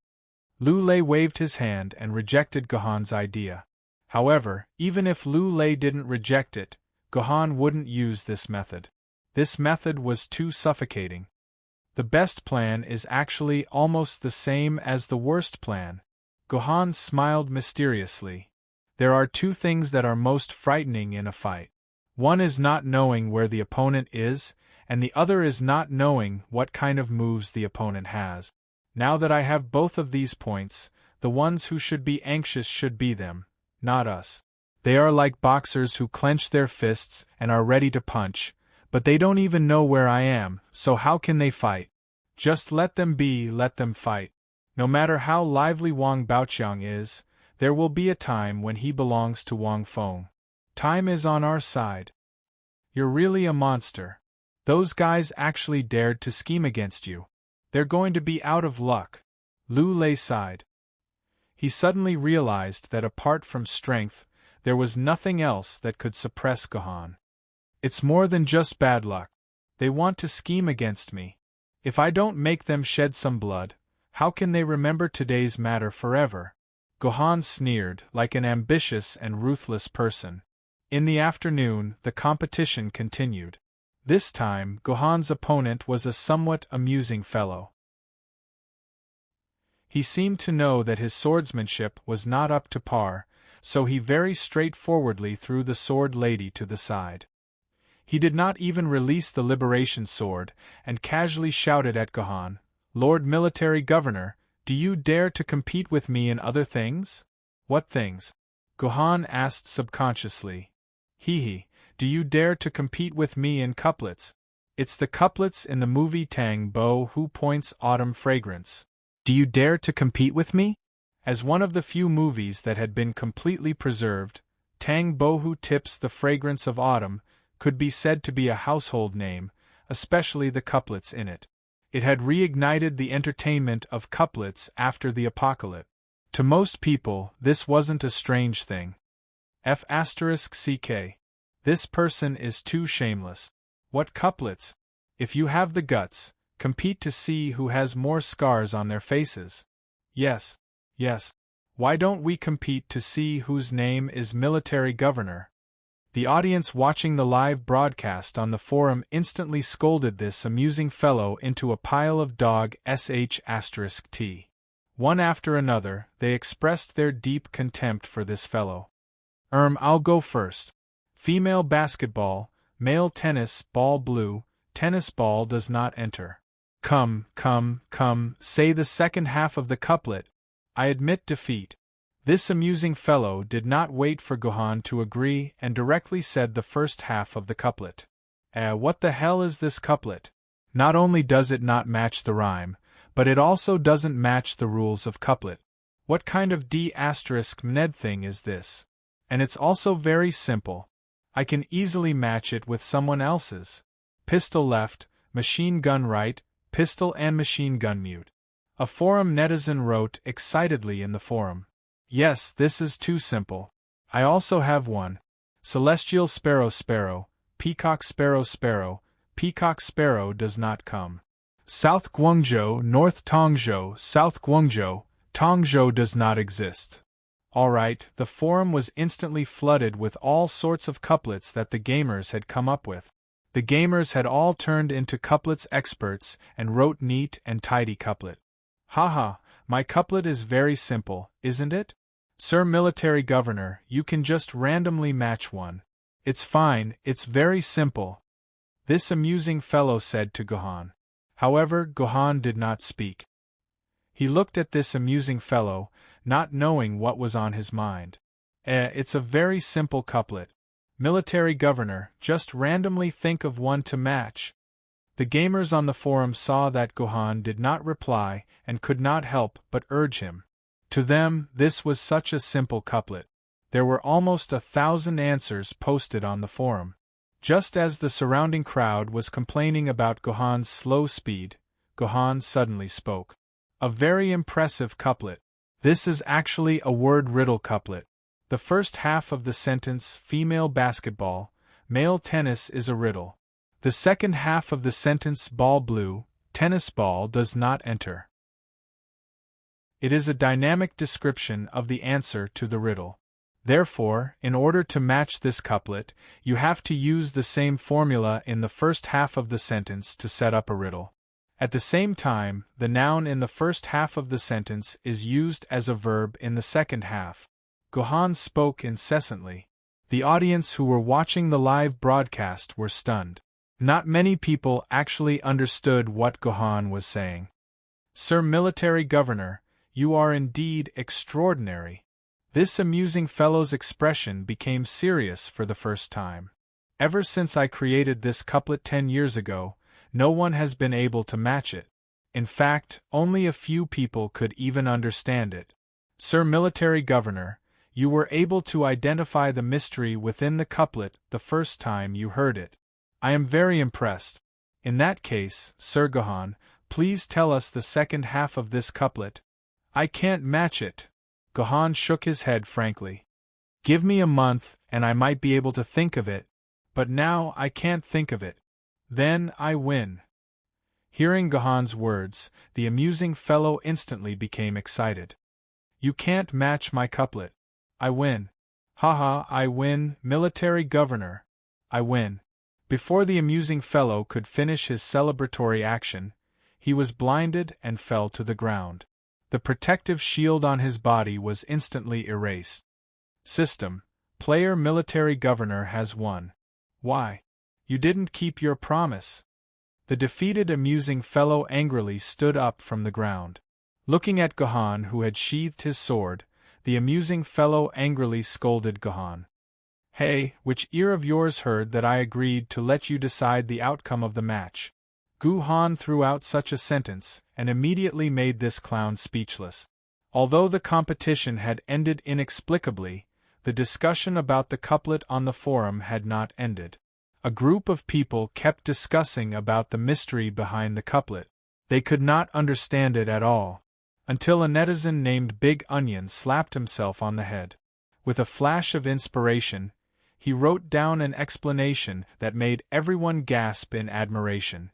Lu Lei waved his hand and rejected Guhan's idea. However, even if Lu Lei didn't reject it, Guhan wouldn't use this method. This method was too suffocating. The best plan is actually almost the same as the worst plan. Guhan smiled mysteriously. There are 2 things that are most frightening in a fight. One is not knowing where the opponent is, and the other is not knowing what kind of moves the opponent has. Now that I have both of these points, the ones who should be anxious should be them, not us. They are like boxers who clench their fists and are ready to punch, but they don't even know where I am, so how can they fight? Just let them be, let them fight. No matter how lively Wang Baoqiang is, there will be a time when he belongs to Wang Feng. Time is on our side. You're really a monster. Those guys actually dared to scheme against you. They're going to be out of luck. Lu Lei sighed. He suddenly realized that apart from strength, there was nothing else that could suppress Guhan. It's more than just bad luck. They want to scheme against me. If I don't make them shed some blood, how can they remember today's matter forever? Guhan sneered, like an ambitious and ruthless person. In the afternoon, the competition continued. This time, Guhan's opponent was a somewhat amusing fellow. He seemed to know that his swordsmanship was not up to par, so he very straightforwardly threw the sword lady to the side. He did not even release the liberation sword, and casually shouted at Guhan, "Lord Military Governor, do you dare to compete with me in other things?" "What things?" Guhan asked subconsciously. "Hee, do you dare to compete with me in couplets? It's the couplets in the movie Tang Bo Who Points Autumn Fragrance. Do you dare to compete with me?" As one of the few movies that had been completely preserved, Tang Bo Who Tips the Fragrance of Autumn could be said to be a household name, especially the couplets in it. It had reignited the entertainment of couplets after the apocalypse. To most people, this wasn't a strange thing. F***ck. This person is too shameless. What couplets? If you have the guts, compete to see who has more scars on their faces. Yes. Why don't we compete to see whose name is military governor? The audience watching the live broadcast on the forum instantly scolded this amusing fellow into a pile of dog sh*t. One after another, they expressed their deep contempt for this fellow. I'll go first. Female basketball, male tennis ball blue, tennis ball does not enter. Come, say the second half of the couplet. I admit defeat. This amusing fellow did not wait for Guhan to agree and directly said the first half of the couplet. What the hell is this couplet? Not only does it not match the rhyme, but it also doesn't match the rules of couplet. What kind of D***ned thing is this? And it's also very simple. I can easily match it with someone else's. Pistol left, machine gun right, pistol and machine gun mute. A forum netizen wrote excitedly in the forum. Yes, this is too simple. I also have one. Celestial sparrow sparrow, peacock sparrow sparrow, peacock sparrow does not come. South Guangzhou, North Tongzhou, South Guangzhou, Tongzhou does not exist. Alright, the forum was instantly flooded with all sorts of couplets that the gamers had come up with. The gamers had all turned into couplets experts and wrote neat and tidy couplet. Haha, my couplet is very simple, isn't it? Sir Military Governor, you can just randomly match one. It's fine, it's very simple. This amusing fellow said to Gohan. However, Gohan did not speak. He looked at this amusing fellow, not knowing what was on his mind. It's a very simple couplet. Military Governor, just randomly think of one to match. The gamers on the forum saw that Gohan did not reply and could not help but urge him. To them, this was such a simple couplet. There were almost 1,000 answers posted on the forum. Just as the surrounding crowd was complaining about Gohan's slow speed, Gohan suddenly spoke. A very impressive couplet. This is actually a word riddle couplet. The first half of the sentence, female basketball, male tennis, is a riddle. The second half of the sentence, ball blue, tennis ball, does not enter. It is a dynamic description of the answer to the riddle. Therefore, in order to match this couplet, you have to use the same formula in the first half of the sentence to set up a riddle. At the same time, the noun in the first half of the sentence is used as a verb in the second half. Gohan spoke incessantly. The audience who were watching the live broadcast were stunned. Not many people actually understood what Gohan was saying. Sir Military Governor, you are indeed extraordinary. This amusing fellow's expression became serious for the first time. Ever since I created this couplet 10 years ago, no one has been able to match it. In fact, only a few people could even understand it. Sir Military Governor, you were able to identify the mystery within the couplet the first time you heard it. I am very impressed. In that case, Sir Gohan, please tell us the second half of this couplet. I can't match it. Gohan shook his head frankly. Give me a month, and I might be able to think of it, but now I can't think of it. Then I win. Hearing Gohan's words, the amusing fellow instantly became excited. You can't match my couplet. I win. Haha, I win, Military Governor. I win. Before the amusing fellow could finish his celebratory action, he was blinded and fell to the ground. The protective shield on his body was instantly erased. System. Player Military Governor has won. Why? You didn't keep your promise. The defeated amusing fellow angrily stood up from the ground. Looking at Gohan, who had sheathed his sword, the amusing fellow angrily scolded Gohan. Hey, which ear of yours heard that I agreed to let you decide the outcome of the match? Gohan threw out such a sentence, and immediately made this clown speechless. Although the competition had ended inexplicably, the discussion about the couplet on the forum had not ended. A group of people kept discussing about the mystery behind the couplet. They could not understand it at all. Until a netizen named Big Onion slapped himself on the head. With a flash of inspiration, he wrote down an explanation that made everyone gasp in admiration.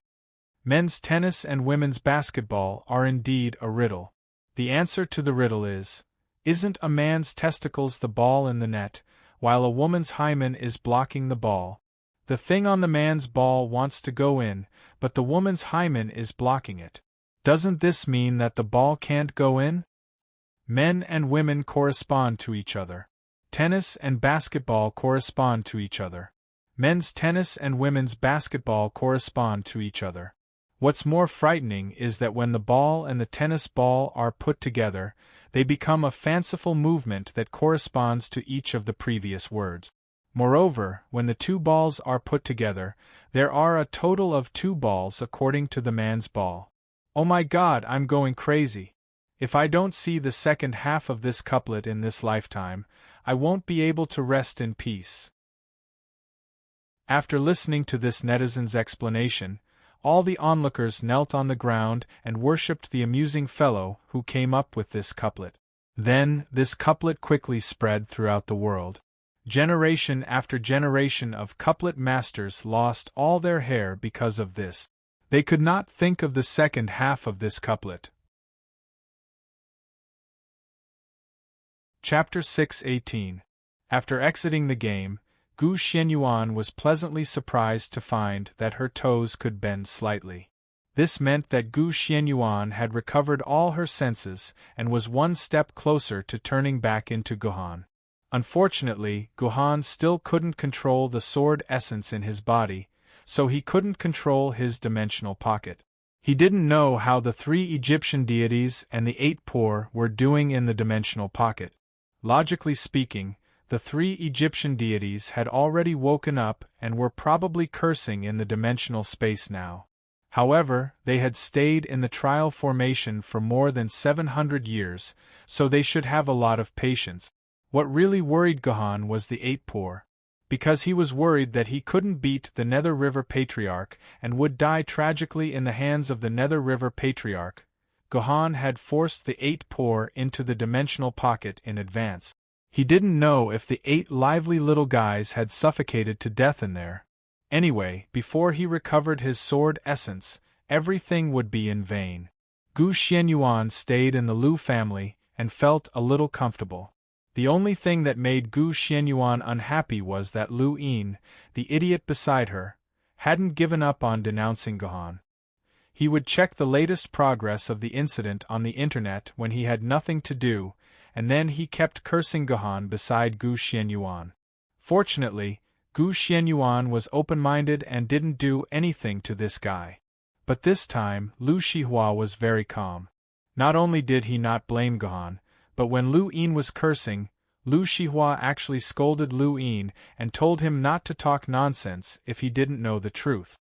Men's tennis and women's basketball are indeed a riddle. The answer to the riddle is, isn't a man's testicles the ball in the net, while a woman's hymen is blocking the ball? The thing on the man's ball wants to go in, but the woman's hymen is blocking it. Doesn't this mean that the ball can't go in? Men and women correspond to each other. Tennis and basketball correspond to each other. Men's tennis and women's basketball correspond to each other. What's more frightening is that when the ball and the tennis ball are put together, they become a fanciful movement that corresponds to each of the previous words. Moreover, when the two balls are put together, there are a total of 2 balls according to the man's ball. Oh my God, I'm going crazy. If I don't see the second half of this couplet in this lifetime, I won't be able to rest in peace." After listening to this netizen's explanation, all the onlookers knelt on the ground and worshipped the amusing fellow who came up with this couplet. Then, this couplet quickly spread throughout the world. Generation after generation of couplet masters lost all their hair because of this. They could not think of the second half of this couplet. Chapter 6:18. After exiting the game, Gu Xianyuan was pleasantly surprised to find that her toes could bend slightly. This meant that Gu Xianyuan had recovered all her senses and was one step closer to turning back into Gohan. Unfortunately, Gohan still couldn't control the sword essence in his body, so he couldn't control his dimensional pocket. He didn't know how the 3 Egyptian deities and the 8 poor were doing in the dimensional pocket. Logically speaking, the 3 Egyptian deities had already woken up and were probably cursing in the dimensional space now. However, they had stayed in the trial formation for more than 700 years, so they should have a lot of patience. What really worried Gohan was the 8 poor. Because he was worried that he couldn't beat the Nether River Patriarch and would die tragically in the hands of the Nether River Patriarch, Gohan had forced the 8 poor into the dimensional pocket in advance. He didn't know if the 8 lively little guys had suffocated to death in there. Anyway, before he recovered his sword essence, everything would be in vain. Gu Xianyuan stayed in the Lu family and felt a little comfortable. The only thing that made Gu Xianyuan unhappy was that Lu Yin, the idiot beside her, hadn't given up on denouncing Gohan. He would check the latest progress of the incident on the internet when he had nothing to do, and then he kept cursing Gohan beside Gu Xianyuan. Fortunately, Gu Xianyuan was open-minded and didn't do anything to this guy. But this time, Lu Shihua was very calm. Not only did he not blame Gohan, but when Lu Yin was cursing, Lu Shihua actually scolded Lu Yin and told him not to talk nonsense if he didn't know the truth.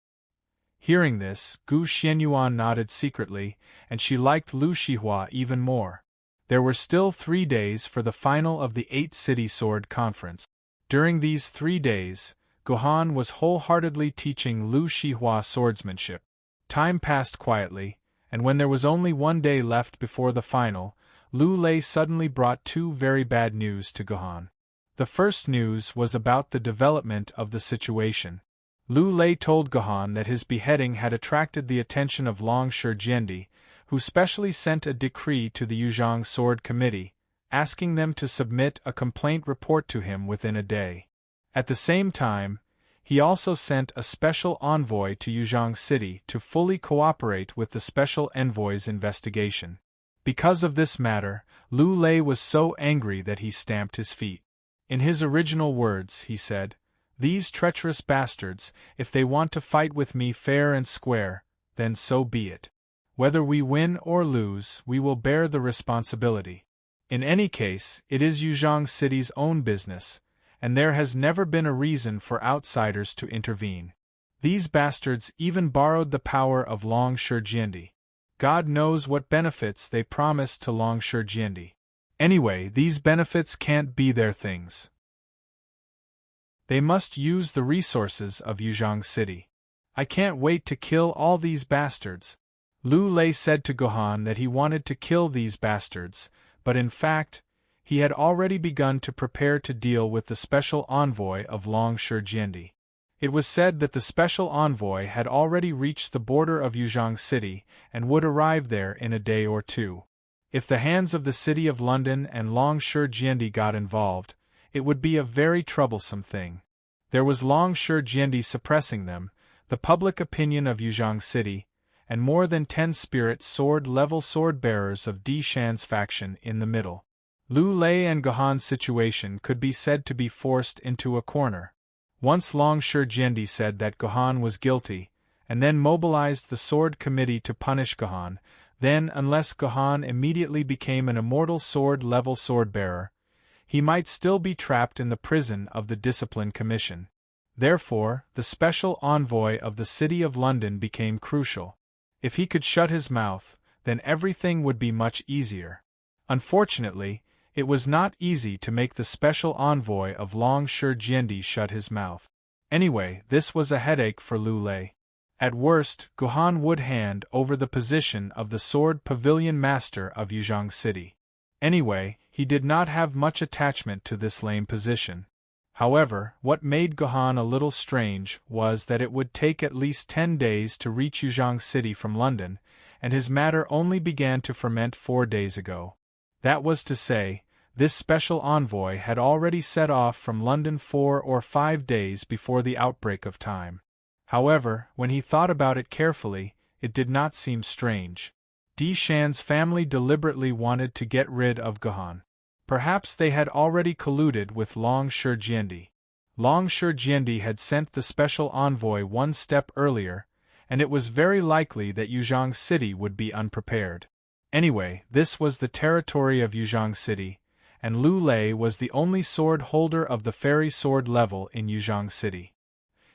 Hearing this, Gu Xianyuan nodded secretly, and she liked Lu Shihua even more. There were still 3 days for the final of the 8-city sword conference. During these 3 days, Gohan was wholeheartedly teaching Lu Shihua swordsmanship. Time passed quietly, and when there was only 1 day left before the final, Lu Lei suddenly brought 2 very bad news to Gohan. The first news was about the development of the situation. Lu Lei told Gohan that his beheading had attracted the attention of Long Shurjendi, who specially sent a decree to the Yuzhang Sword Committee, asking them to submit a complaint report to him within a day. At the same time, he also sent a special envoy to Yuzhang City to fully cooperate with the special envoy's investigation. Because of this matter, Lu Lei was so angry that he stamped his feet. In his original words, he said, "These treacherous bastards, if they want to fight with me fair and square, then so be it. Whether we win or lose, we will bear the responsibility. In any case, it is Yuzhang City's own business, and there has never been a reason for outsiders to intervene. These bastards even borrowed the power of Long Shurjendi. God knows what benefits they promised to Long Shurjendi. Anyway, these benefits can't be their things. They must use the resources of Yuzhang City. I can't wait to kill all these bastards." Lu Lei said to Gohan that he wanted to kill these bastards, but in fact, he had already begun to prepare to deal with the special envoy of Long Shurjendi. It was said that the special envoy had already reached the border of Yuzhang City and would arrive there in a day or 2. If the hands of the City of London and Long Shurjendi got involved, it would be a very troublesome thing. There was Long Shurjendi suppressing them, the public opinion of Yuzhang City, and more than 10 spirit sword-level sword-bearers of Di Shan's faction in the middle. Lu Lei and Gohan's situation could be said to be forced into a corner. Once Long Shurjendi said that Gohan was guilty, and then mobilized the Sword Committee to punish Gohan, then unless Gohan immediately became an immortal sword-level sword-bearer, he might still be trapped in the prison of the Discipline Commission. Therefore, the special envoy of the City of London became crucial. If he could shut his mouth, then everything would be much easier. Unfortunately, it was not easy to make the special envoy of Long Shi Jiandi shut his mouth. Anyway, this was a headache for Lu Lei. At worst, Guhan would hand over the position of the Sword Pavilion Master of Yuzhong City. Anyway, he did not have much attachment to this lame position. However, what made Guhan a little strange was that it would take at least 10 days to reach Yuzhong City from London, and his matter only began to ferment 4 days ago. That was to say, this special envoy had already set off from London 4 or 5 days before the outbreak of time. However, when he thought about it carefully, it did not seem strange. Di Shan's family deliberately wanted to get rid of Guhan. Perhaps they had already colluded with Long Shi Jiandi. Long Shi Jiandi had sent the special envoy one step earlier, and it was very likely that Yuzhong City would be unprepared. Anyway, this was the territory of Yuzhong City, and Lu Lei was the only sword holder of the fairy sword level in Yuzhong City.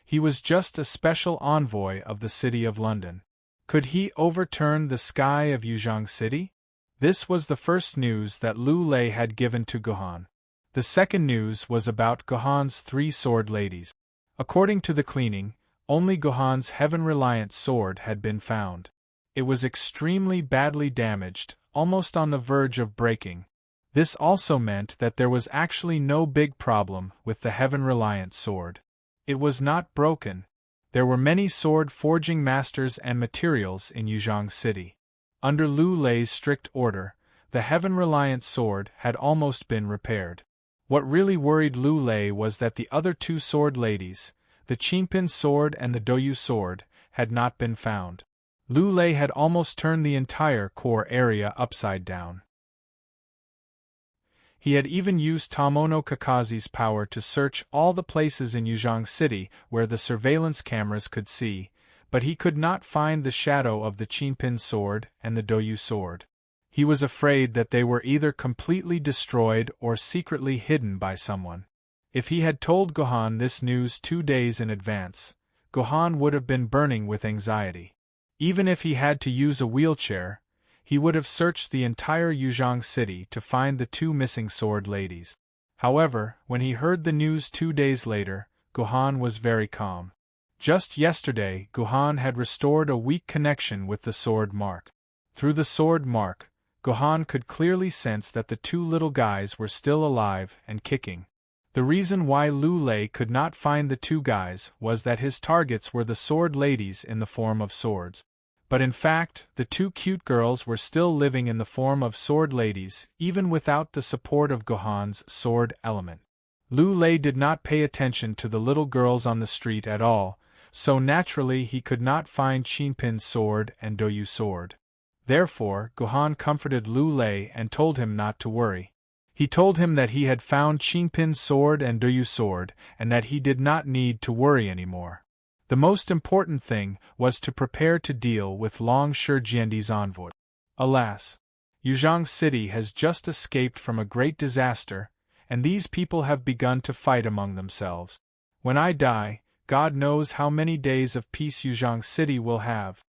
He was just a special envoy of the City of London. Could he overturn the sky of Yuzhong City? This was the first news that Lu Lei had given to Guhan. The second news was about Guhan's 3 sword ladies. According to the cleaning, only Guhan's heaven-reliant sword had been found. It was extremely badly damaged, almost on the verge of breaking. This also meant that there was actually no big problem with the heaven-reliant sword. It was not broken. There were many sword forging masters and materials in Yuzhong City. Under Lu Lei's strict order, the heaven-reliant sword had almost been repaired. What really worried Lu Lei was that the other 2 sword ladies, the Qinpin sword and the Douyu sword, had not been found. Lu Lei had almost turned the entire core area upside down. He had even used Tomono Kakazi's power to search all the places in Yuzhong City where the surveillance cameras could see, but he could not find the shadow of the Qinpin sword and the Douyu sword. He was afraid that they were either completely destroyed or secretly hidden by someone. If he had told Guhan this news 2 days in advance, Guhan would have been burning with anxiety. Even if he had to use a wheelchair, he would have searched the entire Yuzhong City to find the 2 missing sword ladies. However, when he heard the news 2 days later, Guhan was very calm. Just yesterday, Guhan had restored a weak connection with the sword mark. Through the sword mark, Guhan could clearly sense that the 2 little guys were still alive and kicking. The reason why Lu Lei could not find the 2 guys was that his targets were the sword ladies in the form of swords. But in fact, the 2 cute girls were still living in the form of sword ladies, even without the support of Guhan's sword element. Lu Lei did not pay attention to the little girls on the street at all, so naturally he could not find Qinpin's sword and Douyu sword. Therefore, Guhan comforted Lu Lei and told him not to worry. He told him that he had found Qinpin's sword and Douyu sword, and that he did not need to worry anymore. The most important thing was to prepare to deal with Long Shi Jiandi's envoy. Alas! Yuzhong City has just escaped from a great disaster, and these people have begun to fight among themselves. When I die, God knows how many days of peace Yuzhong City will have.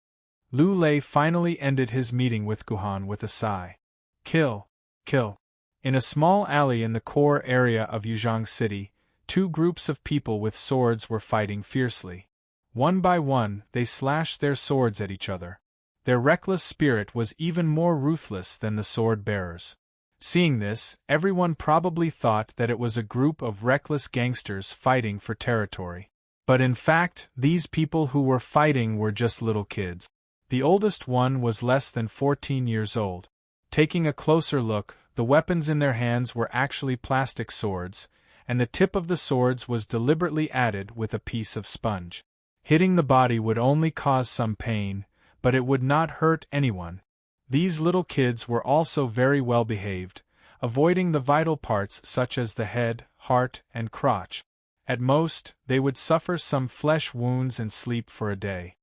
Lu Lei finally ended his meeting with Guhan with a sigh. Kill. Kill. In a small alley in the core area of Yuzhong City, 2 groups of people with swords were fighting fiercely. One by one, they slashed their swords at each other. Their reckless spirit was even more ruthless than the sword bearers. Seeing this, everyone probably thought that it was a group of reckless gangsters fighting for territory. But in fact, these people who were fighting were just little kids. The oldest one was less than 14 years old. Taking a closer look, the weapons in their hands were actually plastic swords, and the tip of the swords was deliberately added with a piece of sponge. Hitting the body would only cause some pain, but it would not hurt anyone. These little kids were also very well behaved, avoiding the vital parts such as the head, heart, and crotch. At most, they would suffer some flesh wounds and sleep for a day.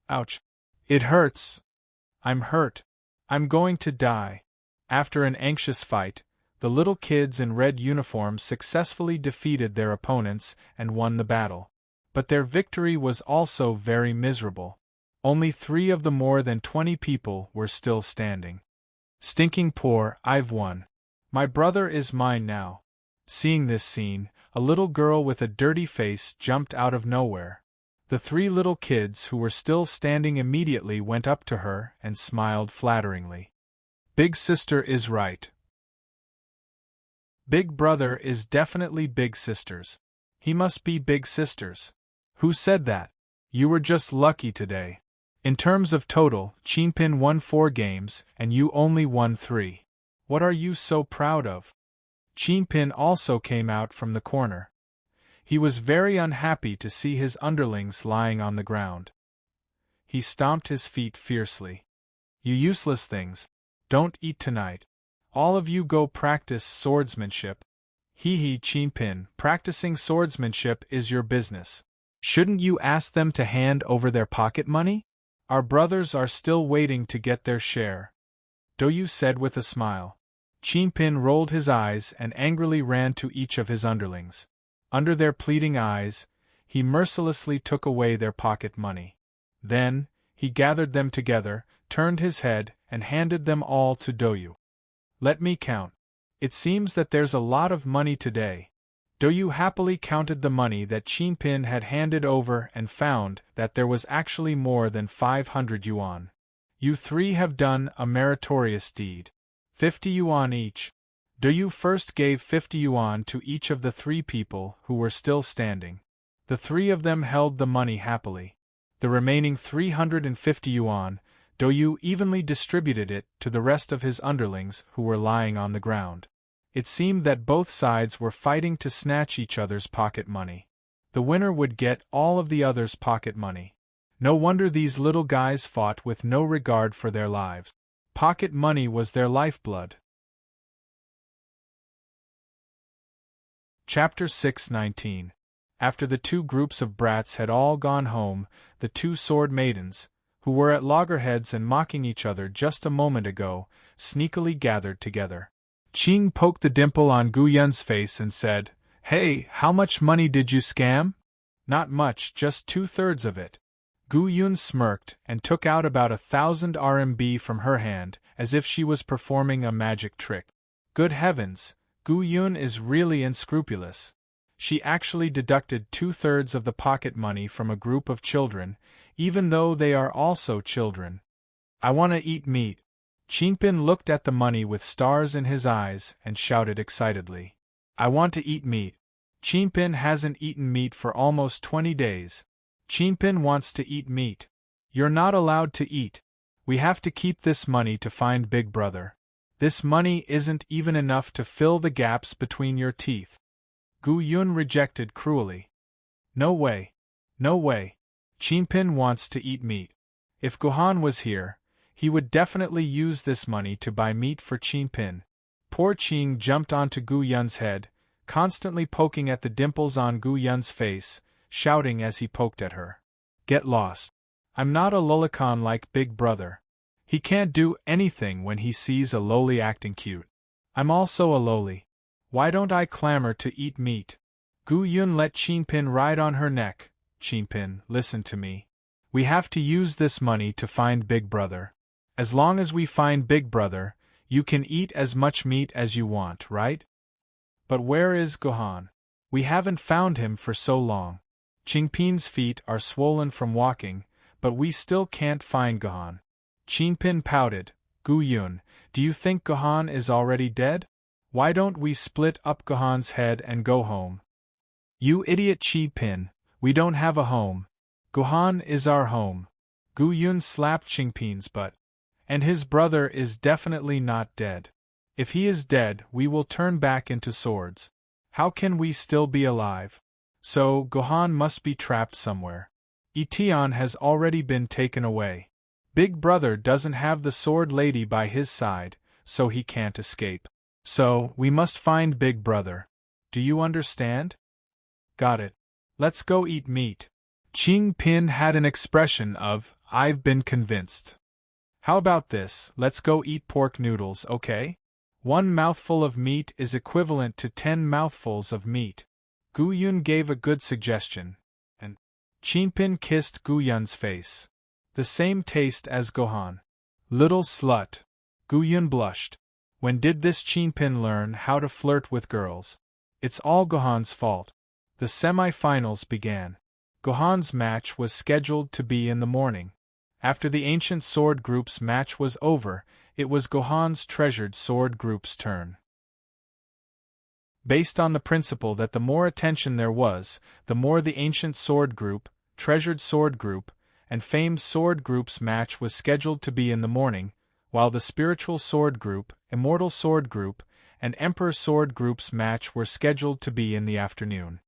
Ouch! It hurts! I'm hurt! I'm going to die! After an anxious fight, the little kids in red uniforms successfully defeated their opponents and won the battle. But their victory was also very miserable. Only 3 of the more than 20 people were still standing. Stinking poor, I've won. My brother is mine now. Seeing this scene, a little girl with a dirty face jumped out of nowhere. The 3 little kids who were still standing immediately went up to her and smiled flatteringly. Big sister is right. Big brother is definitely big sisters. He must be big sisters. Who said that? You were just lucky today. In terms of total, Chinpin won 4 games, and you only won 3. What are you so proud of? Chinpin also came out from the corner. He was very unhappy to see his underlings lying on the ground. He stomped his feet fiercely. You useless things! Don't eat tonight. All of you go practice swordsmanship. Hee Chinpin, practicing swordsmanship is your business. Shouldn't you ask them to hand over their pocket money? Our brothers are still waiting to get their share. Douyu said with a smile. Chinpin rolled his eyes and angrily ran to each of his underlings. Under their pleading eyes, he mercilessly took away their pocket money. Then, he gathered them together, turned his head, and handed them all to Douyu. Let me count. It seems that there's a lot of money today. Douyu happily counted the money that Chinpin had handed over and found that there was actually more than 500 yuan. You 3 have done a meritorious deed. 50 yuan each. Douyu first gave 50 yuan to each of the 3 people who were still standing. The 3 of them held the money happily. The remaining 350 yuan, Douyu evenly distributed it to the rest of his underlings who were lying on the ground. It seemed that both sides were fighting to snatch each other's pocket money. The winner would get all of the others' pocket money. No wonder these little guys fought with no regard for their lives. Pocket money was their lifeblood. Chapter 6:19. After the 2 groups of brats had all gone home, the 2 sword maidens, who were at loggerheads and mocking each other just a moment ago, sneakily gathered together. Qing poked the dimple on Gu Yun's face and said, Hey, how much money did you scam? Not much, just 2/3 of it. Gu Yun smirked and took out about 1,000 RMB from her hand, as if she was performing a magic trick. Good heavens, Gu Yun is really unscrupulous. She actually deducted 2/3 of the pocket money from a group of children, even though they are also children. I want to eat meat. Chinpin looked at the money with stars in his eyes and shouted excitedly. I want to eat meat. Chinpin hasn't eaten meat for almost 20 days. Chinpin wants to eat meat. You're not allowed to eat. We have to keep this money to find Big Brother. This money isn't even enough to fill the gaps between your teeth. Gu Yun rejected cruelly. No way. No way. Chinpin wants to eat meat. If Gohan was here, he would definitely use this money to buy meat for Chinpin. Poor Qing jumped onto Gu Yun's head, constantly poking at the dimples on Gu Yun's face, shouting as he poked at her. Get lost. I'm not a lolicon like Big Brother. He can't do anything when he sees a loli acting cute. I'm also a loli. Why don't I clamor to eat meat? Gu Yun let Chinpin ride on her neck. Chinpin, listen to me. We have to use this money to find Big Brother. As long as we find Big Brother, you can eat as much meat as you want, right? But where is Gohan? We haven't found him for so long. Chinpin's feet are swollen from walking, but we still can't find Gohan. Chinpin pouted. Gu Yun, do you think Gohan is already dead? Why don't we split up Gohan's head and go home? You idiot Chinpin, we don't have a home. Gohan is our home. Gu Yun slapped Chinpin's butt. And his brother is definitely not dead. If he is dead, we will turn back into swords. How can we still be alive? So, Gohan must be trapped somewhere. Etian has already been taken away. Big Brother doesn't have the sword lady by his side, so he can't escape. So, we must find Big Brother. Do you understand? Got it. Let's go eat meat. Chinpin had an expression of, I've been convinced. How about this, let's go eat pork noodles, okay? 1 mouthful of meat is equivalent to 10 mouthfuls of meat. Gu Yun gave a good suggestion, and Chinpin kissed Gu Yun's face. The same taste as Gohan. Little slut. Guyun blushed. When did this Chinpin learn how to flirt with girls? It's all Gohan's fault. The semi-finals began. Gohan's match was scheduled to be in the morning. After the Ancient Sword Group's match was over, it was Gohan's Treasured Sword Group's turn. Based on the principle that the more attention there was, the more the Ancient Sword Group, Treasured Sword Group, and Famed Sword Group's match was scheduled to be in the morning, while the Spiritual Sword Group, Immortal Sword Group, and Emperor Sword Group's match were scheduled to be in the afternoon.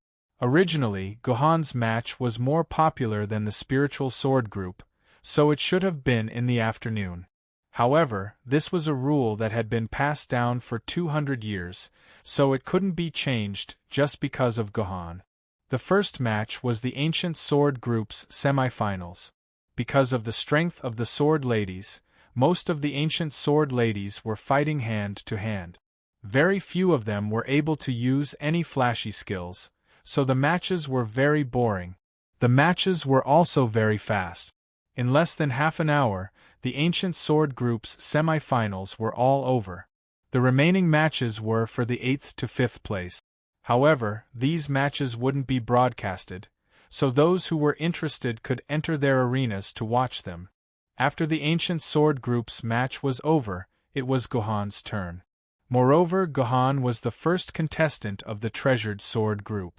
Originally, Gohan's match was more popular than the Spiritual Sword Group, so it should have been in the afternoon. However, this was a rule that had been passed down for 200 years, so it couldn't be changed just because of Gohan. The first match was the Ancient Sword Group's semifinals. Because of the strength of the Sword Ladies, most of the Ancient Sword Ladies were fighting hand to hand. Very few of them were able to use any flashy skills, so the matches were very boring. The matches were also very fast. In less than half an hour, the Ancient Sword Group's semi-finals were all over. The remaining matches were for the 8th to 5th place. However, these matches wouldn't be broadcasted, so those who were interested could enter their arenas to watch them. After the Ancient Sword Group's match was over, it was Gohan's turn. Moreover, Gohan was the first contestant of the Treasured Sword Group.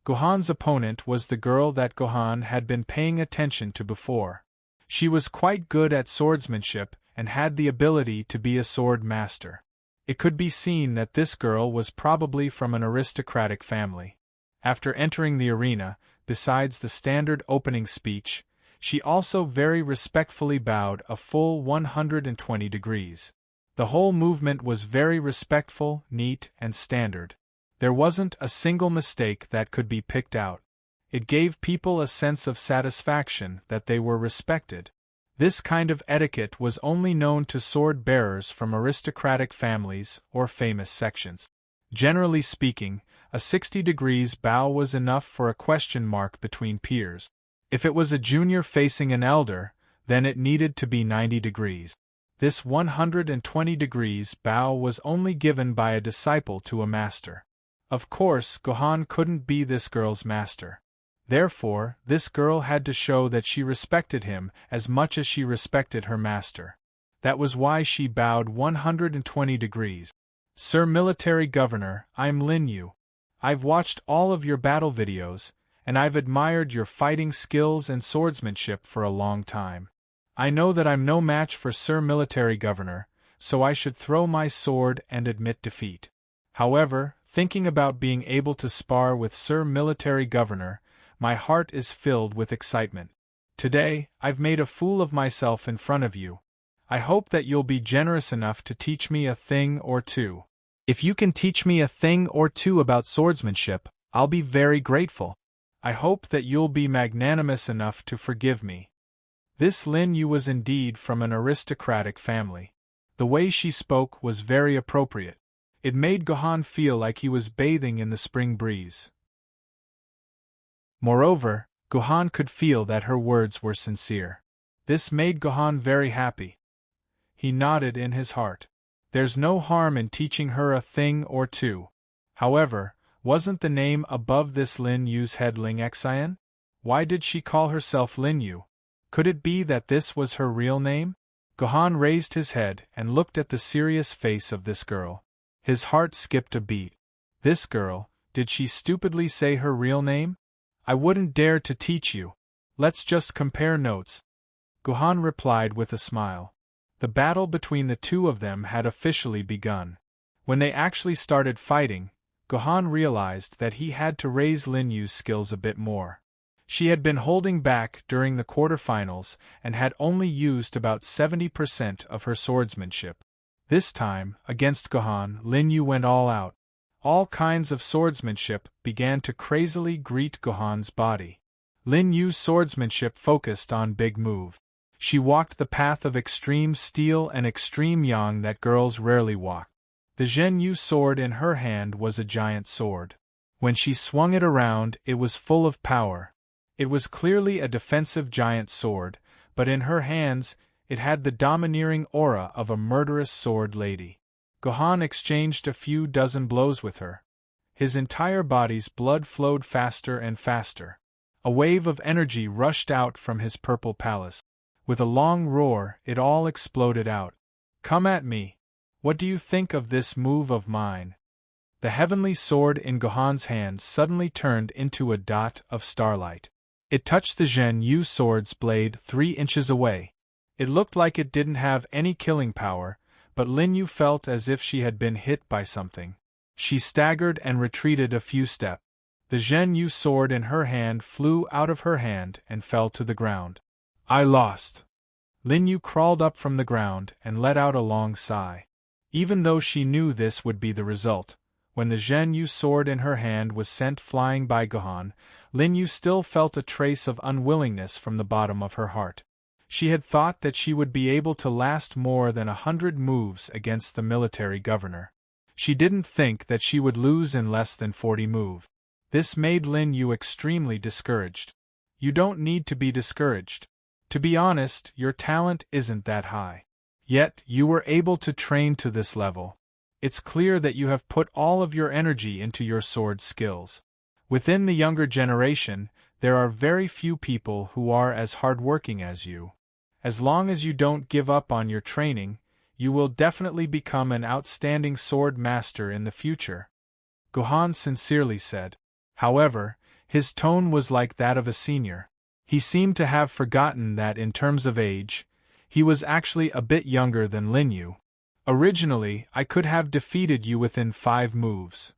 Gohan's opponent was the girl that Gohan had been paying attention to before. She was quite good at swordsmanship and had the ability to be a sword master. It could be seen that this girl was probably from an aristocratic family. After entering the arena, besides the standard opening speech, she also very respectfully bowed a full 120 degrees. The whole movement was very respectful, neat, and standard. There wasn't a single mistake that could be picked out. It gave people a sense of satisfaction that they were respected. This kind of etiquette was only known to sword-bearers from aristocratic families or famous sections. Generally speaking, a 60 degrees bow was enough for a question mark between peers. If it was a junior facing an elder, then it needed to be 90 degrees. This 120 degrees bow was only given by a disciple to a master. Of course, Gohan couldn't be this girl's master. Therefore, this girl had to show that she respected him as much as she respected her master. That was why she bowed 120 degrees. Sir Military Governor, I'm Lin Yu. I've watched all of your battle videos, and I've admired your fighting skills and swordsmanship for a long time. I know that I'm no match for Sir Military Governor, so I should throw my sword and admit defeat. However, thinking about being able to spar with Sir Military Governor, my heart is filled with excitement. Today, I've made a fool of myself in front of you. I hope that you'll be generous enough to teach me a thing or two. If you can teach me a thing or two about swordsmanship, I'll be very grateful. I hope that you'll be magnanimous enough to forgive me. This Lin Yu was indeed from an aristocratic family. The way she spoke was very appropriate. It made Gohan feel like he was bathing in the spring breeze. Moreover, Gohan could feel that her words were sincere. This made Gohan very happy. He nodded in his heart. There's no harm in teaching her a thing or two. However, wasn't the name above this Lin Yu's head Ling Xian? Why did she call herself Lin Yu? Could it be that this was her real name? Gohan raised his head and looked at the serious face of this girl. His heart skipped a beat. This girl, did she stupidly say her real name? I wouldn't dare to teach you. Let's just compare notes. Gohan replied with a smile. The battle between the two of them had officially begun. When they actually started fighting, Gohan realized that he had to raise Lin Yu's skills a bit more. She had been holding back during the quarterfinals and had only used about 70% of her swordsmanship. This time, against Gohan, Lin Yu went all out. All kinds of swordsmanship began to crazily greet Gohan's body. Lin Yu's swordsmanship focused on big move. She walked the path of extreme steel and extreme yang that girls rarely walk. The Zhen Yu sword in her hand was a giant sword. When she swung it around, it was full of power. It was clearly a defensive giant sword, but in her hands, it had the domineering aura of a murderous sword lady. Gohan exchanged a few dozen blows with her. His entire body's blood flowed faster and faster. A wave of energy rushed out from his purple palace. With a long roar, it all exploded out. "Come at me! What do you think of this move of mine?" The heavenly sword in Gohan's hand suddenly turned into a dot of starlight. It touched the Zhen Yu sword's blade 3 inches away. It looked like it didn't have any killing power, but Lin Yu felt as if she had been hit by something. She staggered and retreated a few steps. The Zhen Yu sword in her hand flew out of her hand and fell to the ground. "I lost." Lin Yu crawled up from the ground and let out a long sigh. Even though she knew this would be the result, when the Zhen Yu sword in her hand was sent flying by Gohan, Lin Yu still felt a trace of unwillingness from the bottom of her heart. She had thought that she would be able to last more than 100 moves against the military governor. She didn't think that she would lose in less than 40 moves. This made Lin Yu extremely discouraged. You don't need to be discouraged. To be honest, your talent isn't that high. Yet, you were able to train to this level. It's clear that you have put all of your energy into your sword skills. Within the younger generation, there are very few people who are as hardworking as you. As long as you don't give up on your training, you will definitely become an outstanding sword master in the future," Gohan sincerely said. However, his tone was like that of a senior. He seemed to have forgotten that in terms of age, he was actually a bit younger than Lin Yu. "Originally, I could have defeated you within 5 moves.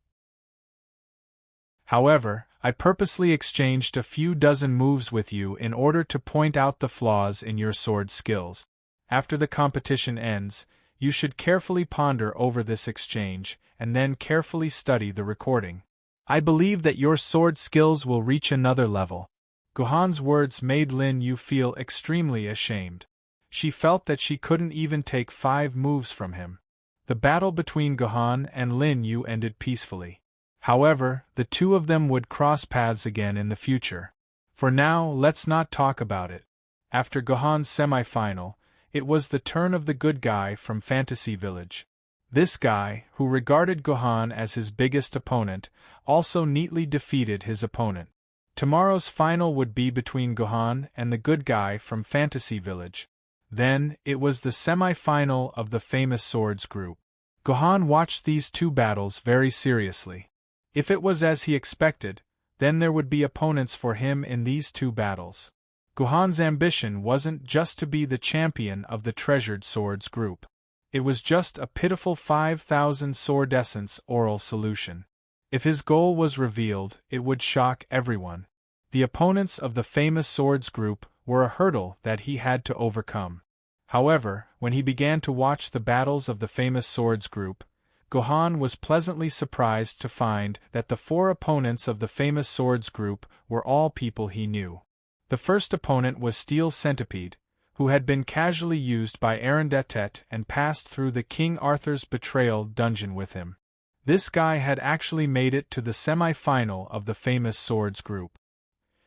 However, I purposely exchanged a few dozen moves with you in order to point out the flaws in your sword skills. After the competition ends, you should carefully ponder over this exchange, and then carefully study the recording. I believe that your sword skills will reach another level." Gohan's words made Lin Yu feel extremely ashamed. She felt that she couldn't even take 5 moves from him. The battle between Gohan and Lin Yu ended peacefully. However, the two of them would cross paths again in the future. For now, let's not talk about it. After Gohan's semi-final, it was the turn of the good guy from Fantasy Village. This guy, who regarded Gohan as his biggest opponent, also neatly defeated his opponent. Tomorrow's final would be between Gohan and the good guy from Fantasy Village. Then, it was the semi-final of the famous swords group. Gohan watched these two battles very seriously. If it was as he expected, then there would be opponents for him in these two battles. Gohan's ambition wasn't just to be the champion of the treasured swords group. It was just a pitiful 5,000 sword essence oral solution. If his goal was revealed, it would shock everyone. The opponents of the famous swords group were a hurdle that he had to overcome. However, when he began to watch the battles of the famous swords group, Gohan was pleasantly surprised to find that the 4 opponents of the famous swords group were all people he knew. The first opponent was Steel Centipede, who had been casually used by Arandetet and passed through the King Arthur's betrayal dungeon with him. This guy had actually made it to the semi-final of the famous swords group.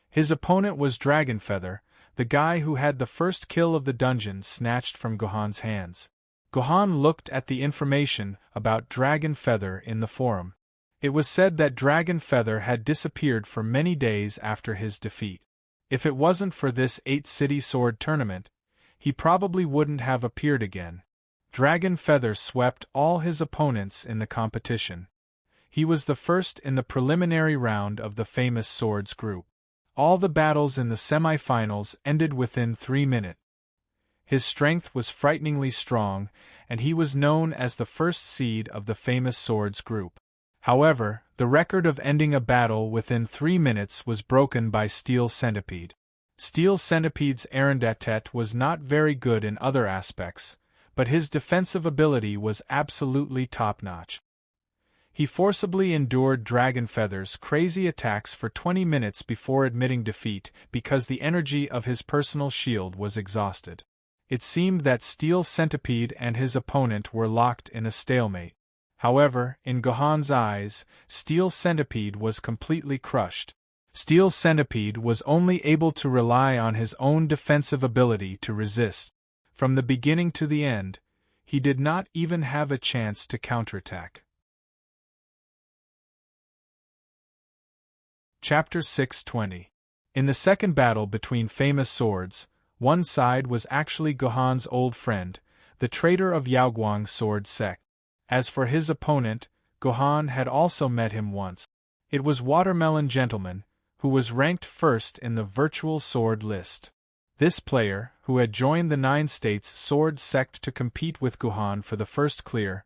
His opponent was Dragon Feather, the guy who had the first kill of the dungeon snatched from Gohan's hands. Gohan looked at the information about Dragon Feather in the forum. It was said that Dragon Feather had disappeared for many days after his defeat. If it wasn't for this 8-city sword tournament, he probably wouldn't have appeared again. Dragon Feather swept all his opponents in the competition. He was the first in the preliminary round of the famous swords group. All the battles in the semi-finals ended within 3 minutes. His strength was frighteningly strong, and he was known as the first seed of the famous swords group. However, the record of ending a battle within 3 minutes was broken by Steel Centipede. Steel Centipede's Arandetet was not very good in other aspects, but his defensive ability was absolutely top-notch. He forcibly endured Dragon Feather's crazy attacks for 20 minutes before admitting defeat because the energy of his personal shield was exhausted. It seemed that Steel Centipede and his opponent were locked in a stalemate. However, in Gohan's eyes, Steel Centipede was completely crushed. Steel Centipede was only able to rely on his own defensive ability to resist. From the beginning to the end, he did not even have a chance to counterattack. Chapter 620. In the second battle between famous swords, one side was actually Gohan's old friend, the traitor of Yaoguang's sword sect. As for his opponent, Gohan had also met him once. It was Watermelon Gentleman, who was ranked first in the virtual sword list. This player, who had joined the Nine States sword sect to compete with Gohan for the first clear,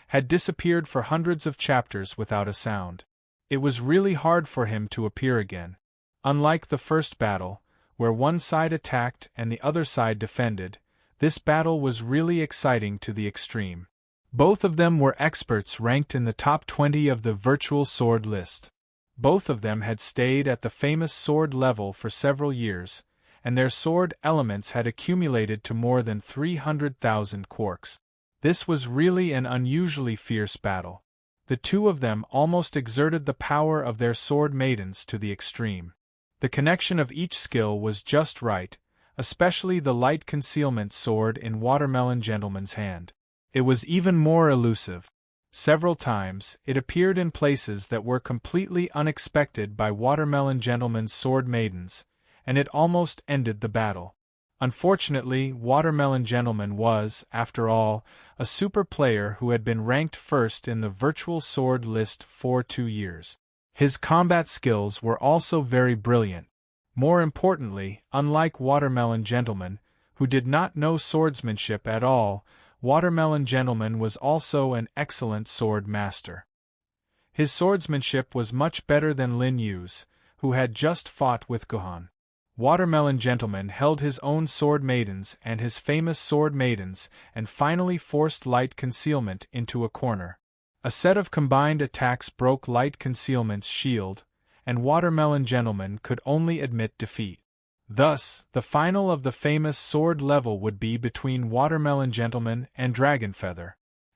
had disappeared for hundreds of chapters without a sound. It was really hard for him to appear again. Unlike the first battle, where one side attacked and the other side defended, this battle was really exciting to the extreme. Both of them were experts ranked in the top 20 of the virtual sword list. Both of them had stayed at the famous sword level for several years, and their sword elements had accumulated to more than 300,000 quarks. This was really an unusually fierce battle. The two of them almost exerted the power of their sword maidens to the extreme. The connection of each skill was just right, especially the light concealment sword in Watermelon Gentleman's hand. It was even more elusive. Several times, it appeared in places that were completely unexpected by Watermelon Gentleman's sword maidens, and it almost ended the battle. Unfortunately, Watermelon Gentleman was, after all, a super player who had been ranked first in the virtual sword list for 2 years. His combat skills were also very brilliant. More importantly, unlike Watermelon Gentleman, who did not know swordsmanship at all, Watermelon Gentleman was also an excellent sword master. His swordsmanship was much better than Lin Yu's, who had just fought with Gohan. Watermelon Gentleman held his own sword maidens and his famous sword maidens and finally forced Light Concealment into a corner. A set of combined attacks broke Light Concealment's shield, and Watermelon Gentleman could only admit defeat. Thus, the final of the famous sword level would be between Watermelon Gentleman and Dragonfeather.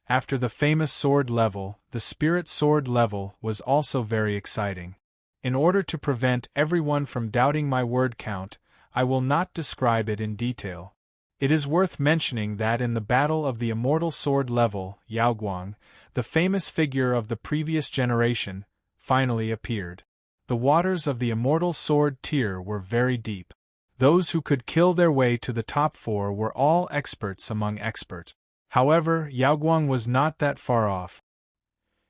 After the famous sword level, the spirit sword level was also very exciting. In order to prevent everyone from doubting my word count, I will not describe it in detail. It is worth mentioning that in the battle of the immortal sword level, Yaoguang, the famous figure of the previous generation, finally appeared. The waters of the immortal sword tier were very deep. Those who could kill their way to the top 4 were all experts among experts. However, Yaoguang was not that far off.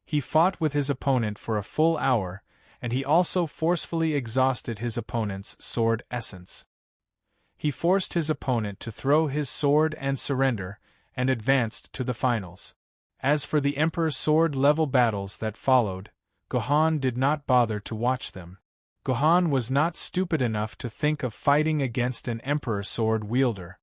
He fought with his opponent for a full hour, and he also forcefully exhausted his opponent's sword essence. He forced his opponent to throw his sword and surrender, and advanced to the finals. As for the Emperor sword level battles that followed, Gohan did not bother to watch them. Gohan was not stupid enough to think of fighting against an Emperor sword wielder.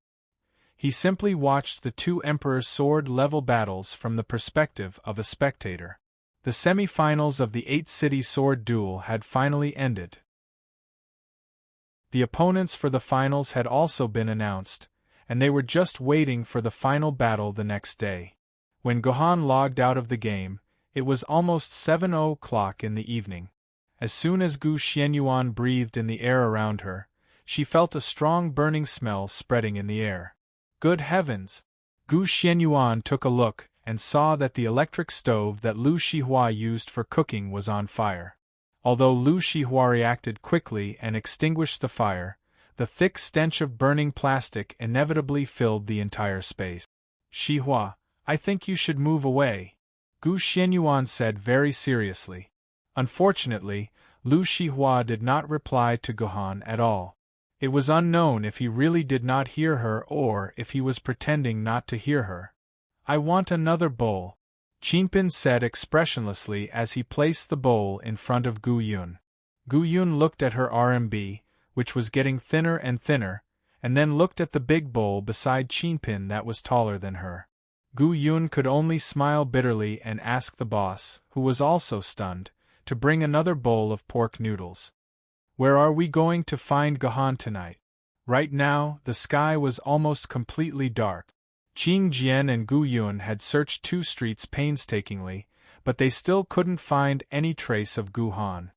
He simply watched the 2 Emperor sword level battles from the perspective of a spectator. The semi-finals of the 8-city sword duel had finally ended. The opponents for the finals had also been announced, and they were just waiting for the final battle the next day. When Gohan logged out of the game, it was almost 7 o'clock in the evening. As soon as Gu Xianyuan breathed in the air around her, she felt a strong burning smell spreading in the air. Good heavens! Gu Xianyuan took a look and saw that the electric stove that Lu Shihua used for cooking was on fire. Although Lu Shihua reacted quickly and extinguished the fire, the thick stench of burning plastic inevitably filled the entire space. Shihua, I think you should move away, Gu Xianyuan said very seriously. Unfortunately, Lu Shihua did not reply to Gohan at all. It was unknown if he really did not hear her or if he was pretending not to hear her. I want another bowl, Qinpin said expressionlessly as he placed the bowl in front of Gu Yun. Gu Yun looked at her RMB, which was getting thinner and thinner, and then looked at the big bowl beside Qinpin that was taller than her. Gu Yun could only smile bitterly and ask the boss, who was also stunned, to bring another bowl of pork noodles. Where are we going to find Gohan tonight? Right now, the sky was almost completely dark. Qing Jian and Gu Yun had searched 2 streets painstakingly, but they still couldn't find any trace of Gohan.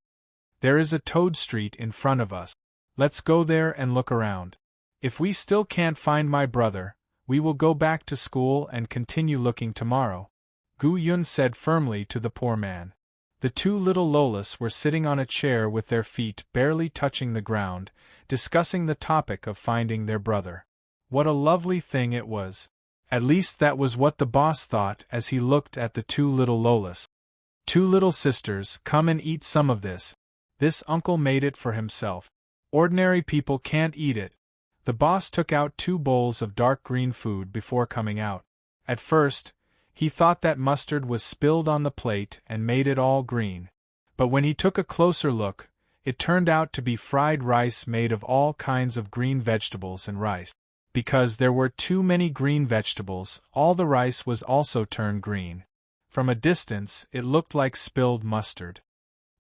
There is a toad street in front of us. Let's go there and look around. If we still can't find my brother, we will go back to school and continue looking tomorrow," Gu Yun said firmly to the poor man. The two little Lolas were sitting on a chair with their feet barely touching the ground, discussing the topic of finding their brother. What a lovely thing it was! At least that was what the boss thought as he looked at the two little Lolas. "Two little sisters, come and eat some of this. This uncle made it for himself. Ordinary people can't eat it." The boss took out 2 bowls of dark green food before coming out. At first, he thought that mustard was spilled on the plate and made it all green. But when he took a closer look, it turned out to be fried rice made of all kinds of green vegetables and rice. Because there were too many green vegetables, all the rice was also turned green. From a distance, it looked like spilled mustard.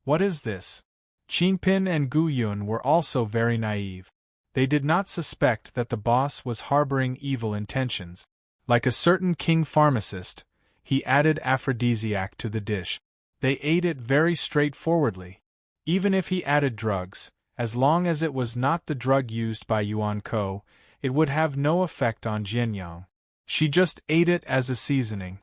What is this? Qingpin and Gu Yun were also very naive. They did not suspect that the boss was harboring evil intentions. Like a certain king pharmacist, he added aphrodisiac to the dish. They ate it very straightforwardly. Even if he added drugs, as long as it was not the drug used by Yuan Ko, it would have no effect on Jianyang. She just ate it as a seasoning.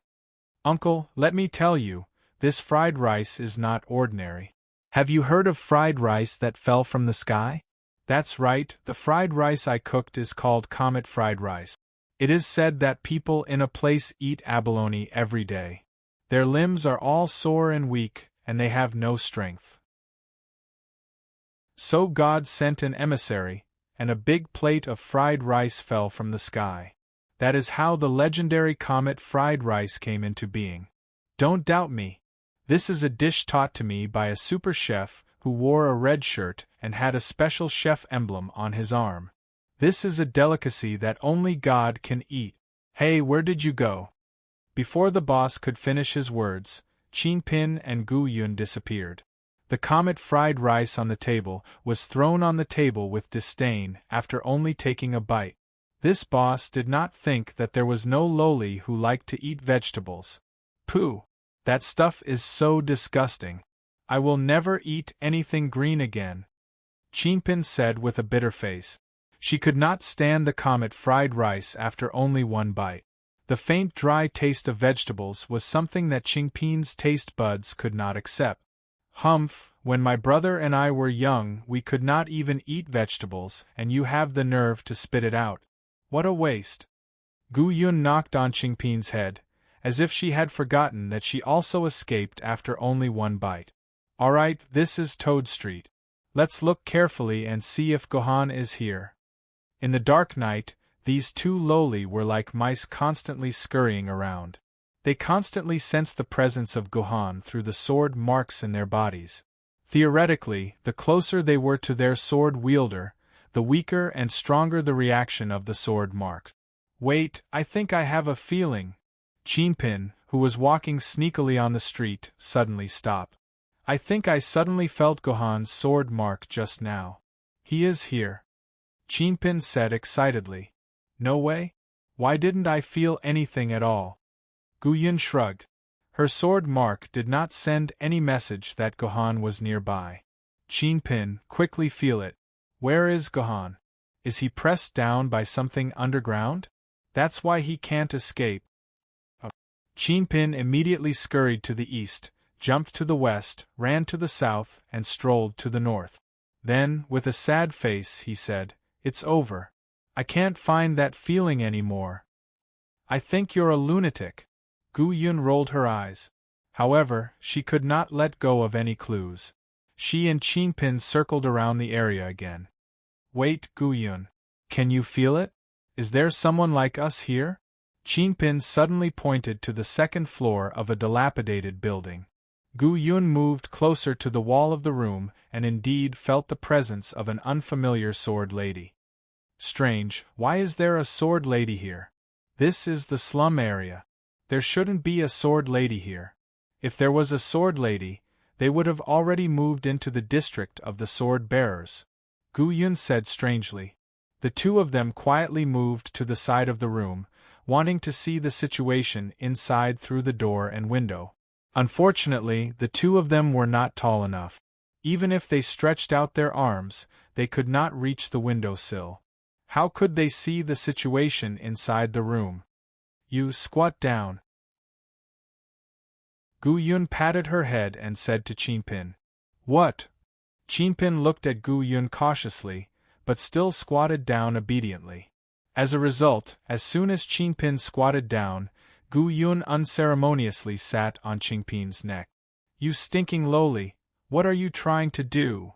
"Uncle, let me tell you, this fried rice is not ordinary. Have you heard of fried rice that fell from the sky?" "That's right, the fried rice I cooked is called comet fried rice. It is said that people in a place eat abalone every day. Their limbs are all sore and weak, and they have no strength. So God sent an emissary, and a big plate of fried rice fell from the sky. That is how the legendary comet fried rice came into being. Don't doubt me. This is a dish taught to me by a super chef who wore a red shirt and had a special chef emblem on his arm. This is a delicacy that only God can eat. Hey, where did you go?" Before the boss could finish his words, Qingpin and Gu Yun disappeared. The comet fried rice on the table was thrown on the table with disdain after only taking a bite. This boss did not think that there was no loli who liked to eat vegetables. "Pooh! That stuff is so disgusting. I will never eat anything green again," Qingpin said with a bitter face. She could not stand the comet fried rice after only one bite. The faint dry taste of vegetables was something that Qingpin's taste buds could not accept. "Humph, when my brother and I were young we could not even eat vegetables, and you have the nerve to spit it out. What a waste." Gu Yun knocked on Qingpin's head, as if she had forgotten that she also escaped after only one bite. "All right, this is Toad Street. Let's look carefully and see if Gohan is here." In the dark night, these two loli were like mice constantly scurrying around. They constantly sensed the presence of Gohan through the sword marks in their bodies. Theoretically, the closer they were to their sword wielder, the weaker and stronger the reaction of the sword mark. "Wait, I think I have a feeling." Qingpin, who was walking sneakily on the street, suddenly stopped. "I think I suddenly felt Gohan's sword mark just now. He is here," Qingpin said excitedly. "No way? Why didn't I feel anything at all?" Gu Yun shrugged. Her sword mark did not send any message that Gohan was nearby. "Qingpin, quickly feel it. Where is Gohan? Is he pressed down by something underground? That's why he can't escape." Qingpin immediately scurried to the east, jumped to the west, ran to the south, and strolled to the north. Then, with a sad face, he said, "It's over. I can't find that feeling anymore." "I think you're a lunatic." Gu Yun rolled her eyes. However, she could not let go of any clues. She and Qingpin circled around the area again. "Wait, Gu Yun. Can you feel it? Is there someone like us here?" Qingpin suddenly pointed to the second floor of a dilapidated building. Gu Yun moved closer to the wall of the room and indeed felt the presence of an unfamiliar sword lady. Strange, why is there a sword lady here? This is the slum area. There shouldn't be a sword lady here. If there was a sword lady, they would have already moved into the district of the sword bearers, Gu Yun said strangely. The two of them quietly moved to the side of the room, wanting to see the situation inside through the door and window. Unfortunately, the two of them were not tall enough. Even if they stretched out their arms, they could not reach the windowsill. How could they see the situation inside the room? You squat down. Gu Yun patted her head and said to Qingpin. What? Qingpin looked at Gu Yun cautiously, but still squatted down obediently. As a result, as soon as Qingpin squatted down, Gu Yun unceremoniously sat on Qingpin's neck. You stinking lowly, what are you trying to do?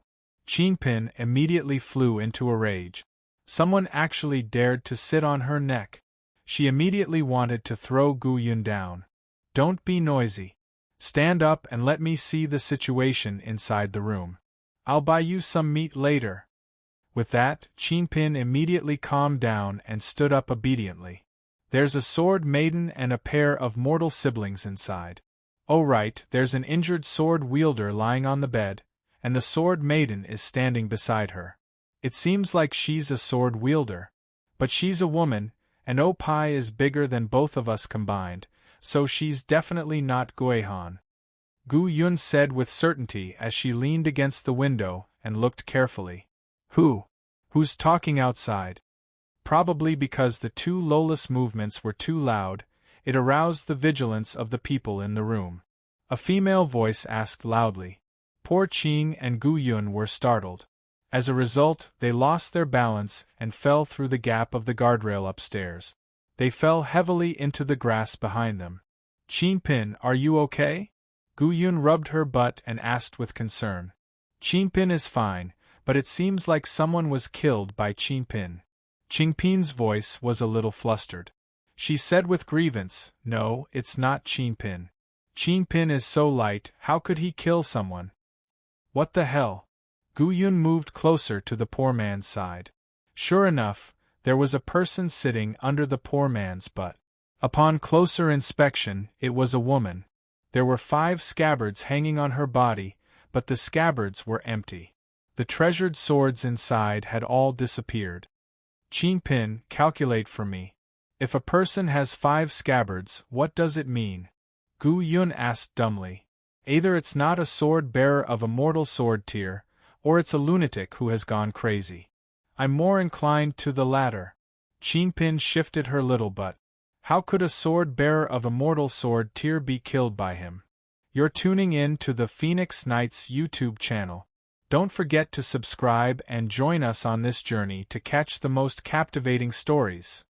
Qingpin immediately flew into a rage. Someone actually dared to sit on her neck. She immediately wanted to throw Gu Yun down. Don't be noisy. Stand up and let me see the situation inside the room. I'll buy you some meat later. With that, Qingpin immediately calmed down and stood up obediently. There's a sword maiden and a pair of mortal siblings inside. Oh right, there's an injured sword wielder lying on the bed, and the sword maiden is standing beside her. It seems like she's a sword wielder. But she's a woman, and Oh Pai is bigger than both of us combined, so she's definitely not Guihan. Gu Yun said with certainty as she leaned against the window and looked carefully. Who's talking outside? Probably because the two lowless movements were too loud, it aroused the vigilance of the people in the room. A female voice asked loudly. Poor Qing and Gu Yun were startled. As a result, they lost their balance and fell through the gap of the guardrail upstairs. They fell heavily into the grass behind them. Qingpin, are you okay? Gu Yun rubbed her butt and asked with concern. Qingpin is fine, but it seems like someone was killed by Qingpin. Qingpin's voice was a little flustered. She said with grievance, No, it's not Qingpin. Qingpin is so light, how could he kill someone? What the hell? Gu Yun moved closer to the poor man's side. Sure enough, there was a person sitting under the poor man's butt. Upon closer inspection, it was a woman. There were 5 scabbards hanging on her body, but the scabbards were empty. The treasured swords inside had all disappeared. Qingpin, calculate for me. If a person has 5 scabbards, what does it mean? Gu Yun asked dumbly. Either it's not a sword bearer of a mortal sword tier, or it's a lunatic who has gone crazy. I'm more inclined to the latter. Qingpin shifted her little butt. How could a sword bearer of a mortal sword tier be killed by him? You're tuning in to the Phoenix Knights YouTube channel. Don't forget to subscribe and join us on this journey to catch the most captivating stories.